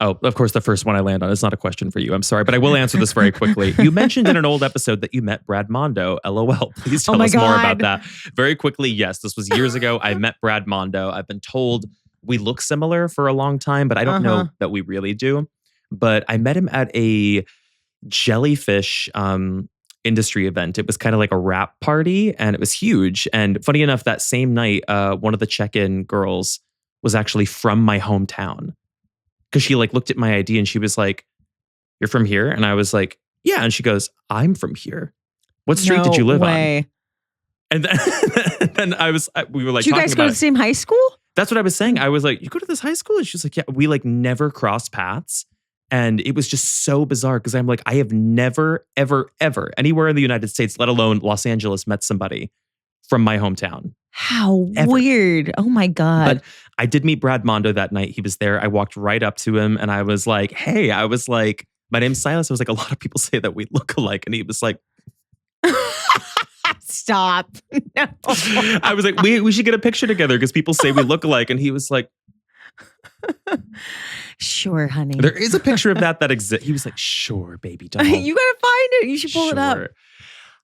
Oh, of course, the first one I land on is not a question for you. I'm sorry, but I will answer this very quickly. You mentioned in an old episode that you met Brad Mondo. LOL. Please tell us more about that. Very quickly, yes, this was years ago. I met Brad Mondo. I've been told we look similar for a long time, but I don't know that we really do. But I met him at a jellyfish industry event. It was kind of like a wrap party, and it was huge. And funny enough, that same night, one of the check-in girls was actually from my hometown, because she like looked at my ID and she was like, "You're from here?" And I was like, "Yeah." And she goes, "I'm from here. What street did you live on?" And then we were like, did you guys go to the same high school? That's what I was saying. I was like, "You go to this high school?" And she was like, "Yeah." We like never crossed paths. And it was just so bizarre, because I'm like, I have never, ever, ever anywhere in the United States, let alone Los Angeles, met somebody from my hometown. How weird. Oh my God. But I did meet Brad Mondo that night. He was there. I walked right up to him and I was like, "Hey," I was like, "My name's Silas." I was like, "A lot of people say that we look alike." And he was like, "Stop." No. I was like, we should get a picture together because people say we look alike. And he was like, "Sure, honey." There is a picture of that exists. He was like, "Sure, baby doll." You gotta find it. You should pull it up.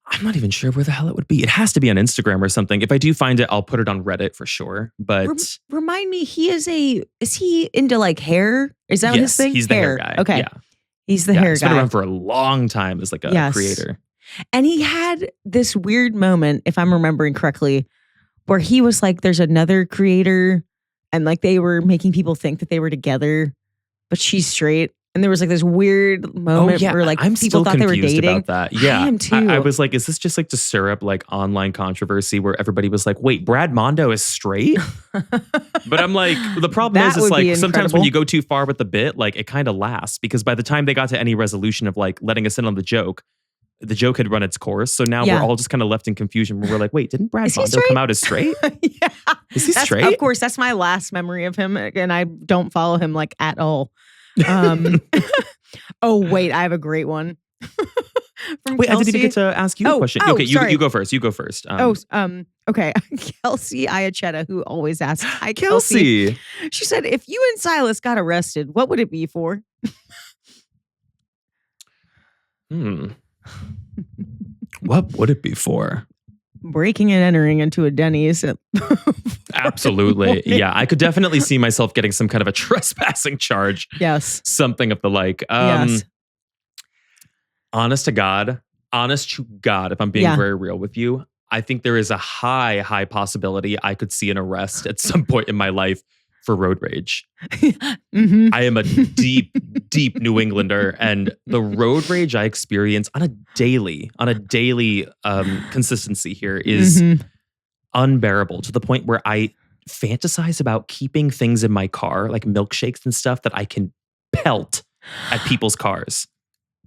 I'm not even sure where the hell it would be. It has to be on Instagram or something. If I do find it, I'll put it on Reddit for sure. But remind me, is he into like hair? Is that his thing? He's the hair guy. Okay. Yeah. He's the hair guy. He's been around for a long time as like a creator. And he had this weird moment, if I'm remembering correctly, where he was like, there's another creator, and like they were making people think that they were together, but she's straight. And there was like this weird moment where like people thought they were dating. About that. Yeah, I am too. I was like, is this just like to stir up like online controversy where everybody was like, "Wait, Brad Mondo is straight?" But I'm like, the problem is like sometimes when you go too far with the bit, like it kind of lasts, because by the time they got to any resolution of like letting us in on the joke had run its course. So now we're all just kind of left in confusion where we're like, wait, didn't Brad Mondo come out as straight? Yeah. Is he straight? Of course, that's my last memory of him. And I don't follow him like at all. Oh, wait, I have a great one. Wait, Kelsey. I didn't even get to ask you a question. Okay, you go first. You go first. Okay. Kelsey Iachetta, who always asks, "Hi, Kelsey." She said, "If you and Silas got arrested, what would it be for?" What would it be for? Breaking and entering into a Denny's. Absolutely. Yeah, I could definitely see myself getting some kind of a trespassing charge. Yes. Something of the like. Yes. Honest to God, if I'm being very real with you, I think there is a high possibility I could see an arrest at some point in my life for road rage. Mm-hmm. I am a deep New Englander, and the road rage I experience on a daily consistency here is unbearable, to the point where I fantasize about keeping things in my car, like milkshakes and stuff, that I can pelt at people's cars.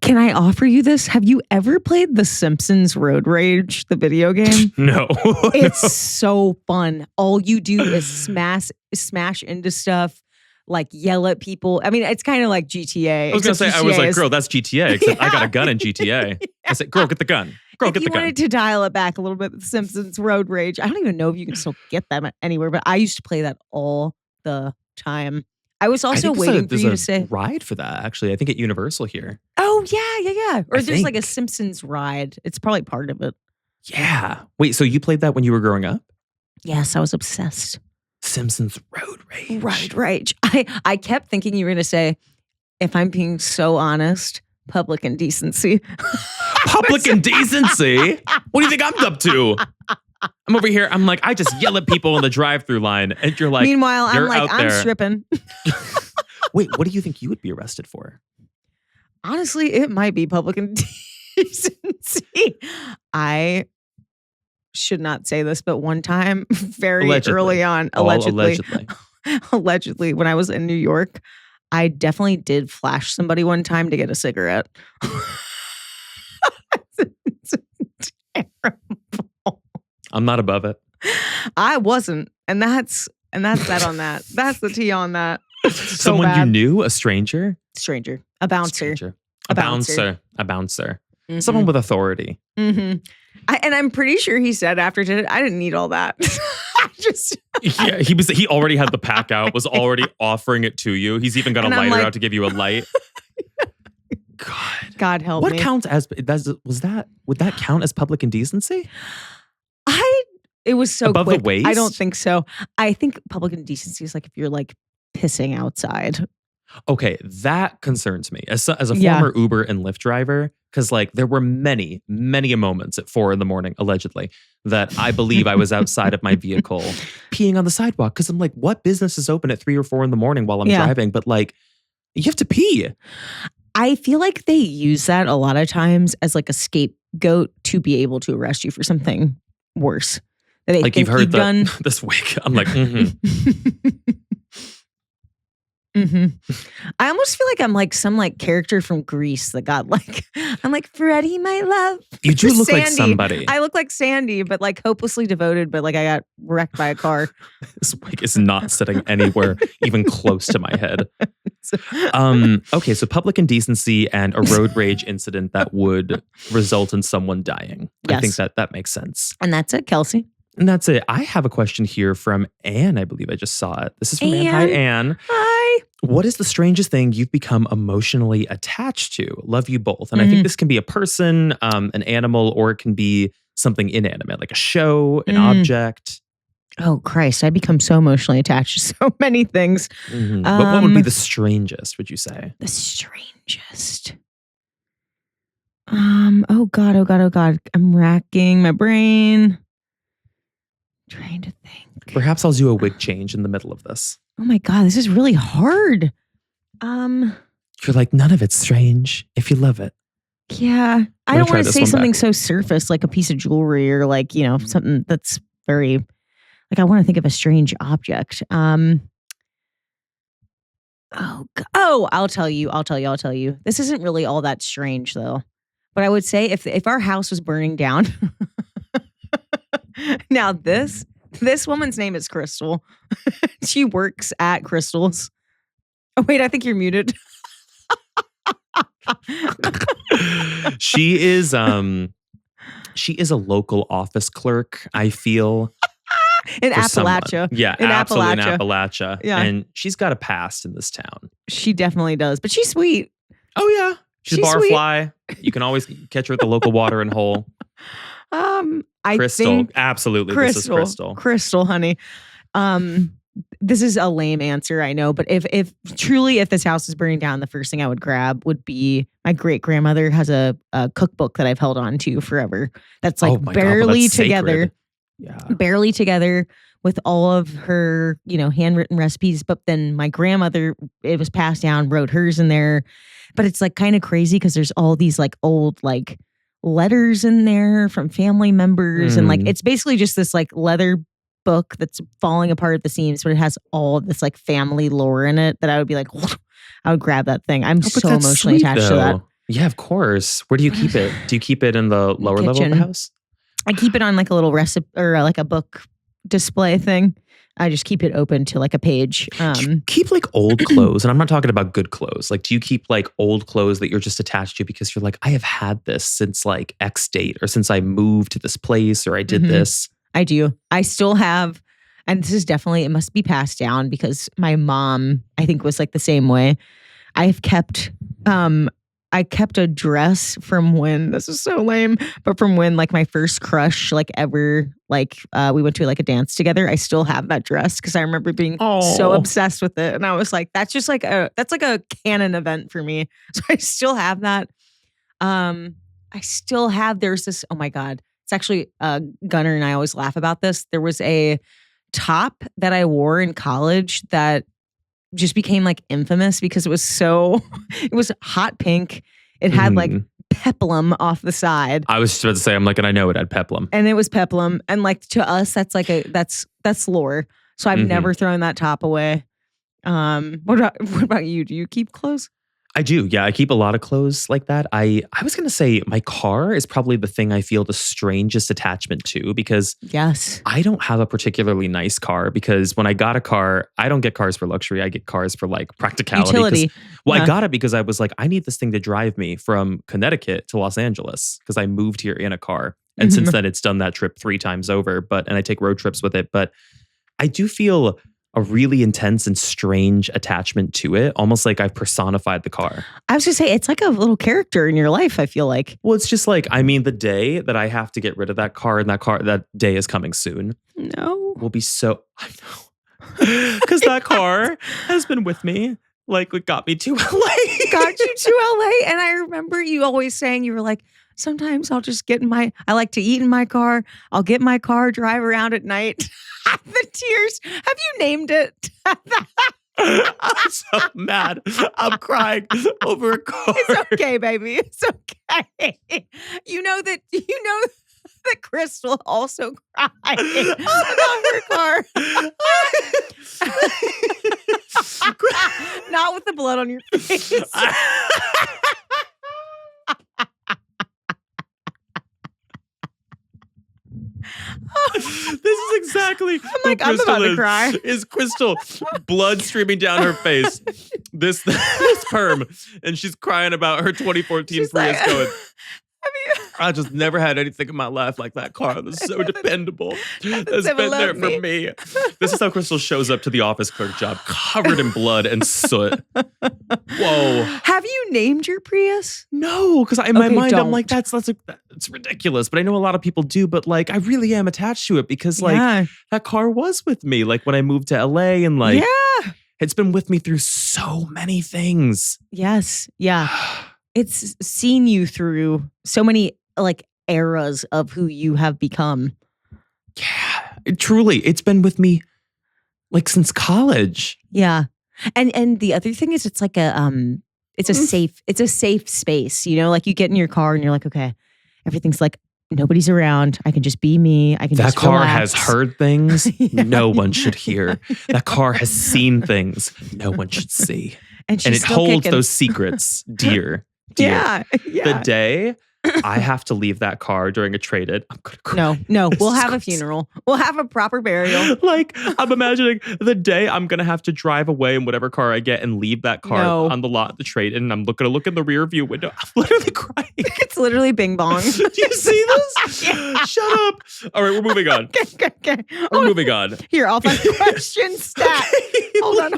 Can I offer you this? Have you ever played The Simpsons Road Rage, the video game? No. It's so fun. All you do is smash into stuff, like yell at people. I mean, it's kind of like GTA. I was going to say, I was like, girl, that's GTA. Except I got a gun in GTA. I said, girl, get the gun. Girl, get the gun. You wanted to dial it back a little bit, The Simpsons Road Rage. I don't even know if you can still get that anywhere, but I used to play that all the time. I was also waiting for you to say ride for that. Actually, I think at Universal here. Oh yeah. Or there's like a Simpsons ride. It's probably part of it. Yeah. Wait. So you played that when you were growing up? Yes, I was obsessed. Simpsons Road Rage. Road Rage. I kept thinking you were going to say, if I'm being so honest, Public Indecency. Public Indecency? What do you think I'm up to? I'm over here. I'm like, I just yell at people in the drive-through line, and you're like, meanwhile, I'm like, I'm stripping. Wait, what do you think you would be arrested for? Honestly, it might be public indecency. I should not say this, but one time, early on, allegedly, when I was in New York, I definitely did flash somebody one time to get a cigarette. It's terrible. I'm not above it. I wasn't. And that's that on that. That's the tea on that. Someone you knew? A stranger? Stranger. A bouncer. A bouncer. Mm-hmm. Someone with authority. Mm-hmm. I'm pretty sure he said after today, I didn't need all that. Yeah, he already had the pack out, was already offering it to you. He's even got a lighter out to give you a light. God help me. What counts as would that count as public indecency? It was so above quick. the waist. I don't think so. I think public indecency is like if you're like pissing outside. Okay, that concerns me as a former Uber and Lyft driver, because like there were many moments at 4 a.m, allegedly, that I believe I was outside of my vehicle peeing on the sidewalk. Because I'm like, what business is open at 3 or 4 a.m. while I'm driving? But like, you have to pee. I feel like they use that a lot of times as like a scapegoat to be able to arrest you for something worse. That they like think you've heard done. This week. I'm like, I almost feel like I'm like some like character from Greece that got like, I'm like, Freddie, my love. You do look Sandy. like somebody. I look like Sandy, but like hopelessly devoted, but like I got wrecked by a car. This wig is not sitting anywhere even close to my head. Okay, so public indecency and a road rage incident that would result in someone dying. Yes. I think that makes sense. And that's it, Kelsey. And that's it. I have a question here from Anne. I believe I just saw it. This is from Anne. Hi, Anne. Hi. What is the strangest thing you've become emotionally attached to? Love you both. And I think this can be a person, an animal, or it can be something inanimate, like a show, an object. Oh, Christ. I become so emotionally attached to so many things. But what would be the strangest, would you say? The strangest. Oh God. I'm racking my brain. Trying to think. Perhaps I'll do a wig change in the middle of this. Oh my God, this is really hard. You're like, none of it's strange if you love it. Yeah. I don't want to say something so surface like a piece of jewelry or like, you know, something that's very, like I want to think of a strange object. I'll tell you. This isn't really all that strange though. But I would say if our house was burning down. Now this woman's name is Crystal. She works at Crystal's. Oh wait, I think you're muted. She is a local office clerk, I feel. In Appalachia. Someone. Yeah, absolutely in Appalachia. Yeah. And she's got a past in this town. She definitely does. But she's sweet. Oh yeah. She's a barfly. You can always catch her at the local watering hole. Crystal, absolutely. This is Crystal. Crystal, honey. This is a lame answer, I know, but if truly this house is burning down, the first thing I would grab would be my great grandmother has a cookbook that I've held on to forever. That's like barely together, barely together with all of her, you know, handwritten recipes. But then my grandmother, it was passed down, wrote hers in there. But it's like kind of crazy because there's all these like old like letters in there from family members. And like, it's basically just this like leather book that's falling apart at the seams, but it has all this like family lore in it that I would be like, I would grab that thing. I'm so emotionally attached to that. Yeah, of course. Where do you keep it? Do you keep it in the lower level of the house? I keep it on like a little recipe or like a book display thing. I just keep it open to like a page. Do you keep like old clothes? And I'm not talking about good clothes. Like, do you keep like old clothes that you're just attached to because you're like, I have had this since like X date or since I moved to this place or I did this? I do. I still have, and this is definitely, it must be passed down because my mom, I think, was like the same way. I've kept, I kept a dress from when, this is so lame, but from when like my first crush like ever, like we went to like a dance together. I still have that dress because I remember being so obsessed with it. And I was like, that's just like that's like a canon event for me. So I still have that. There's this, oh my God. It's actually Gunnar and I always laugh about this. There was a top that I wore in college that just became like infamous because it was hot pink. It had like peplum off the side. I was just about to say, I'm like, and I know it had peplum. And it was peplum. And like to us, that's like that's lore. So I've never thrown that top away. What about you? Do you keep clothes? I do. Yeah, I keep a lot of clothes like that. I was going to say my car is probably the thing I feel the strangest attachment to because I don't have a particularly nice car because when I got a car, I don't get cars for luxury. I get cars for like practicality. Utility. I got it because I was like, I need this thing to drive me from Connecticut to Los Angeles because I moved here in a car. And since then it's done that trip 3 times over, and I take road trips with it. But I do feel a really intense and strange attachment to it. Almost like I've personified the car. I was going to say, it's like a little character in your life, I feel like. Well, it's just like, I mean, the day that I have to get rid of that car and that day is coming soon. No. Will be so, I know. Because that car has been with me. Like, it got me to LA. Got you to LA. And I remember you always saying, you were like, sometimes I'll just I like to eat in my car. I'll get my car, drive around at night. The tears. Have you named it? I'm so mad. I'm crying over a car. It's okay, baby. It's okay. You know that Crystal also cried about her car. Not with the blood on your face. This is exactly I'm about to cry. Is Crystal blood streaming down her face? This perm, and she's crying about her 2014 Prius going. I just never had anything in my life like that car. That's so dependable. It's been there for me. This is how Crystal shows up to the office clerk job, covered in blood and soot. Whoa. Have you named your Prius? No, because in my mind, I'm like, that's ridiculous. But I know a lot of people do. But like, I really am attached to it because like that car was with me. Like when I moved to LA and like, it's been with me through so many things. Yes. Yeah. It's seen you through so many like eras of who you have become. Yeah, truly. It's been with me like since college. Yeah. And the other thing is it's like it's a safe space, you know, like you get in your car and you're like, okay, everything's like nobody's around. I can just be me. I can that just car relax. Has heard things no one should hear. That car has seen things no one should see. And it holds those secrets dear. Yeah. The day I have to leave that car during a trade-in, I'm gonna cry. No, we'll have a funeral. We'll have a proper burial. Like, I'm imagining the day I'm gonna have to drive away in whatever car I get and leave that car on the lot, the trade-in, and I'm gonna look in the rear view window. I'm literally crying. It's literally Bing Bong. Do you see this? Shut up. All right, we're moving on. Okay. We're moving on. Here, I'll find question stat. Hold on.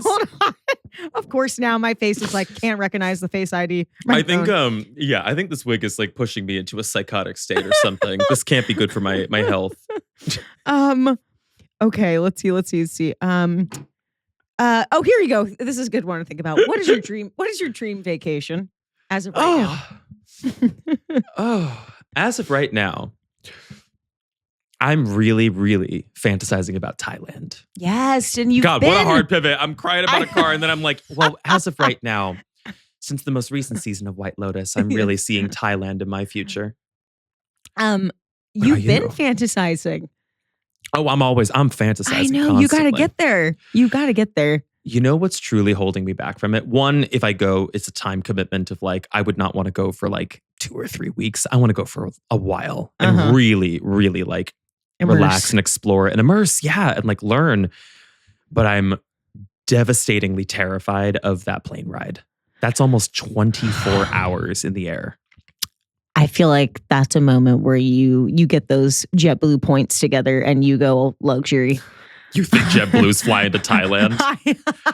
Of course, now my face is like, can't recognize the Face ID. I think this wig is like pushing me into a psychotic state or something. This can't be good for my health. Okay, let's see. Oh, here you go. This is a good one to think about. What is your dream? What is your dream vacation as of right now? As of right now, I'm really, really fantasizing about Thailand. Yes, and you've God, what a hard pivot. I'm crying about a car, and then I'm like, well, as of right now, since the most recent season of White Lotus, I'm really seeing Thailand in my future. You've been fantasizing. Oh, I'm fantasizing. I know, constantly. You got to get there. You got to get there. You know what's truly holding me back from it? One, if I go, it's a time commitment of like, I would not want to go for like 2 or 3 weeks. I want to go for a while and really, really like relax and explore and immerse. Yeah. And like learn. But I'm devastatingly terrified of that plane ride. That's almost 24 hours in the air. I feel like that's a moment where you get those JetBlue points together and you go luxury. You think JetBlue's flying to Thailand?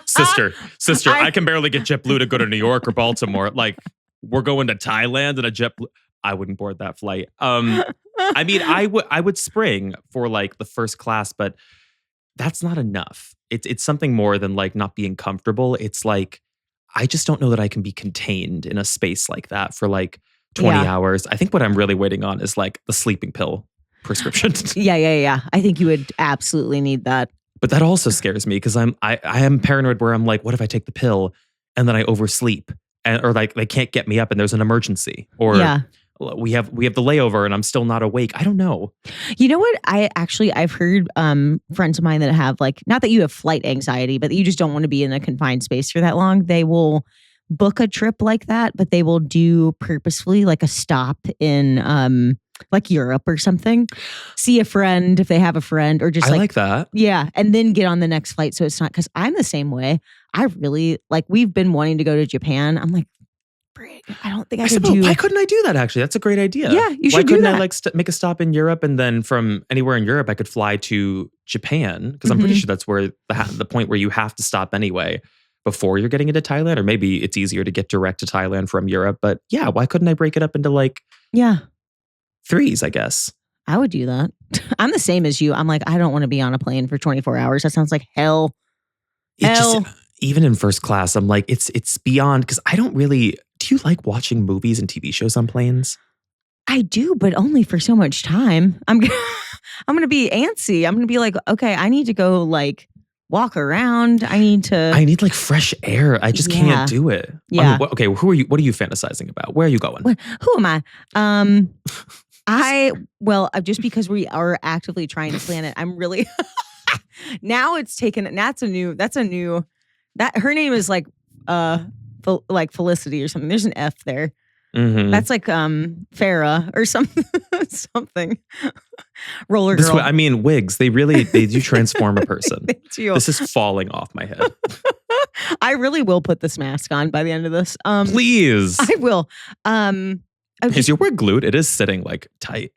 Sister, I can barely get JetBlue to go to New York or Baltimore. Like, we're going to Thailand and a JetBlue. I wouldn't board that flight. I mean, I would spring for like the first class, but that's not enough. It's something more than like not being comfortable. It's like, I just don't know that I can be contained in a space like that for like 20 hours. I think what I'm really waiting on is like the sleeping pill prescription. Yeah. I think you would absolutely need that. But that also scares me because I am paranoid where I'm like, what if I take the pill and then I oversleep or like they can't get me up and there's an emergency or we have the layover and I'm still not awake. I don't know. You know what? I've heard friends of mine that have like, not that you have flight anxiety, but that you just don't want to be in a confined space for that long. They will book a trip like that, but they will do purposefully like a stop in like Europe or something. See a friend if they have a friend or just I like that. Yeah. And then get on the next flight. So it's not, because I'm the same way. I really like, we've been wanting to go to Japan. I'm like, brig. I don't think I could do. Why couldn't I do that? Actually, that's a great idea. Yeah, you should Why do couldn't that. I like make a stop in Europe, and then from anywhere in Europe, I could fly to Japan, because I'm pretty sure that's where the point where you have to stop anyway before you're getting into Thailand, or maybe it's easier to get direct to Thailand from Europe. But yeah, why couldn't I break it up into like threes? I guess I would do that. I'm the same as you. I'm like, I don't want to be on a plane for 24 hours. That sounds like hell. Even in first class, I'm like, it's beyond, because I don't really. Do you like watching movies and TV shows on planes? I do, but only for so much time. I'm gonna be antsy. I'm gonna be like, okay, I need to go like walk around. I need like fresh air. I just can't do it. Yeah. I mean, okay, who are you? What are you fantasizing about? Where are you going? Who am I? Just because we are actively trying to plan it, I'm really now it's taken. That's a new. That her name is like Felicity or something. There's an F there. Mm-hmm. That's like Farrah or something. something. Roller girl. I mean, wigs. They do transform a person. They do. This is falling off my head. I really will put this mask on by the end of this. Please. I will. Is your wig glued? It is sitting like tight.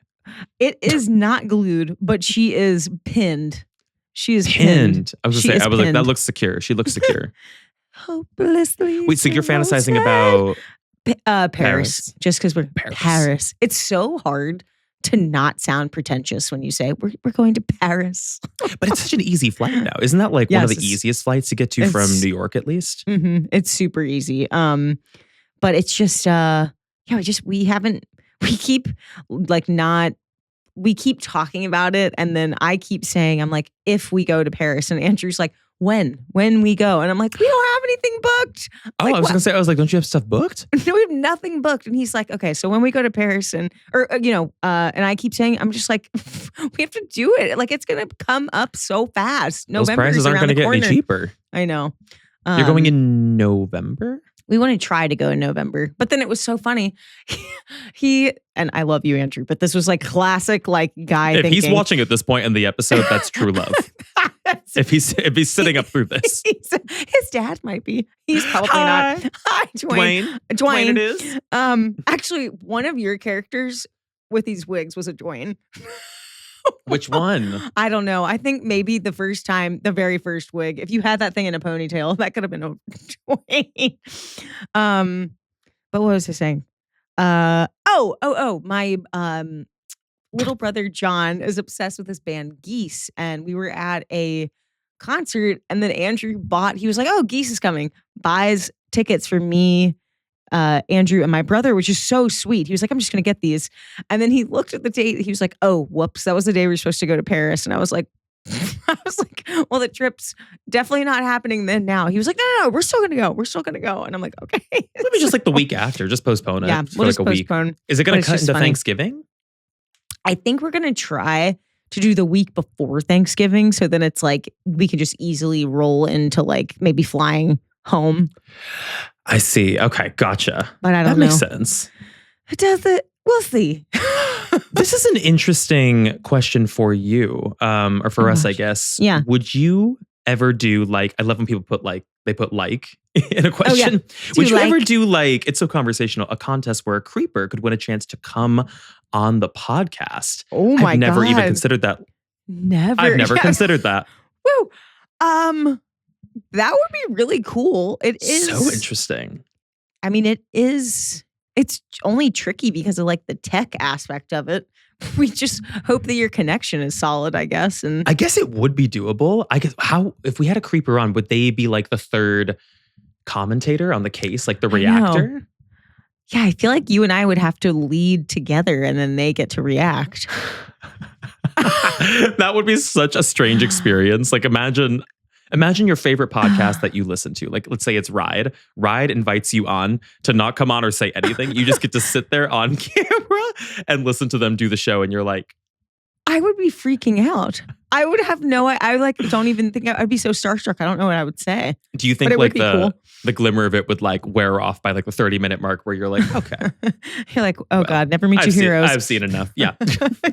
It is not glued, but she is pinned. She is pinned. I was like, that looks secure. She looks secure. Hopelessly. Wait, so you're fantasizing about Paris, just because we're Paris. It's so hard to not sound pretentious when you say we're going to Paris. But it's such an easy flight now. Isn't that like one of the easiest flights to get to from New York, at least? Mm-hmm, it's super easy. But it's just we keep talking about it, and then I keep saying, I'm like, if we go to Paris, and Andrew's like, when we go, and I'm like, we don't have anything booked. Oh, like, I was gonna say, don't you have stuff booked? No, we have nothing booked. And he's like, okay, so when we go to Paris, and I keep saying, I'm just like, we have to do it. Like, it's gonna come up so fast. Those prices aren't gonna get any cheaper. I know. You're going in November? We want to try to go in November. But then it was so funny. He and I love you, Andrew, but this was like classic like guy if thinking. He's watching it this point in the episode, that's true love. if he's sitting up through this. His dad might be. He's probably not. Hi, Dwayne. Dwayne it is. Actually, one of your characters with these wigs was a Dwayne. Which one? I don't know. I think maybe the very first wig. If you had that thing in a ponytail, that could have been a Dwayne. But what was I saying? My little brother John is obsessed with this band Geese, and we were at a concert, and then Andrew he was like, oh, Geese is coming, buys tickets for me, Andrew, and my brother, which is so sweet. He was like, I'm just gonna get these. And then he looked at the date, he was like, oh, whoops, that was the day we were supposed to go to Paris. And I was like, well, the trip's definitely not happening then now. He was like, no, we're still gonna go. And I'm like, okay. Maybe just like the week after, just postpone it. Yeah, we'll just postpone. Week. Is it gonna cut into Thanksgiving? I think we're gonna try to do the week before Thanksgiving, so then it's like we can just easily roll into like maybe flying home. I see. Okay, gotcha. But I don't know. That makes sense. Does it? We'll see. This is an interesting question for you, or for us, I guess. Yeah. Would you ever do like? I love when people put like in a question. Oh, yeah. Would you ever do like? It's so conversational. A contest where a creeper could win a chance to come on the podcast. Oh my God! I've never even considered that. I've never considered that. Woo. That would be really cool. It is so interesting. I mean, it is. It's only tricky because of like the tech aspect of it. We just hope that your connection is solid, I guess. And I guess it would be doable. I guess if we had a creeper on, would they be like the third commentator on the case, like the reactor? Yeah, I feel like you and I would have to lead together and then they get to react. That would be such a strange experience. Like imagine your favorite podcast that you listen to. Like, let's say it's Ride. Ride invites you on to not come on or say anything. You just get to sit there on camera and listen to them do the show. And you're like, I would be freaking out. I would have I like don't even think I'd be so starstruck. I don't know what I would say. Do you think like the glimmer of it would like wear off by like the 30-minute mark where you're like, okay. You're like, oh God, never meet your heroes. I've seen enough. Yeah.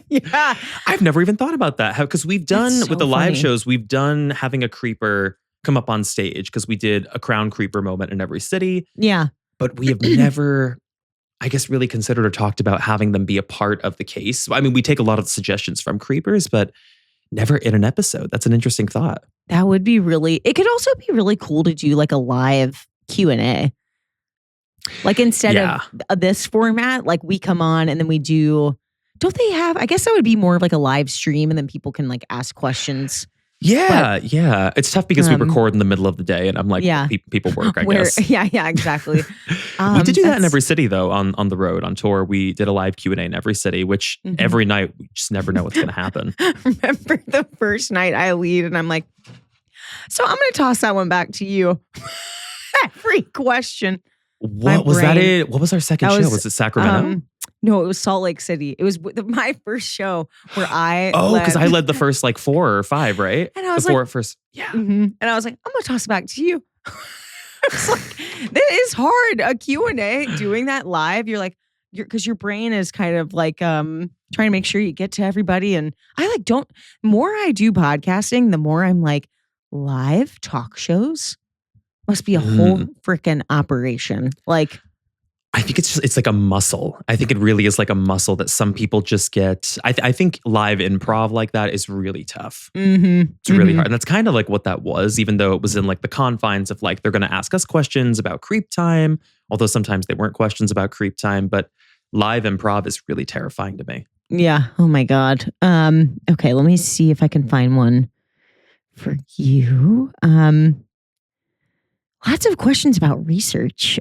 Yeah. I've never even thought about that. Because we've done with the live shows, we've done having a creeper come up on stage because we did a crown creeper moment in every city. Yeah. but we have never, I guess, really considered or talked about having them be a part of the case. I mean, we take a lot of suggestions from creepers, but never in an episode. That's an interesting thought. That would be it could also be really cool to do like a live Q&A. Like instead of this format, like we come on and then we do, don't they have, I guess that would be more of like a live stream and then people can like ask questions. Yeah. It's tough because we record in the middle of the day and I'm like, people work, I guess. Yeah, exactly. We did do that in every city though, on the road, on tour. We did a live Q&A in every city, which every night we just never know what's going to happen. Remember the first night I lead and I'm like, so I'm going to toss that one back to you. Every question. What was that? What was our second show? Was it Sacramento? No, it was Salt Lake City. It was my first show where I because I led the first like 4 or 5, right? And I was and I was like, I'm gonna toss it back to you. It's like, this is hard. A Q&A, doing that live, you're like, because your brain is kind of like trying to make sure you get to everybody. And I like more I do podcasting, the more I'm like, live talk shows must be a whole freaking operation. Like, I think it's like a muscle. I think it really is like a muscle that some people just get. I think live improv like that is really tough. It's really hard. And that's kind of like what that was, even though it was in like the confines of like, they're going to ask us questions about CreepTime, although sometimes they weren't questions about CreepTime, but live improv is really terrifying to me. Yeah. Oh my God. Okay. Let me see if I can find one for you. Lots of questions about research.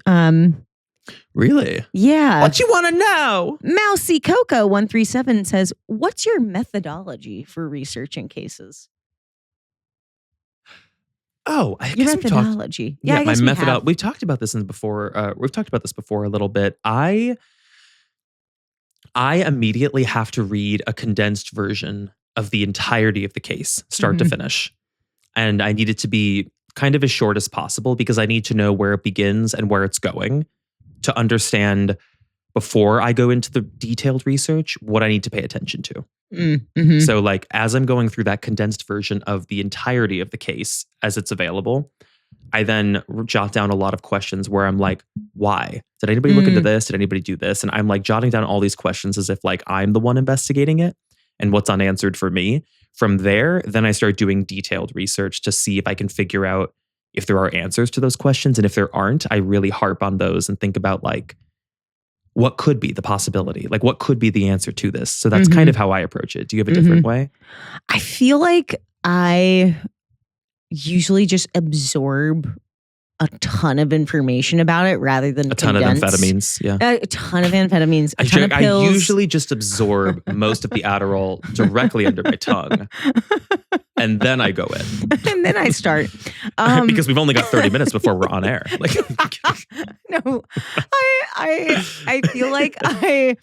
Really? Yeah. What you want to know? Mousy Coco 137 says, what's your methodology for researching cases? Oh, I your guess methodology. Yeah, my methodology. We've talked about this before. We've talked about this before a little bit. I immediately have to read a condensed version of the entirety of the case, start to finish. And I need it to be kind of as short as possible because I need to know where it begins and where it's going to understand before I go into the detailed research what I need to pay attention to. So like as I'm going through that condensed version of the entirety of the case as it's available, I then jot down a lot of questions where I'm like, why? Did anybody look into this? Did anybody do this? And I'm like jotting down all these questions as if like I'm the one investigating it and what's unanswered for me. From there, then I start doing detailed research to see if I can figure out if there are answers to those questions. And if there aren't, I really harp on those and think about like, what could be the possibility? Like what could be the answer to this? So that's kind of how I approach it. Do you have a different way? I feel like I usually just absorb a ton of information about it rather than a ton of amphetamines. Yeah. A ton of amphetamines. A ton of pills. I usually just absorb most of the Adderall directly under my tongue. And then I go in. And then I start. Because we've only got 30 minutes before we're on air. Like, no, I feel like I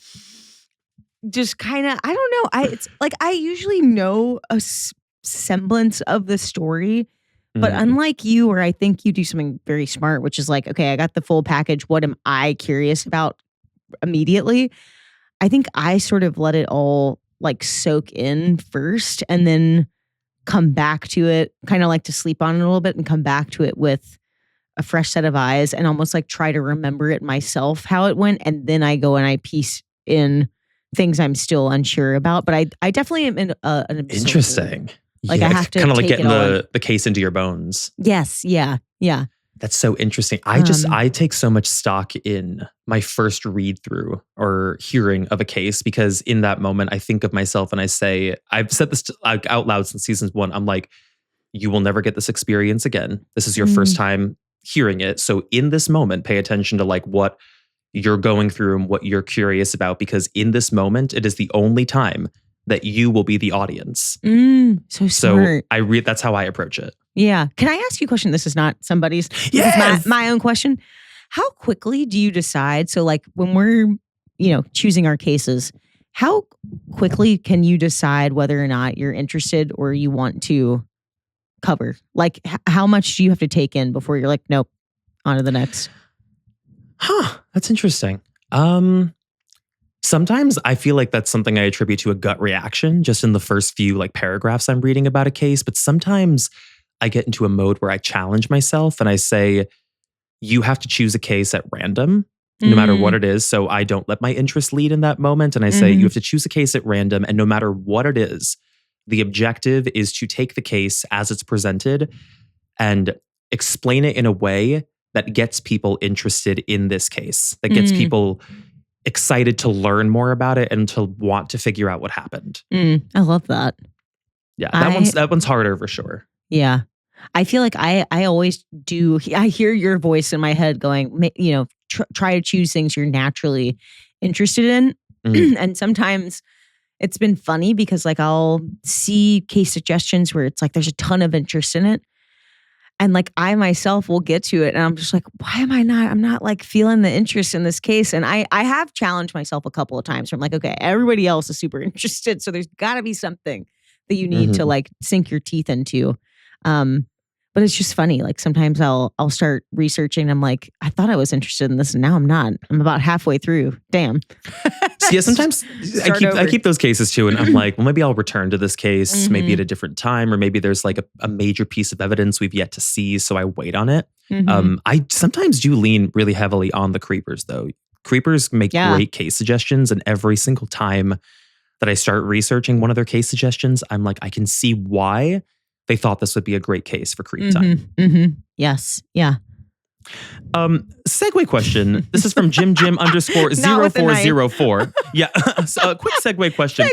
just kind of, I don't know. It's like I usually know a semblance of the story. But unlike you, where I think you do something very smart, which is like, okay, I got the full package. What am I curious about immediately? I think I sort of let it all like soak in first and then come back to it, kind of like to sleep on it a little bit and come back to it with a fresh set of eyes and almost like try to remember it myself, how it went. And then I go and I piece in things I'm still unsure about. But I definitely am an observer. Interesting. Like I have to kind of like getting the case into your bones. Yes. Yeah. Yeah. That's so interesting. I take so much stock in my first read through or hearing of a case because in that moment I think of myself and I say, I've said this out loud since season 1. I'm like, you will never get this experience again. This is your first time hearing it. So in this moment, pay attention to like what you're going through and what you're curious about because in this moment, it is the only time that you will be the audience. So smart. So that's how I approach it. Yeah. Can I ask you a question? This is not somebody's. Yes. This is my own question. How quickly do you decide? So like when we're, choosing our cases, how quickly can you decide whether or not you're interested or you want to cover? Like how much do you have to take in before you're like, nope, on to the next? That's interesting. Sometimes I feel like that's something I attribute to a gut reaction just in the first few like paragraphs I'm reading about a case. But sometimes I get into a mode where I challenge myself and I say, you have to choose a case at random, no matter what it is. So I don't let my interest lead in that moment. And I say, you have to choose a case at random. And no matter what it is, the objective is to take the case as it's presented and explain it in a way that gets people interested in this case, that gets people excited to learn more about it and to want to figure out what happened. I love that. Yeah, that one's harder for sure. Yeah. I feel like I always do. I hear your voice in my head going, try to choose things you're naturally interested in. And sometimes it's been funny because like I'll see case suggestions where it's like there's a ton of interest in it. And like I myself will get to it and I'm just like, why am I'm not like feeling the interest in this case. And I have challenged myself a couple of times where I'm like, okay, everybody else is super interested. So there's gotta be something that you need to like sink your teeth into. But it's just funny. Like sometimes I'll start researching. I'm like, I thought I was interested in this and now I'm not. I'm about halfway through. Damn. So yeah, sometimes I keep those cases too. And I'm like, well, maybe I'll return to this case, maybe at a different time, or maybe there's like a major piece of evidence we've yet to see. So I wait on it. I sometimes do lean really heavily on the creepers though. Creepers make great case suggestions. And every single time that I start researching one of their case suggestions, I'm like, I can see why they thought this would be a great case for CreepTime. Yes. Yeah. Segue question. This is from Jim_0404. Yeah. So a quick segue question.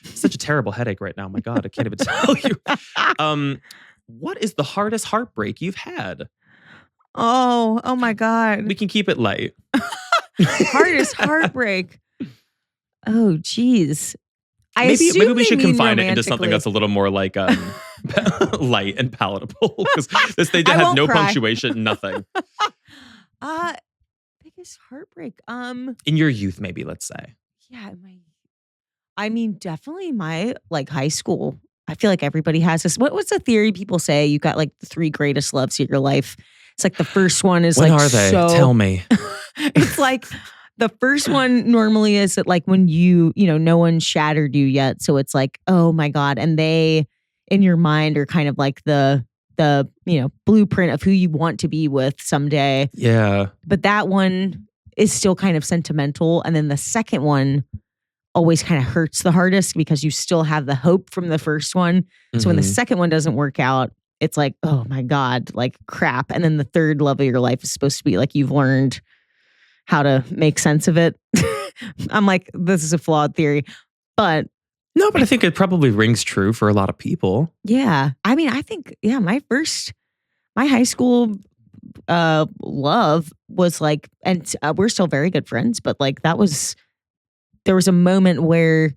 Such a terrible headache right now. My God, I can't even tell you. What is the hardest heartbreak you've had? Oh my God. We can keep it light. Hardest heartbreak. Oh, geez. Maybe we should confine it into something that's a little more like light and palatable because they had no punctuation, nothing. Biggest heartbreak. In your youth, maybe, let's say. Yeah, definitely my like high school. I feel like everybody has this. What's the theory people say? You got like the 3 greatest loves of your life. It's like the first one is when like are they? Tell me. It's like the first one normally is that like when no one shattered you yet. So it's like, oh my God. And they in your mind are kind of like the blueprint of who you want to be with someday. Yeah. But that one is still kind of sentimental. And then the second one always kind of hurts the hardest because you still have the hope from the first one. So when the second one doesn't work out, it's like, oh my God, like crap. And then the third love of your life is supposed to be like you've learned how to make sense of it. I'm like, this is a flawed theory. But no, but I think it probably rings true for a lot of people. Yeah. I mean, I think, my high school love was like, and we're still very good friends, but like there was a moment where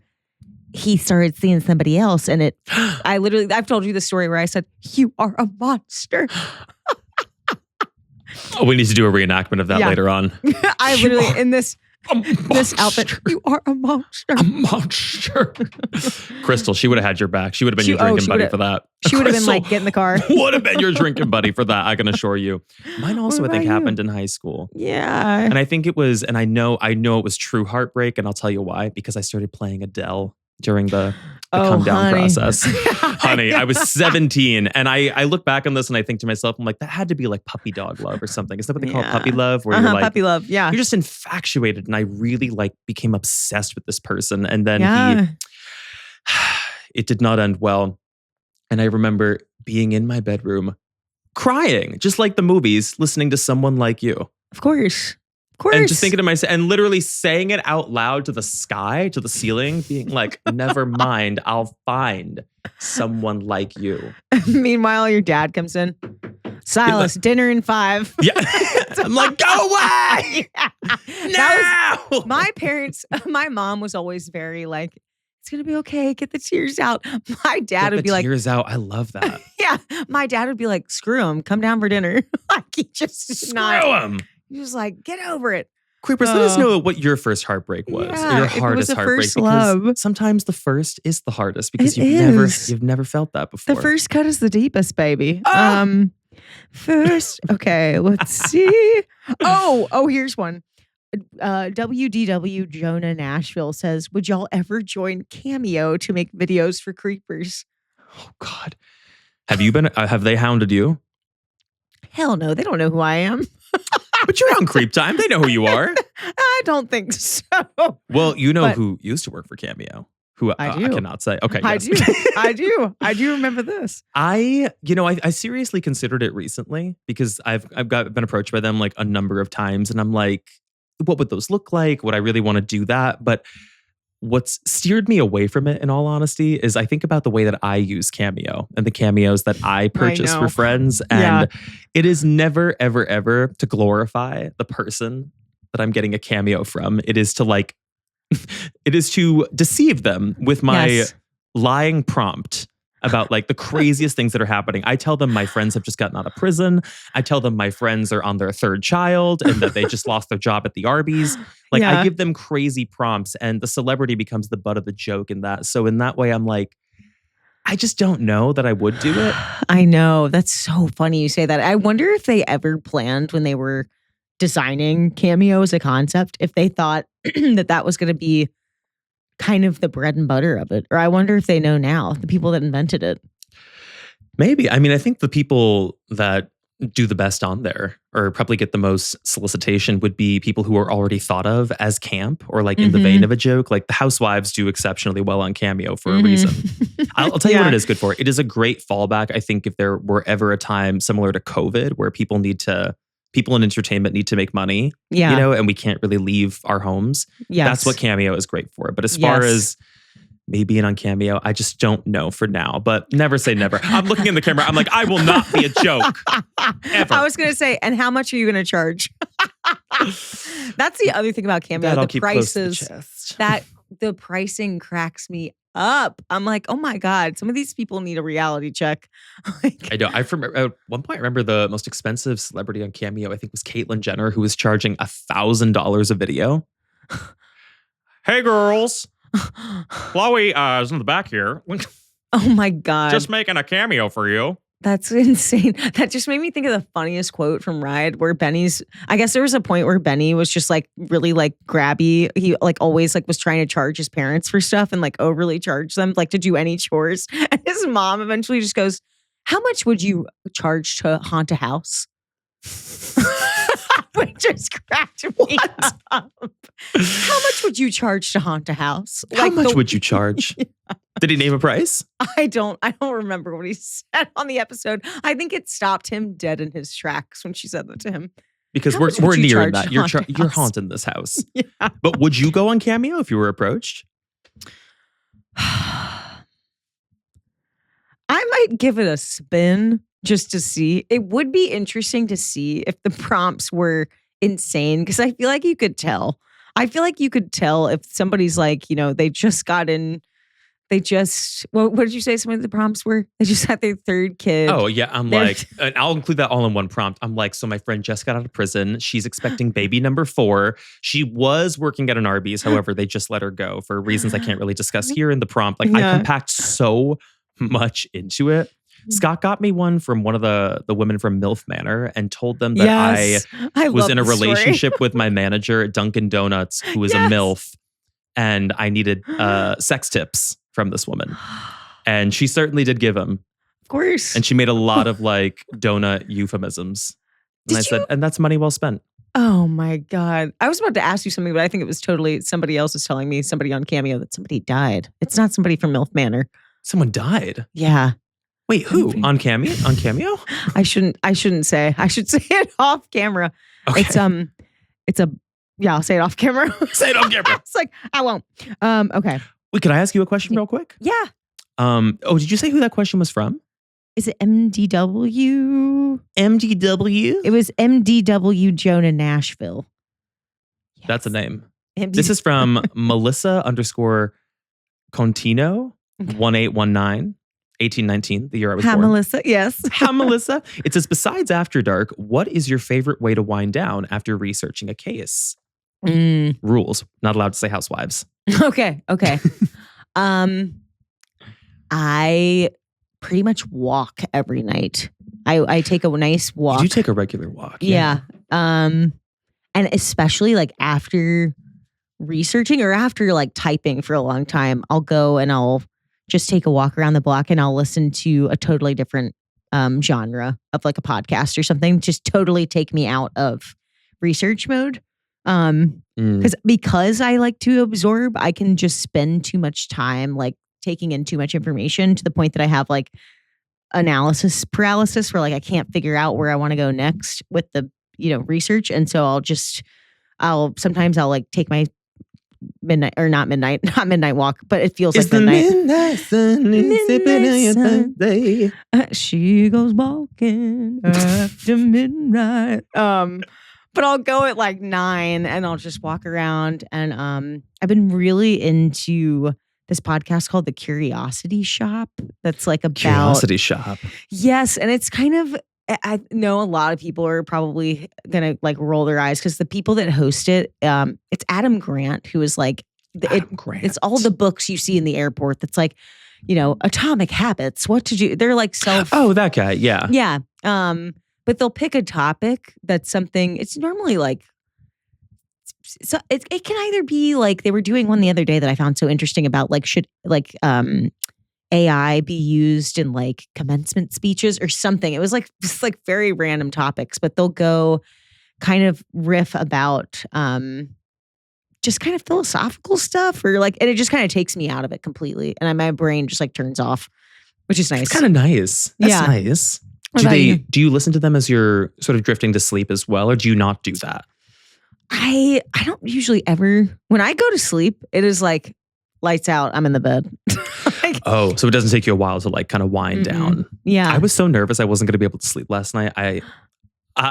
he started seeing somebody else and I've told you the story where I said, you are a monster. Oh, we need to do a reenactment of that later on. I literally, in this outfit, you are a monster. A monster. Crystal, she would have had your back. She would have been your drinking buddy for that. She would have been like, get in the car. Would have been your drinking buddy for that, I can assure you. Mine also, I think, happened in high school. Yeah. And I think it was, and I know it was true heartbreak, and I'll tell you why, because I started playing Adele during the come down process. Honey, I was 17 and I look back on this and I think to myself, I'm like, that had to be like puppy dog love or something. Is that what they call it? Puppy love? Where you're like, puppy love, yeah. You're just infatuated. And I really like became obsessed with this person. And then it did not end well. And I remember being in my bedroom crying, just like the movies, listening to Someone Like You. Of course. And just thinking to myself and literally saying it out loud to the sky, to the ceiling, being like, never mind, I'll find someone like you. Meanwhile, your dad comes in. Silas, dinner in 5. Yeah. I'm like, go away. That was my parents. My mom was always very like, it's going to be okay. Get the tears out. My dad would be like, tears out. I love that. Yeah. My dad would be like, screw him. Come down for dinner. Like he just screw him. He was like, get over it. Creepers, let us know what your first heartbreak was. Yeah, or your hardest heartbreak. First love. Sometimes the first is the hardest because you've never felt that before. The first cut is the deepest, baby. First, okay, let's see. Oh, here's one. WDW Jonah Nashville says, would y'all ever join Cameo to make videos for creepers? Oh God. Have they hounded you? Hell no, they don't know who I am. But you're on CreepTime. They know who you are. I don't think so. Well, you know who used to work for Cameo. Who I do. I cannot say. Okay, yes. I do remember this. I seriously considered it recently because I've been approached by them like a number of times, and I'm like, what would those look like? Would I really want to do that? But what's steered me away from it, in all honesty, is I think about the way that I use Cameo and the cameos that I purchase for friends. And it is never, ever, ever to glorify the person that I'm getting a cameo from. It is to deceive them with my lying prompt about like the craziest things that are happening. I tell them my friends have just gotten out of prison. I tell them my friends are on their third child and that they just lost their job at the Arby's. Like I give them crazy prompts and the celebrity becomes the butt of the joke in that. So in that way, I'm like, I just don't know that I would do it. I know. That's so funny you say that. I wonder if they ever planned when they were designing Cameo as a concept, if they thought that was going to be kind of the bread and butter of it. Or I wonder if they know now, the people that invented it. Maybe. I mean, I think the people that do the best on there or probably get the most solicitation would be people who are already thought of as camp or like in the vein of a joke. Like the Housewives do exceptionally well on Cameo for a reason. I'll tell you what it is good for. It is a great fallback. I think if there were ever a time similar to COVID where people in entertainment need to make money, and we can't really leave our homes. That's what Cameo is great for. But as far as me being on Cameo, I just don't know for now. But never say never. I'm looking in the camera. I'm like, I will not be a joke. Ever. I was going to say, and how much are you going to charge? That's the other thing about Cameo. The prices, the pricing cracks me up. I'm like, oh my God, some of these people need a reality check. I know. At one point, I remember the most expensive celebrity on Cameo, I think was Caitlyn Jenner, who was charging $1,000 a video. Hey, girls. Chloe is in the back here. Oh my God. Just making a cameo for you. That's insane. That just made me think of the funniest quote from Ride where I guess there was a point where Benny was just like really like grabby. He like always like was trying to charge his parents for stuff and like overly charge them like to do any chores. And his mom eventually just goes, how much would you charge to haunt a house? Which just cracked me up. How much would you charge to haunt a house? How much would you charge? Did he name a price? I don't remember what he said on the episode. I think it stopped him dead in his tracks when she said that to him. Because we're nearing that. You're haunting this house. Yeah. But would you go on Cameo if you were approached? I might give it a spin just to see. It would be interesting to see if the prompts were insane because I feel like you could tell. I feel like you could tell if somebody's like, they just got in. What did you say some of the prompts were? They just had their third kid. Oh, yeah. I'm like, and I'll include that all in one prompt. I'm like, so my friend just got out of prison. She's expecting baby number 4. She was working at an Arby's. However, they just let her go for reasons I can't really discuss here in the prompt. Like, I compact so much into it. Scott got me one from one of the women from MILF Manor and told them that I was in a relationship with my manager at Dunkin' Donuts, who is a MILF, and I needed sex tips from this woman. And she certainly did give him. Of course. And she made a lot of like donut euphemisms. And I said, and that's money well spent. Oh my God. I was about to ask you something, but I think it was totally somebody else is telling me, somebody on Cameo, that somebody died. It's not somebody from MILF Manor. Someone died? Yeah. Wait, who? On Cameo? On Cameo? I shouldn't say. I should say it off camera. Okay. I'll say it off camera. Say it off camera. It's like, I won't. Okay. Wait, can I ask you a question real quick? Yeah. Did you say who that question was from? Is it MDW? MDW? It was MDW Jonah Nashville. Yes. That's a name. This is from Melissa_Contino 1819. 1819, the year I was born. Melissa, yes. Hi, Melissa. It says, besides After Dark, what is your favorite way to wind down after researching a case? Rules. Not allowed to say Housewives. Okay. I pretty much walk every night. I take a nice walk. You do take a regular walk. Yeah. And especially like after researching or after like typing for a long time, I'll go and I'll just take a walk around the block and I'll listen to a totally different genre of like a podcast or something. Just totally take me out of research mode. Because I like to absorb, I can just spend too much time like taking in too much information to the point that I have like analysis paralysis where like I can't figure out where I want to go next with the research. And so I'll sometimes like take my not midnight walk, but it feels it's like midnight. Midnight sun. She goes walking after midnight. But I'll go at like 9 and I'll just walk around. And I've been really into this podcast called The Curiosity Shop. That's like about Curiosity Shop. Yes, and it's kind of. I know a lot of people are probably gonna like roll their eyes because the people that host it, it's Adam Grant, who is like, it's all the books you see in the airport. That's like, Atomic Habits, What to Do. They're like self. Oh, that guy, yeah, yeah. But they'll pick a topic that's something. It's normally like, so it can either be like they were doing one the other day that I found so interesting about like should like AI be used in like commencement speeches or something. It was like just like very random topics, but they'll go kind of riff about just kind of philosophical stuff or like, and it just kind of takes me out of it completely. And my brain just like turns off, which is nice. It's kind of nice. That's nice. Do you listen to them as you're sort of drifting to sleep as well, or do you not do that? I don't usually ever, when I go to sleep, it is like lights out, I'm in the bed. So it doesn't take you a while to like kind of wind down. Yeah. I was so nervous I wasn't going to be able to sleep last night. I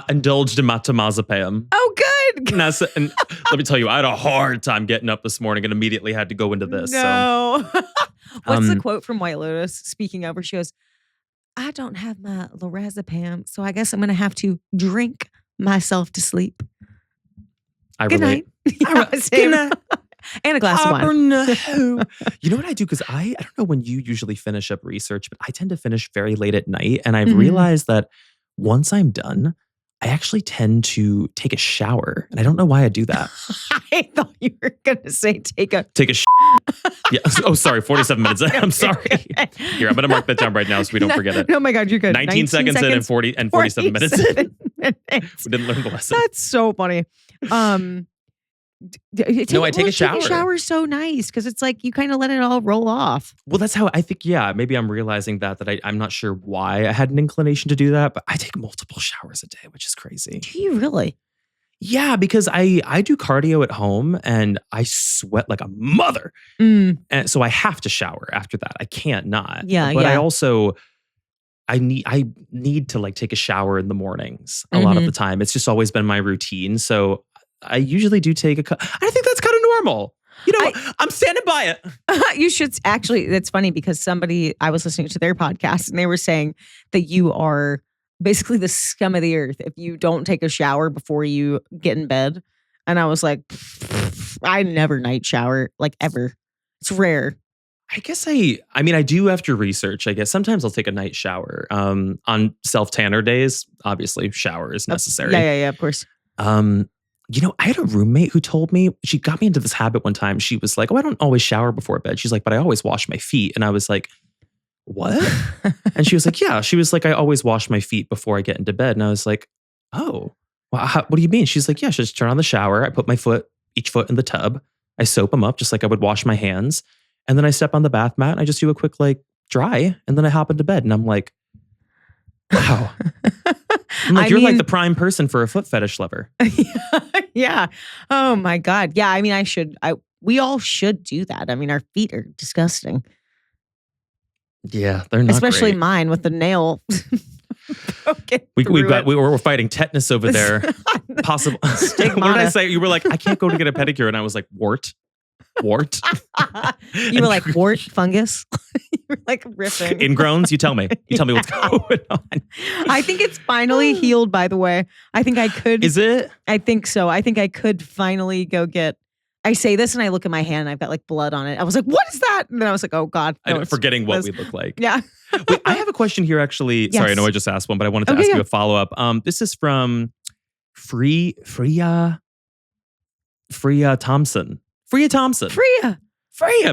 indulged in my temazepam. Oh, good. And let me tell you, I had a hard time getting up this morning and immediately had to go into this. No. So. What's the quote from White Lotus? Speaking of, where she goes, I don't have my lorazepam, so I guess I'm going to have to drink myself to sleep. I Good relate. Night. Good night. And a glass of wine. You know what I do? Because I don't know when you usually finish up research, but I tend to finish very late at night. And I've realized that once I'm done, I actually tend to take a shower. And I don't know why I do that. I thought you were going to say take a Yeah. Oh, sorry. 47 minutes. I'm sorry. Here, I'm going to mark that down right now so we don't forget it. Oh my God, you're good. 19 seconds in and 47 minutes. We didn't learn the lesson. That's so funny. I take a shower. Taking a shower is so nice because it's like you kind of let it all roll off. Well, that's how I think. Yeah, maybe I'm realizing that I'm not sure why I had an inclination to do that, but I take multiple showers a day, which is crazy. Do you really? Yeah, because I do cardio at home and I sweat like a mother, and so I have to shower after that. I can't not. Yeah, but I also. I need to like take a shower in the mornings a lot of the time. It's just always been my routine. So I usually do take I think that's kind of normal. I'm standing by it. You should actually, that's funny because I was listening to their podcast and they were saying that you are basically the scum of the earth if you don't take a shower before you get in bed. And I was like, I never night shower, like ever. It's rare. I guess I do after research. I guess sometimes I'll take a night shower. On self-tanner days, obviously shower is necessary. Yeah, of course. I had a roommate who told me, she got me into this habit one time. She was like, oh, I don't always shower before bed. She's like, but I always wash my feet. And I was like, what? And she was like, yeah. She was like, I always wash my feet before I get into bed. And I was like, oh, well, what do you mean? She's like, yeah, just turn on the shower. I put each foot in the tub. I soap them up just like I would wash my hands. And then I step on the bath mat and I just do a quick like dry and then I hop into bed and I'm like, wow. I'm like, you're like the prime person for a foot fetish lover. Yeah. Oh my God. Yeah. I mean, we all should do that. I mean, our feet are disgusting. Yeah. They're not especially great. Mine with the nail. We're fighting tetanus over there. Possible. What did I say? You were like, I can't go to get a pedicure. And I was like, wart. You were like wart, fungus. You were like riffing. Ingrowns, you tell me. You tell me what's going on. I think it's finally healed, by the way. I think I could. Is it? I think so. I think I could finally go get. I say this and I look at my hand and I've got like blood on it. I was like, what is that? And then I was like, oh God. No, I'm forgetting what we look like. Yeah. Wait, I have a question here actually. Yes. Sorry, I know I just asked one, but I wanted to ask you a follow-up. This is from Freya Thompson. Freya,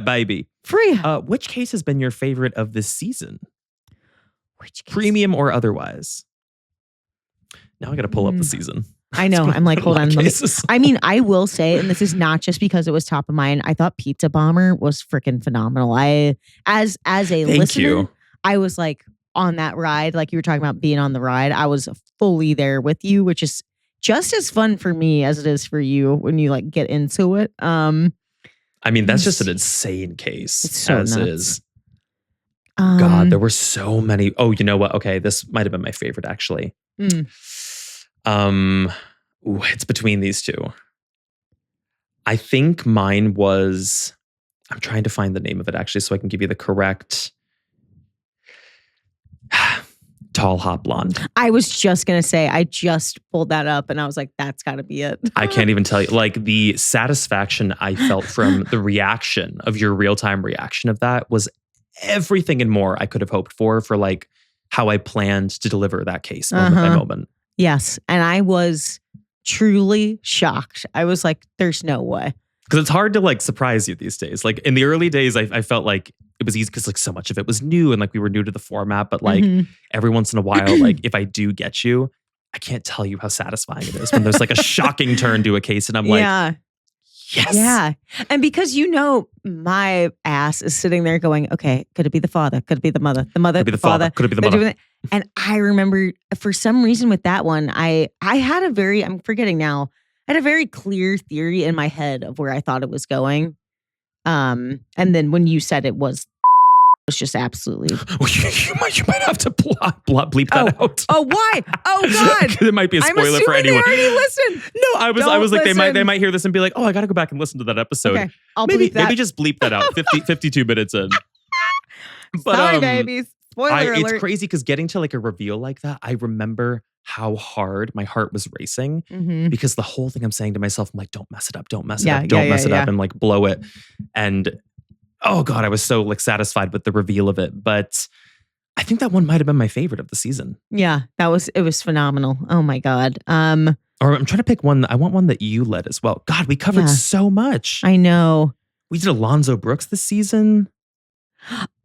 baby. Freya. Which case has been your favorite of this season? Which case? Premium or otherwise. Now I got to pull up the season. I know. I'm like, hold on. I mean, I will say, and this is not just because it was top of mind. I thought Pizza Bomber was freaking phenomenal. As a listener, I was like on that ride, like you were talking about being on the ride. I was fully there with you, which is just as fun for me as it is for you when you like get into it. I mean, that's just an insane case. It's so as nuts. Is. God, there were so many. Oh, you know what? Okay, this might have been my favorite actually. It's between these two. I think mine was, I'm trying to find the name of it actually so I can give you the correct. Tall, hot blonde. I was just going to say, I just pulled that up and I was like, that's got to be it. I can't even tell you. Like the satisfaction I felt from the reaction of your real-time reaction of that was everything and more I could have hoped for like how I planned to deliver that case moment by moment. Yes. And I was truly shocked. I was like, there's no way. Because it's hard to like surprise you these days. Like in the early days, I felt like it was easy because like so much of it was new and like we were new to the format. But like every once in a while, like if I do get you, I can't tell you how satisfying it is when there's like a shocking turn to a case and I'm like, yes. Yeah. And because my ass is sitting there going, okay, could it be the father? Could it be the mother? The mother, could it be the father? Could it be the mother? And I remember for some reason with that one, I had I'm forgetting now, I had a very clear theory in my head of where I thought it was going. And then when you said it was just absolutely. You might have to bleep that out. Oh, why? Oh God! It might be a spoiler for anyone. They already listened. No, I was like they might hear this and be like, oh, I got to go back and listen to that episode. Okay, I'll bleep that. Maybe just bleep that out. 52 minutes in. But, sorry, babies. Spoiler alert. It's crazy because getting to like a reveal like that, I remember how hard my heart was racing because the whole thing I'm saying to myself, I'm like, don't mess it up, don't mess it up, don't mess it up and like blow it. And oh God, I was so like satisfied with the reveal of it. But I think that one might have been my favorite of the season. Yeah, it was phenomenal. Oh my God. Or I'm trying to pick one. I want one that you led as well. God, we covered so much. I know. We did Alonzo Brooks this season.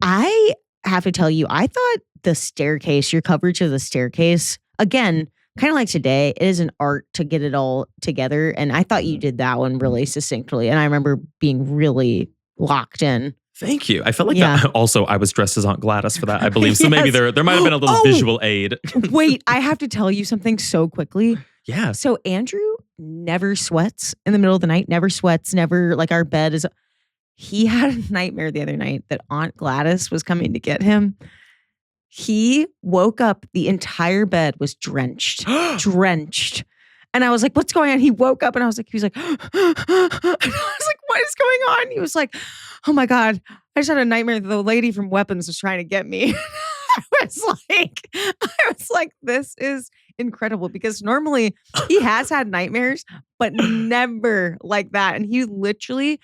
I have to tell you, I thought the staircase, your coverage of the staircase, again, kind of like today, it is an art to get it all together. And I thought you did that one really succinctly. And I remember being really locked in. Thank you. I felt like that. Also, I was dressed as Aunt Gladys for that, I believe. So maybe there might have been a little visual aid. Wait, I have to tell you something so quickly. Yeah. So Andrew never sweats in the middle of the night, never sweats, never like our bed is. He had a nightmare the other night that Aunt Gladys was coming to get him. He woke up, the entire bed was drenched. And I was like, what's going on? He woke up and he was like, and I was like, what is going on? He was like, oh my God, I just had a nightmare that the lady from Weapons was trying to get me. I was like, this is incredible because normally he has had nightmares, but never like that. And he literally,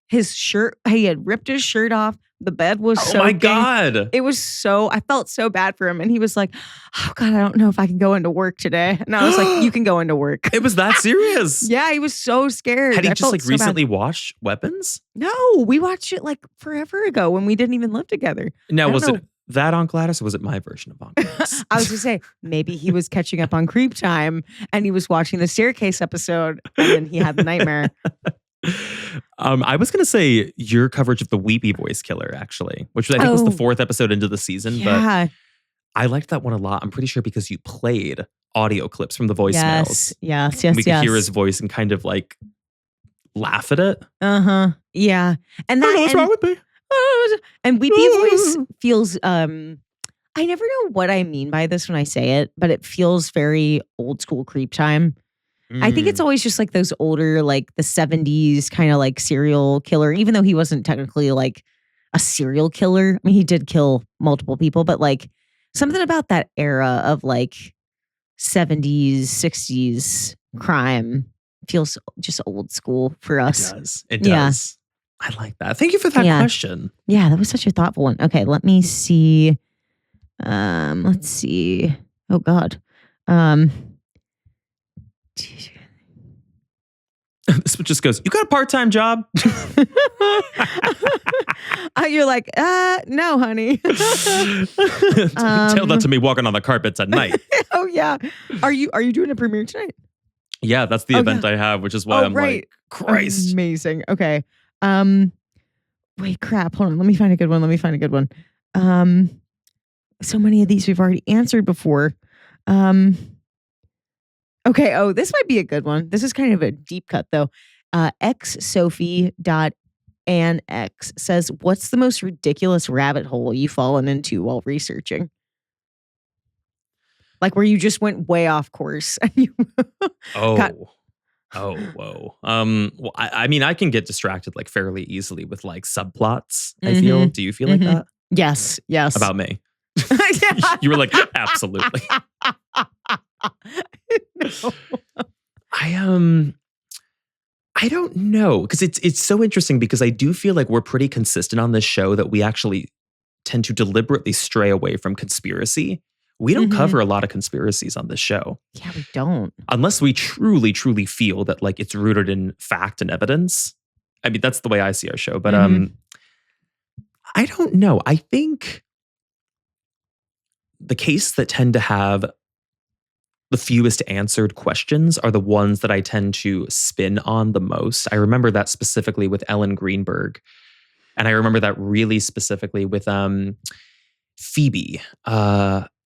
he had ripped his shirt off. The bed was so. Oh my God. It was so, I felt so bad for him. And he was like, oh God, I don't know if I can go into work today. And I was like, you can go into work. It was that serious? Yeah, he was so scared. Had he just like recently watched Weapons? No, we watched it like forever ago when we didn't even live together. Now, was it that Aunt Gladys or was it my version of Aunt Gladys? I was going to say, maybe he was catching up on CreepTime and he was watching the staircase episode and then he had the nightmare. I was going to say your coverage of the Weepy Voice Killer, actually, which I think was the 4th episode into the season. Yeah. But I liked that one a lot. I'm pretty sure because you played audio clips from the voicemails. Yes. We could hear his voice and kind of like laugh at it. Yeah. And that, what's wrong with me? And Weepy Voice feels, I never know what I mean by this when I say it, but it feels very old school CreepTime. I think it's always just like those older, like the 70s kind of like serial killer, even though he wasn't technically like a serial killer. I mean, he did kill multiple people, but like something about that era of like 70s, 60s crime feels just old school for us. It does. I like that. Thank you for that question. Yeah, that was such a thoughtful one. Okay, let me see. Let's see. Oh God. This just goes, you got a part-time job? You're like, no, honey. Tell that to me walking on the carpets at night. Oh yeah. Are you doing a premiere tonight? Yeah, that's the event I have, which is why I'm like, Christ. Amazing. Okay. Wait, crap. Hold on. Let me find a good one. So many of these we've already answered before. Okay. Oh, this might be a good one. This is kind of a deep cut though. xsophie.anx says, what's the most ridiculous rabbit hole you've fallen into while researching? Like where you just went way off course. Whoa. Well, I mean, I can get distracted like fairly easily with like subplots. I feel. Do you feel like that? Yes. About me. You were like, absolutely. No. I don't know, because it's so interesting, because I do feel like we're pretty consistent on this show that we actually tend to deliberately stray away from conspiracy. We don't cover a lot of conspiracies on this show. Yeah, we don't. Unless we truly, truly feel that like it's rooted in fact and evidence. I mean, that's the way I see our show. But I don't know. I think the cases that tend to have the fewest answered questions are the ones that I tend to spin on the most. I remember that specifically with Ellen Greenberg. And I remember that really specifically with Phoebe.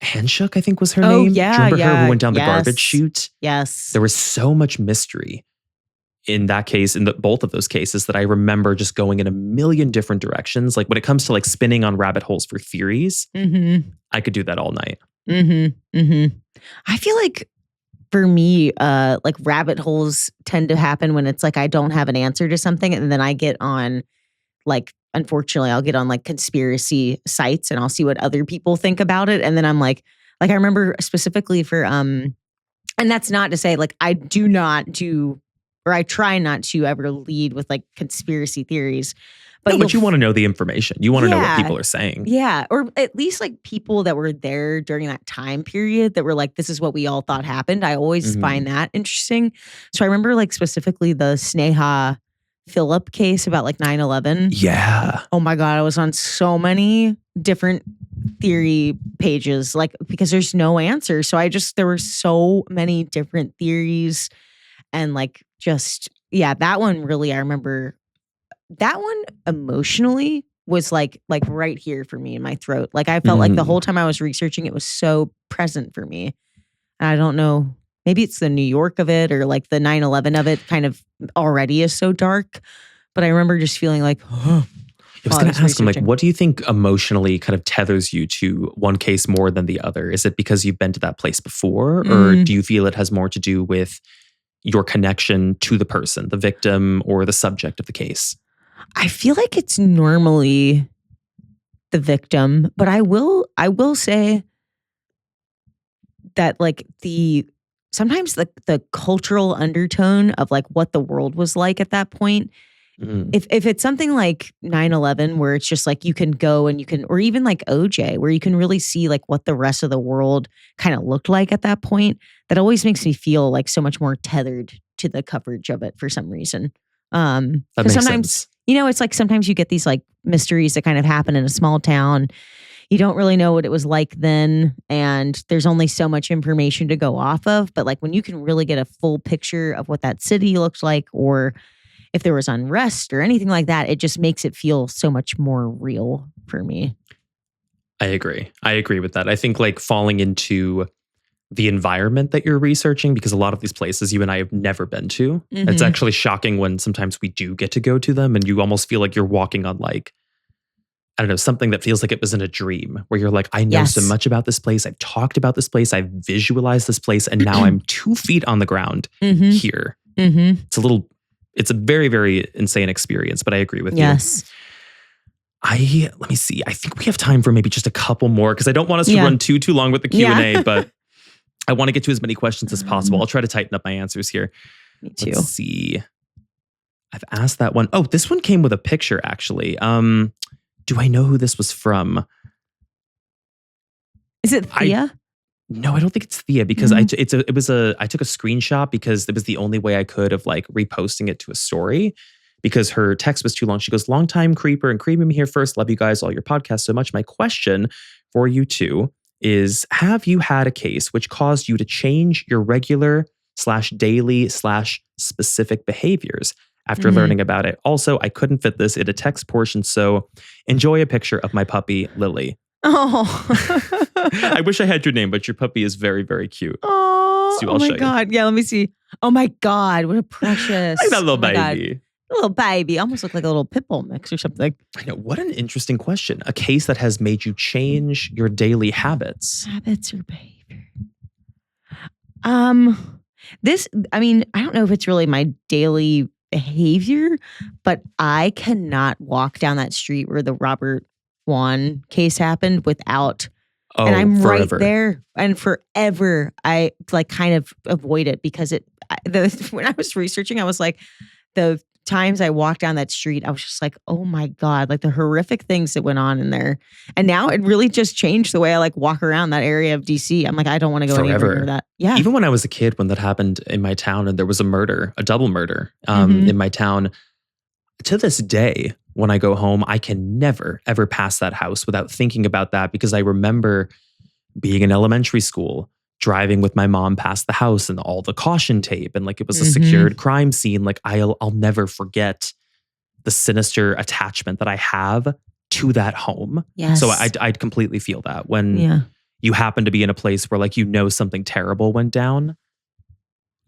Handshook, I think was her name. Yeah. Do you remember her who went down the garbage chute? Yes. There was so much mystery in that case, in both of those cases, that I remember just going in a million different directions. Like when it comes to like spinning on rabbit holes for theories, I could do that all night. I feel like for me, like rabbit holes tend to happen when it's like I don't have an answer to something, and then I get on like, unfortunately, I'll get on like conspiracy sites and I'll see what other people think about it, and then I'm like I remember specifically for and that's not to say like I do not do, or I try not to ever lead with like conspiracy theories. But you want to know the information. You want to know what people are saying. Yeah. Or at least like people that were there during that time period that were like, this is what we all thought happened. I always find that interesting. So I remember like specifically the Sneha Phillip case about like 9/11. Yeah. Oh my God. I was on so many different theory pages, like because there's no answer. So there were so many different theories, and like just, yeah, that one really, I remember that one emotionally was like right here for me in my throat. Like I felt like the whole time I was researching, it was so present for me. And I don't know, maybe it's the New York of it, or like the 9/11 of it kind of already is so dark. But I remember just feeling like, I was going to ask him, like, what do you think emotionally kind of tethers you to one case more than the other? Is it because you've been to that place before? Or do you feel it has more to do with your connection to the person, the victim, or the subject of the case? I feel like it's normally the victim, but I will say that like sometimes the cultural undertone of like what the world was like at that point. If it's something like 9/11 where it's just like you can go and you can, or even like OJ where you can really see like what the rest of the world kind of looked like at that point, that always makes me feel like so much more tethered to the coverage of it for some reason. That makes sometimes sense. You know, it's like sometimes you get these like mysteries that kind of happen in a small town. You don't really know what it was like then, and there's only so much information to go off of. But like when you can really get a full picture of what that city looked like, or if there was unrest or anything like that, it just makes it feel so much more real for me. I agree with that. I think like falling into the environment that you're researching, because a lot of these places you and I have never been to. It's actually shocking when sometimes we do get to go to them and you almost feel like you're walking on like, I don't know, something that feels like it was in a dream, where you're like, I know so much about this place. I've talked about this place. I've visualized this place. And now I'm 2 feet on the ground here. It's a very, very insane experience, but I agree with you. Let me see. I think we have time for maybe just a couple more, because I don't want us to run too long with the Q&A, but I want to get to as many questions as possible. I'll try to tighten up my answers here. Me too. Let's see. I've asked that one. Oh, this one came with a picture, actually. Do I know who this was from? Is it Thea? No, I don't think it's Thea, because I took a screenshot because it was the only way I could of like reposting it to a story, because her text was too long. She goes, long time creeper and creeping me here first. Love you guys, all your podcasts so much. My question for you two is, have you had a case which caused you to change your regular / daily / specific behaviors after learning about it? Also, I couldn't fit this in a text portion, so enjoy a picture of my puppy, Lily. Oh. I wish I had your name, but your puppy is very, very cute. Oh, So oh my God. Yeah, let me see. Oh my God, what a precious. Like that little baby. God. A little baby. Almost look like a little pit bull mix or something. I know. What an interesting question. A case that has made you change your daily habits. Habits or behavior. I don't know if it's really my daily behavior, but I cannot walk down that street where the Robert Juan case happened without, and I'm forever. right there, and forever I like kind of avoid it because when I was researching, I was like, the times I walked down that street, I was just like, oh my God, like the horrific things that went on in there. And now it really just changed the way I like walk around that area of DC. I'm like, I don't want to go anywhere near that. Yeah. Even when I was a kid, when that happened in my town and there was a double murder in my town, to this day, when I go home, I can never, ever pass that house without thinking about that, because I remember being in elementary school, driving with my mom past the house and all the caution tape, and like it was a secured crime scene. Like I'll never forget the sinister attachment that I have to that home. Yes. So I'd completely feel that when you happen to be in a place where like something terrible went down.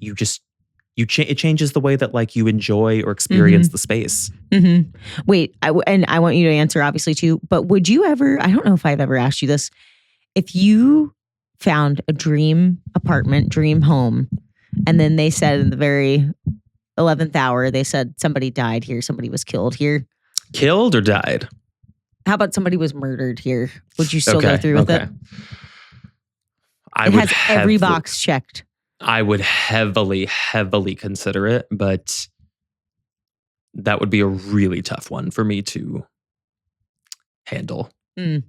It changes the way that like you enjoy or experience the space. Wait, I want you to answer obviously too. But would you ever? I don't know if I've ever asked you this. If you found a dream apartment, dream home, and then they said in the very 11th hour, they said somebody died here, somebody was killed here. Killed or died? How about somebody was murdered here? Would you still go through with it? It has every box checked. I would heavily, heavily consider it, but that would be a really tough one for me to handle. I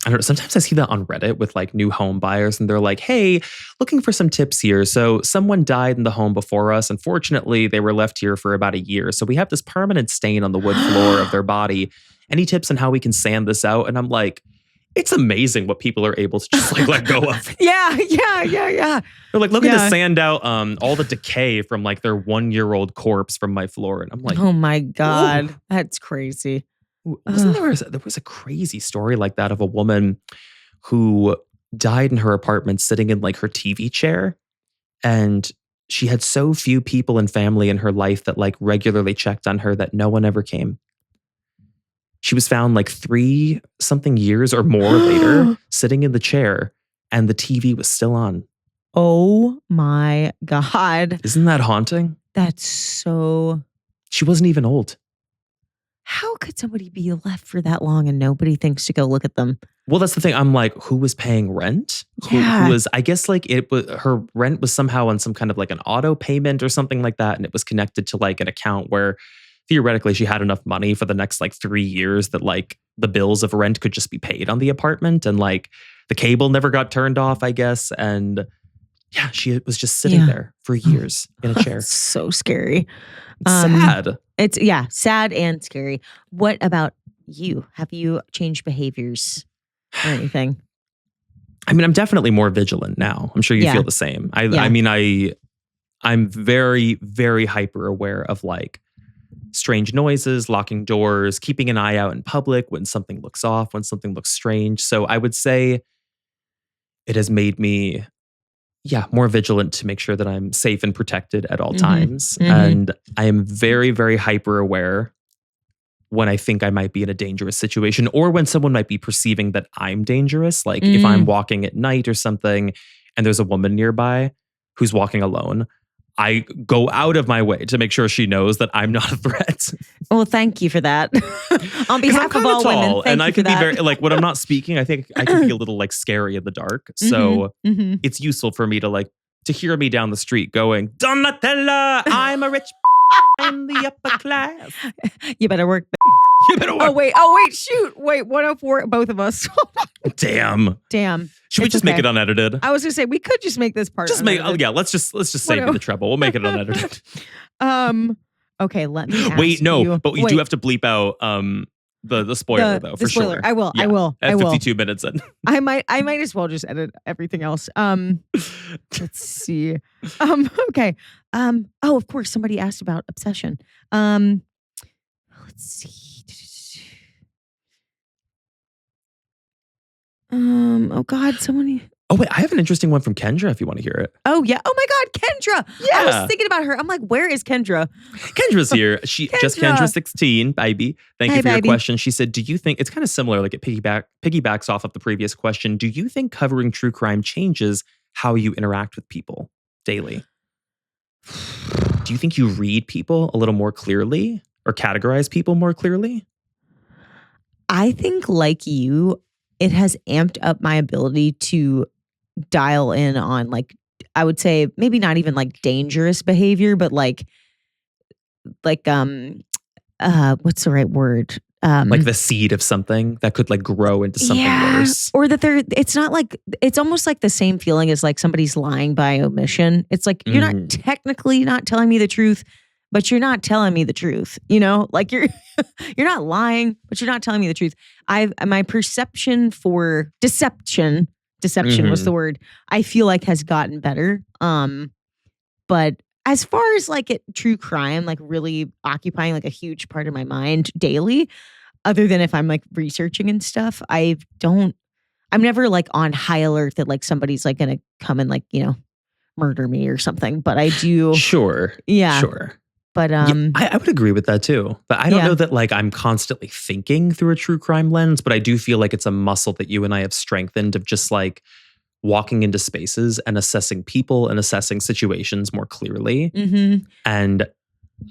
don't know. Sometimes I see that on Reddit with like new home buyers and they're like, hey, looking for some tips here. So someone died in the home before us. Unfortunately, they were left here for about a year. So we have this permanent stain on the wood floor of their body. Any tips on how we can sand this out? And I'm like, it's amazing what people are able to just like let go of. Yeah. They're like looking to sand out all the decay from like their 1-year-old corpse from my floor. And I'm like, oh my God, that's crazy. There was a crazy story like that of a woman who died in her apartment sitting in like her TV chair, and she had so few people and family in her life that like regularly checked on her that no one ever came. She was found like 3-something years or more later sitting in the chair, and the TV was still on. Oh my God. Isn't that haunting? That's so... She wasn't even old. How could somebody be left for that long and nobody thinks to go look at them? Well, that's the thing. I'm like, who was paying rent? Who was, I guess like it was, her rent was somehow on some kind of like an auto payment or something like that. And it was connected to like an account where theoretically she had enough money for the next like 3 years that like the bills of rent could just be paid on the apartment. And like the cable never got turned off, I guess. And yeah, she was just sitting there for years in a chair. So scary. It's sad. It's sad and scary. What about you? Have you changed behaviors or anything? I mean, I'm definitely more vigilant now. I'm sure you feel the same. I mean, I'm very, very hyper aware of like strange noises, locking doors, keeping an eye out in public when something looks off, when something looks strange. So I would say it has made me more vigilant to make sure that I'm safe and protected at all times. And I am very, very hyper aware when I think I might be in a dangerous situation or when someone might be perceiving that I'm dangerous. Like if I'm walking at night or something and there's a woman nearby who's walking alone, I go out of my way to make sure she knows that I'm not a threat. Well, thank you for that. On behalf of all women, thank and you I for can that. be very like when I'm not speaking, I think I can be a little like scary in the dark. So it's useful for me to hear me down the street going, Donatella, I'm a rich in the upper class. You better work. You better work. Oh wait, shoot. Wait, 104, both of us. Damn. Should we just make it unedited? I was gonna say we could just make this part. Just make let's just save you the trouble. We'll make it unedited. Okay, let me ask Wait, no, you. but we do have to bleep out the spoiler though, for spoiler. sure. I will. Yeah, I will. at I will. 52 minutes in. I might as well just edit everything else. Let's see. Okay. Oh, of course, somebody asked about obsession. Let's see. Oh God, somebody. Oh wait, I have an interesting one from Kendra if you want to hear it. Oh yeah. Oh my God, Kendra. Yeah. I was thinking about her. I'm like, where is Kendra? Kendra's here. Kendra 16, baby. Thank you for your question. She said, do you think it's kind of similar, like it piggybacks off of the previous question. Do you think covering true crime changes how you interact with people daily? Do you think you read people a little more clearly or categorize people more clearly? I think, like you, it has amped up my ability to dial in on, like, I would say maybe not even like dangerous behavior, but like what's the right word? Like the seed of something that could like grow into something worse. Or that it's not like, it's almost like the same feeling as like somebody's lying by omission. It's like, you're not technically not telling me the truth, but you're not telling me the truth. You know, like you're not lying, but you're not telling me the truth. My perception for deception was the word, I feel like has gotten better. But as far as like true crime, like really occupying like a huge part of my mind daily, other than if I'm like researching and stuff, I'm never like on high alert that like somebody's like going to come and like, murder me or something. But I do. Sure. Yeah. Sure. But I would agree with that too. But I don't know that like I'm constantly thinking through a true crime lens, but I do feel like it's a muscle that you and I have strengthened of just like walking into spaces and assessing people and assessing situations more clearly. And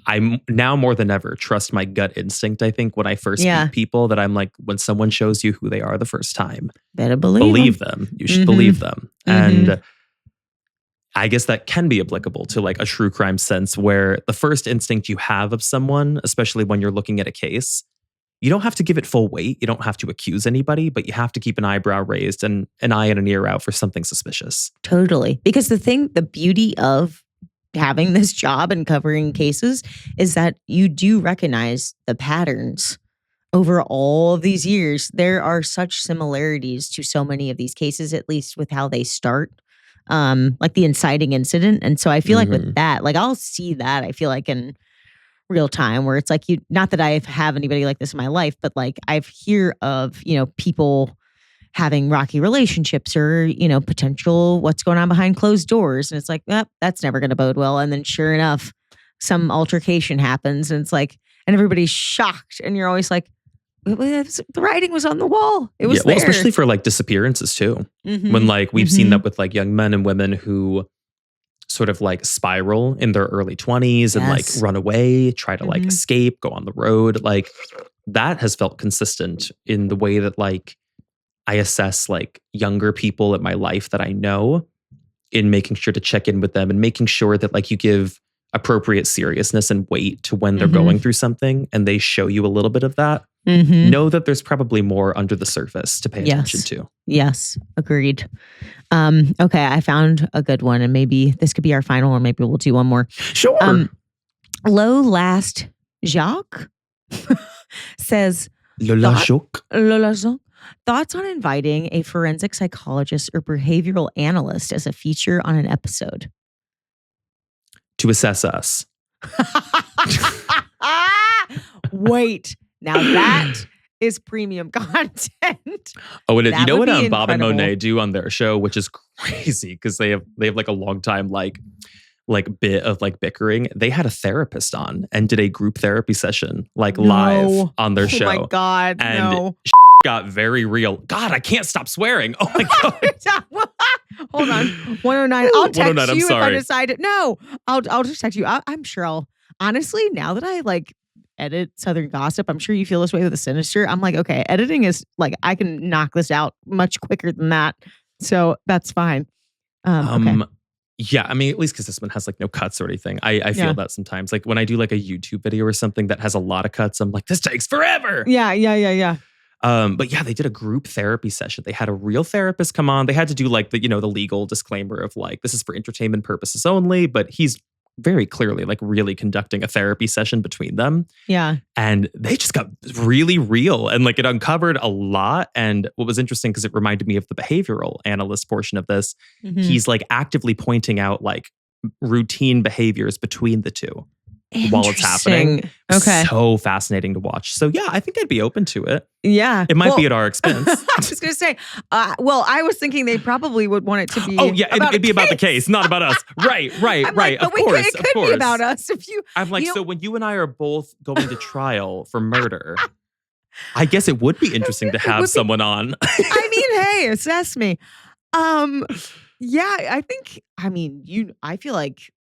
I'm now more than ever trust my gut instinct. I think when I first meet people, that I'm like, when someone shows you who they are the first time, better believe them. You should believe them. And I guess that can be applicable to like a true crime sense, where the first instinct you have of someone, especially when you're looking at a case, you don't have to give it full weight. You don't have to accuse anybody, but you have to keep an eyebrow raised and an eye and an ear out for something suspicious. Totally. Because the beauty of having this job and covering cases is that you do recognize the patterns over all of these years. There are such similarities to so many of these cases, at least with how they start. Like the inciting incident. And so I feel like with that, like I'll see that, I feel like in real time, where it's like, not that I have anybody like this in my life, but like I've hear of, people having rocky relationships or, potential what's going on behind closed doors. And it's like, that's never going to bode well. And then sure enough, some altercation happens and it's like, and everybody's shocked. And you're always like, the writing was on the wall. It was there. Especially for like disappearances too. When like we've seen that with like young men and women who sort of like spiral in their early 20s and like run away, try to like escape, go on the road. Like that has felt consistent in the way that like I assess like younger people in my life that I know, in making sure to check in with them and making sure that like you give appropriate seriousness and weight to when they're going through something and they show you a little bit of that. Know that there's probably more under the surface to pay attention to. Yes, agreed. Okay, I found a good one, and maybe this could be our final, or maybe we'll do one more. Sure. Low Last Jacques says, Lola Jacques. Thoughts on inviting a forensic psychologist or behavioral analyst as a feature on an episode? To assess us. Wait. Now that is premium content. Oh, and you know what be Bob and incredible. Monet do on their show, which is crazy because they have like a long time like bit of like bickering. They had a therapist on and did a group therapy session live on their show. Oh my God, and got very real. God, I can't stop swearing. Oh my God. Hold on. 109. I'll text 109, you if I sorry. decide. No, I'll just text you. I'm sure I'll, honestly, now that I like edit Southern Gossip, I'm sure you feel this way with The Sinister. I'm like, okay, editing is like, I can knock this out much quicker than that. So that's fine. Okay. Yeah, I mean, at least because this one has like no cuts or anything. I feel that sometimes. Like when I do like a YouTube video or something that has a lot of cuts, I'm like, this takes forever. Yeah. But yeah, they did a group therapy session. They had a real therapist come on. They had to do like the legal disclaimer of like, this is for entertainment purposes only, but he's very clearly like really conducting a therapy session between them. Yeah. And they just got really real and like it uncovered a lot. And what was interesting, because it reminded me of the behavioral analyst portion of this, he's like actively pointing out like routine behaviors between the two while it's happening. Okay. So fascinating to watch. So yeah, I think I'd be open to it. Yeah. It might be at our expense. I was going to say, I was thinking they probably would want it to be. Oh yeah, it'd be about the case, not about us. Right. Like, of course. It could be about us if you. I'm like, so when you and I are both going to trial for murder, I guess it would be interesting to have someone on. I mean, hey, assess me. Yeah, I feel like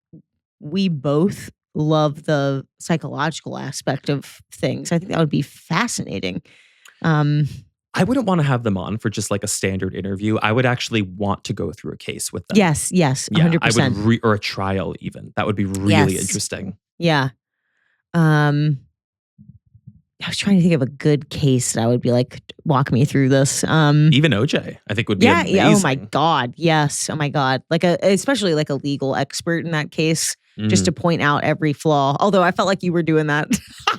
we both love the psychological aspect of things. I think that would be fascinating. I wouldn't want to have them on for just like a standard interview. I would actually want to go through a case with them. Yes, 100%. I would or a trial even. That would be really interesting. Yeah. I was trying to think of a good case that I would be like, walk me through this. Even OJ, I think would be amazing. Yeah. Oh my God. Yes. Oh my God. Especially like a legal expert in that case, just to point out every flaw. Although I felt like you were doing that.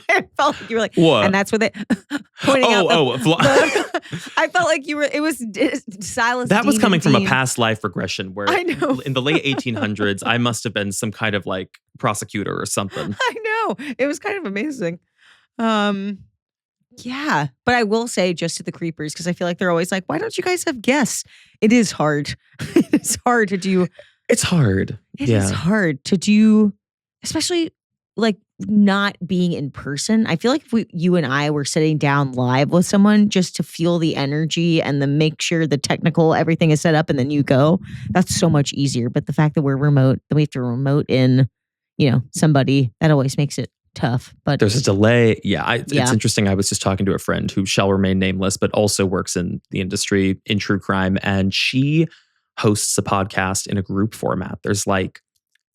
I felt like you were like, what? And that's what they pointing out. I felt like you were. It was Silas. That was Dean coming and from Dean. a past life regression where I know. In the late 1800s, I must have been some kind of like prosecutor or something. I know. It was kind of amazing. Yeah, but I will say just to the creepers, because I feel like they're always like, why don't you guys have guests? It is hard. It's hard to do. It's hard. It is hard to do, especially like not being in person. I feel like if you and I were sitting down live with someone just to feel the energy and then make sure the technical, everything is set up and then you go, that's so much easier. But the fact that we're remote, that we have to remote in, somebody, that always makes it tough. But there's a delay. It's interesting. I was just talking to a friend who shall remain nameless, but also works in the industry in true crime. And she hosts a podcast in a group format. There's like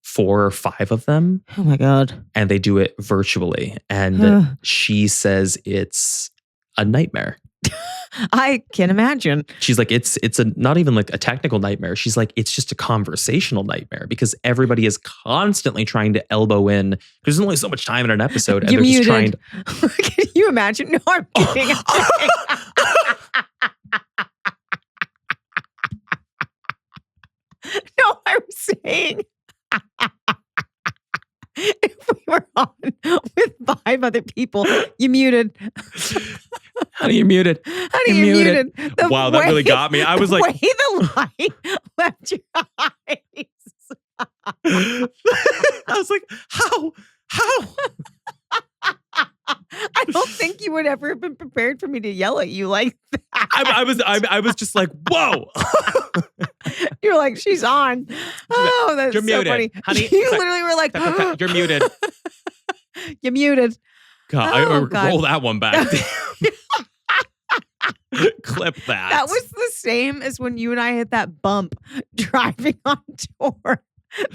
4 or 5 of them. Oh my God. And they do it virtually. And she says it's a nightmare. I can imagine. She's like, it's not even like a technical nightmare. She's like, it's just a conversational nightmare because everybody is constantly trying to elbow in. There's only so much time in an episode. And You're they're muted. just trying to. Can you imagine? No, I'm kidding. No, I'm saying if we were on with 5 other people, you muted. Honey, you're muted. Honey, you're muted. Wow, that really got me. I was like, way the light left your eyes. I was like, how? I don't think you would ever have been prepared for me to yell at you like that. I was just like, whoa. You're like, she's on. Oh, that's you're so muted. funny. Honey, You literally were like, you're muted. You're muted. God, roll that one back. Clip that. That was the same as when you and I hit that bump driving on tour.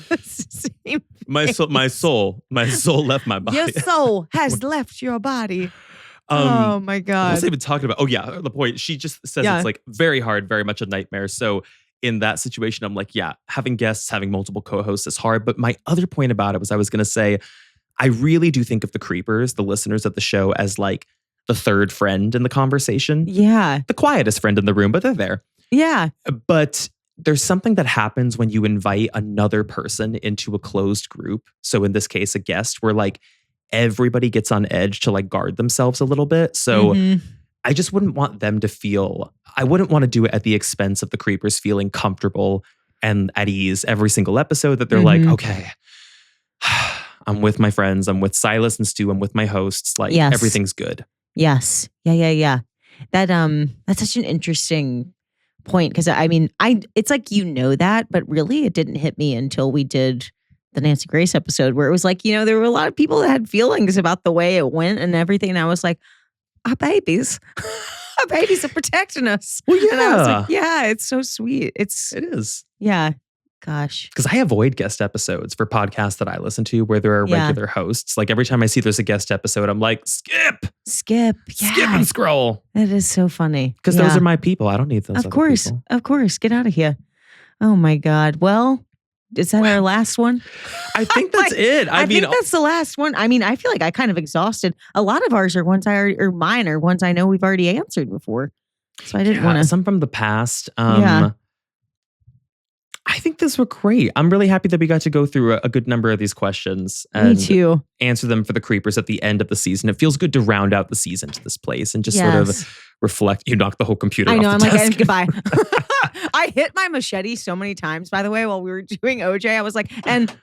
The same. My soul left my body. Your soul has left your body. Oh my God. What was I even talking about? Oh yeah, the point. She just says it's like very hard, very much a nightmare. So in that situation, I'm like, yeah, having guests, having multiple co-hosts is hard. But my other point about it was I was going to say, I really do think of the creepers, the listeners of the show, as like the third friend in the conversation. Yeah. The quietest friend in the room, but they're there. Yeah. But there's something that happens when you invite another person into a closed group. So in this case, a guest, where like everybody gets on edge to like guard themselves a little bit. So I just wouldn't want them to feel, I wouldn't want to do it at the expense of the creepers feeling comfortable and at ease every single episode, that they're like, okay, I'm with my friends. I'm with Silas and Stu. I'm with my hosts. Like everything's good. Yes. Yeah. That's such an interesting point, because I mean, it's like, that, but really it didn't hit me until we did the Nancy Grace episode, where it was like, there were a lot of people that had feelings about the way it went and everything. And I was like, our babies are protecting us. Well, yeah. And I was like, yeah, it's so sweet. It is. Yeah. Gosh. Because I avoid guest episodes for podcasts that I listen to where there are regular hosts. Like every time I see there's a guest episode, I'm like, skip. Yeah. Skip and scroll. That is so funny. Because those are my people. I don't need those. Of course. Get out of here. Oh my God. Well, Is that our last one? I think that's it. I mean, think that's the last one. I mean, I feel like I kind of exhausted. A lot of ours are ones mine are ones I know we've already answered before. So I didn't want to. Some from the past. I think those were great. I'm really happy that we got to go through a good number of these questions. And Me too. Answer them for the creepers at the end of the season. It feels good to round out the season to this place and just sort of reflect. You knocked the whole computer off the desk. I'm like, goodbye. I hit my machete so many times, by the way, while we were doing OJ. I was like, and...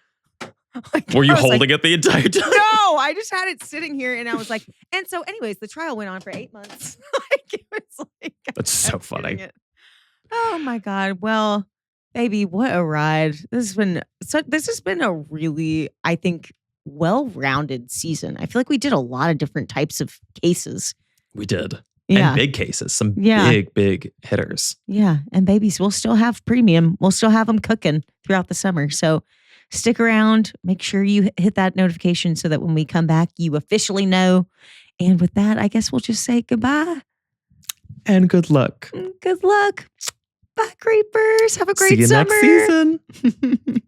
Were you holding it the entire time? No, I just had it sitting here and I was like, and so anyways, the trial went on for 8 months. It was like, that's so funny. Oh my God. Well, baby, what a ride. This has been a really, I think, well-rounded season. I feel like we did a lot of different types of cases. We did. Yeah. And big cases, some big hitters. Yeah. And babies, we'll still have premium. We'll still have them cooking throughout the summer. So stick around. Make sure you hit that notification so that when we come back, you officially know. And with that, I guess we'll just say goodbye. And good luck. Good luck. Bye, creepers. Have a great summer. See you next season.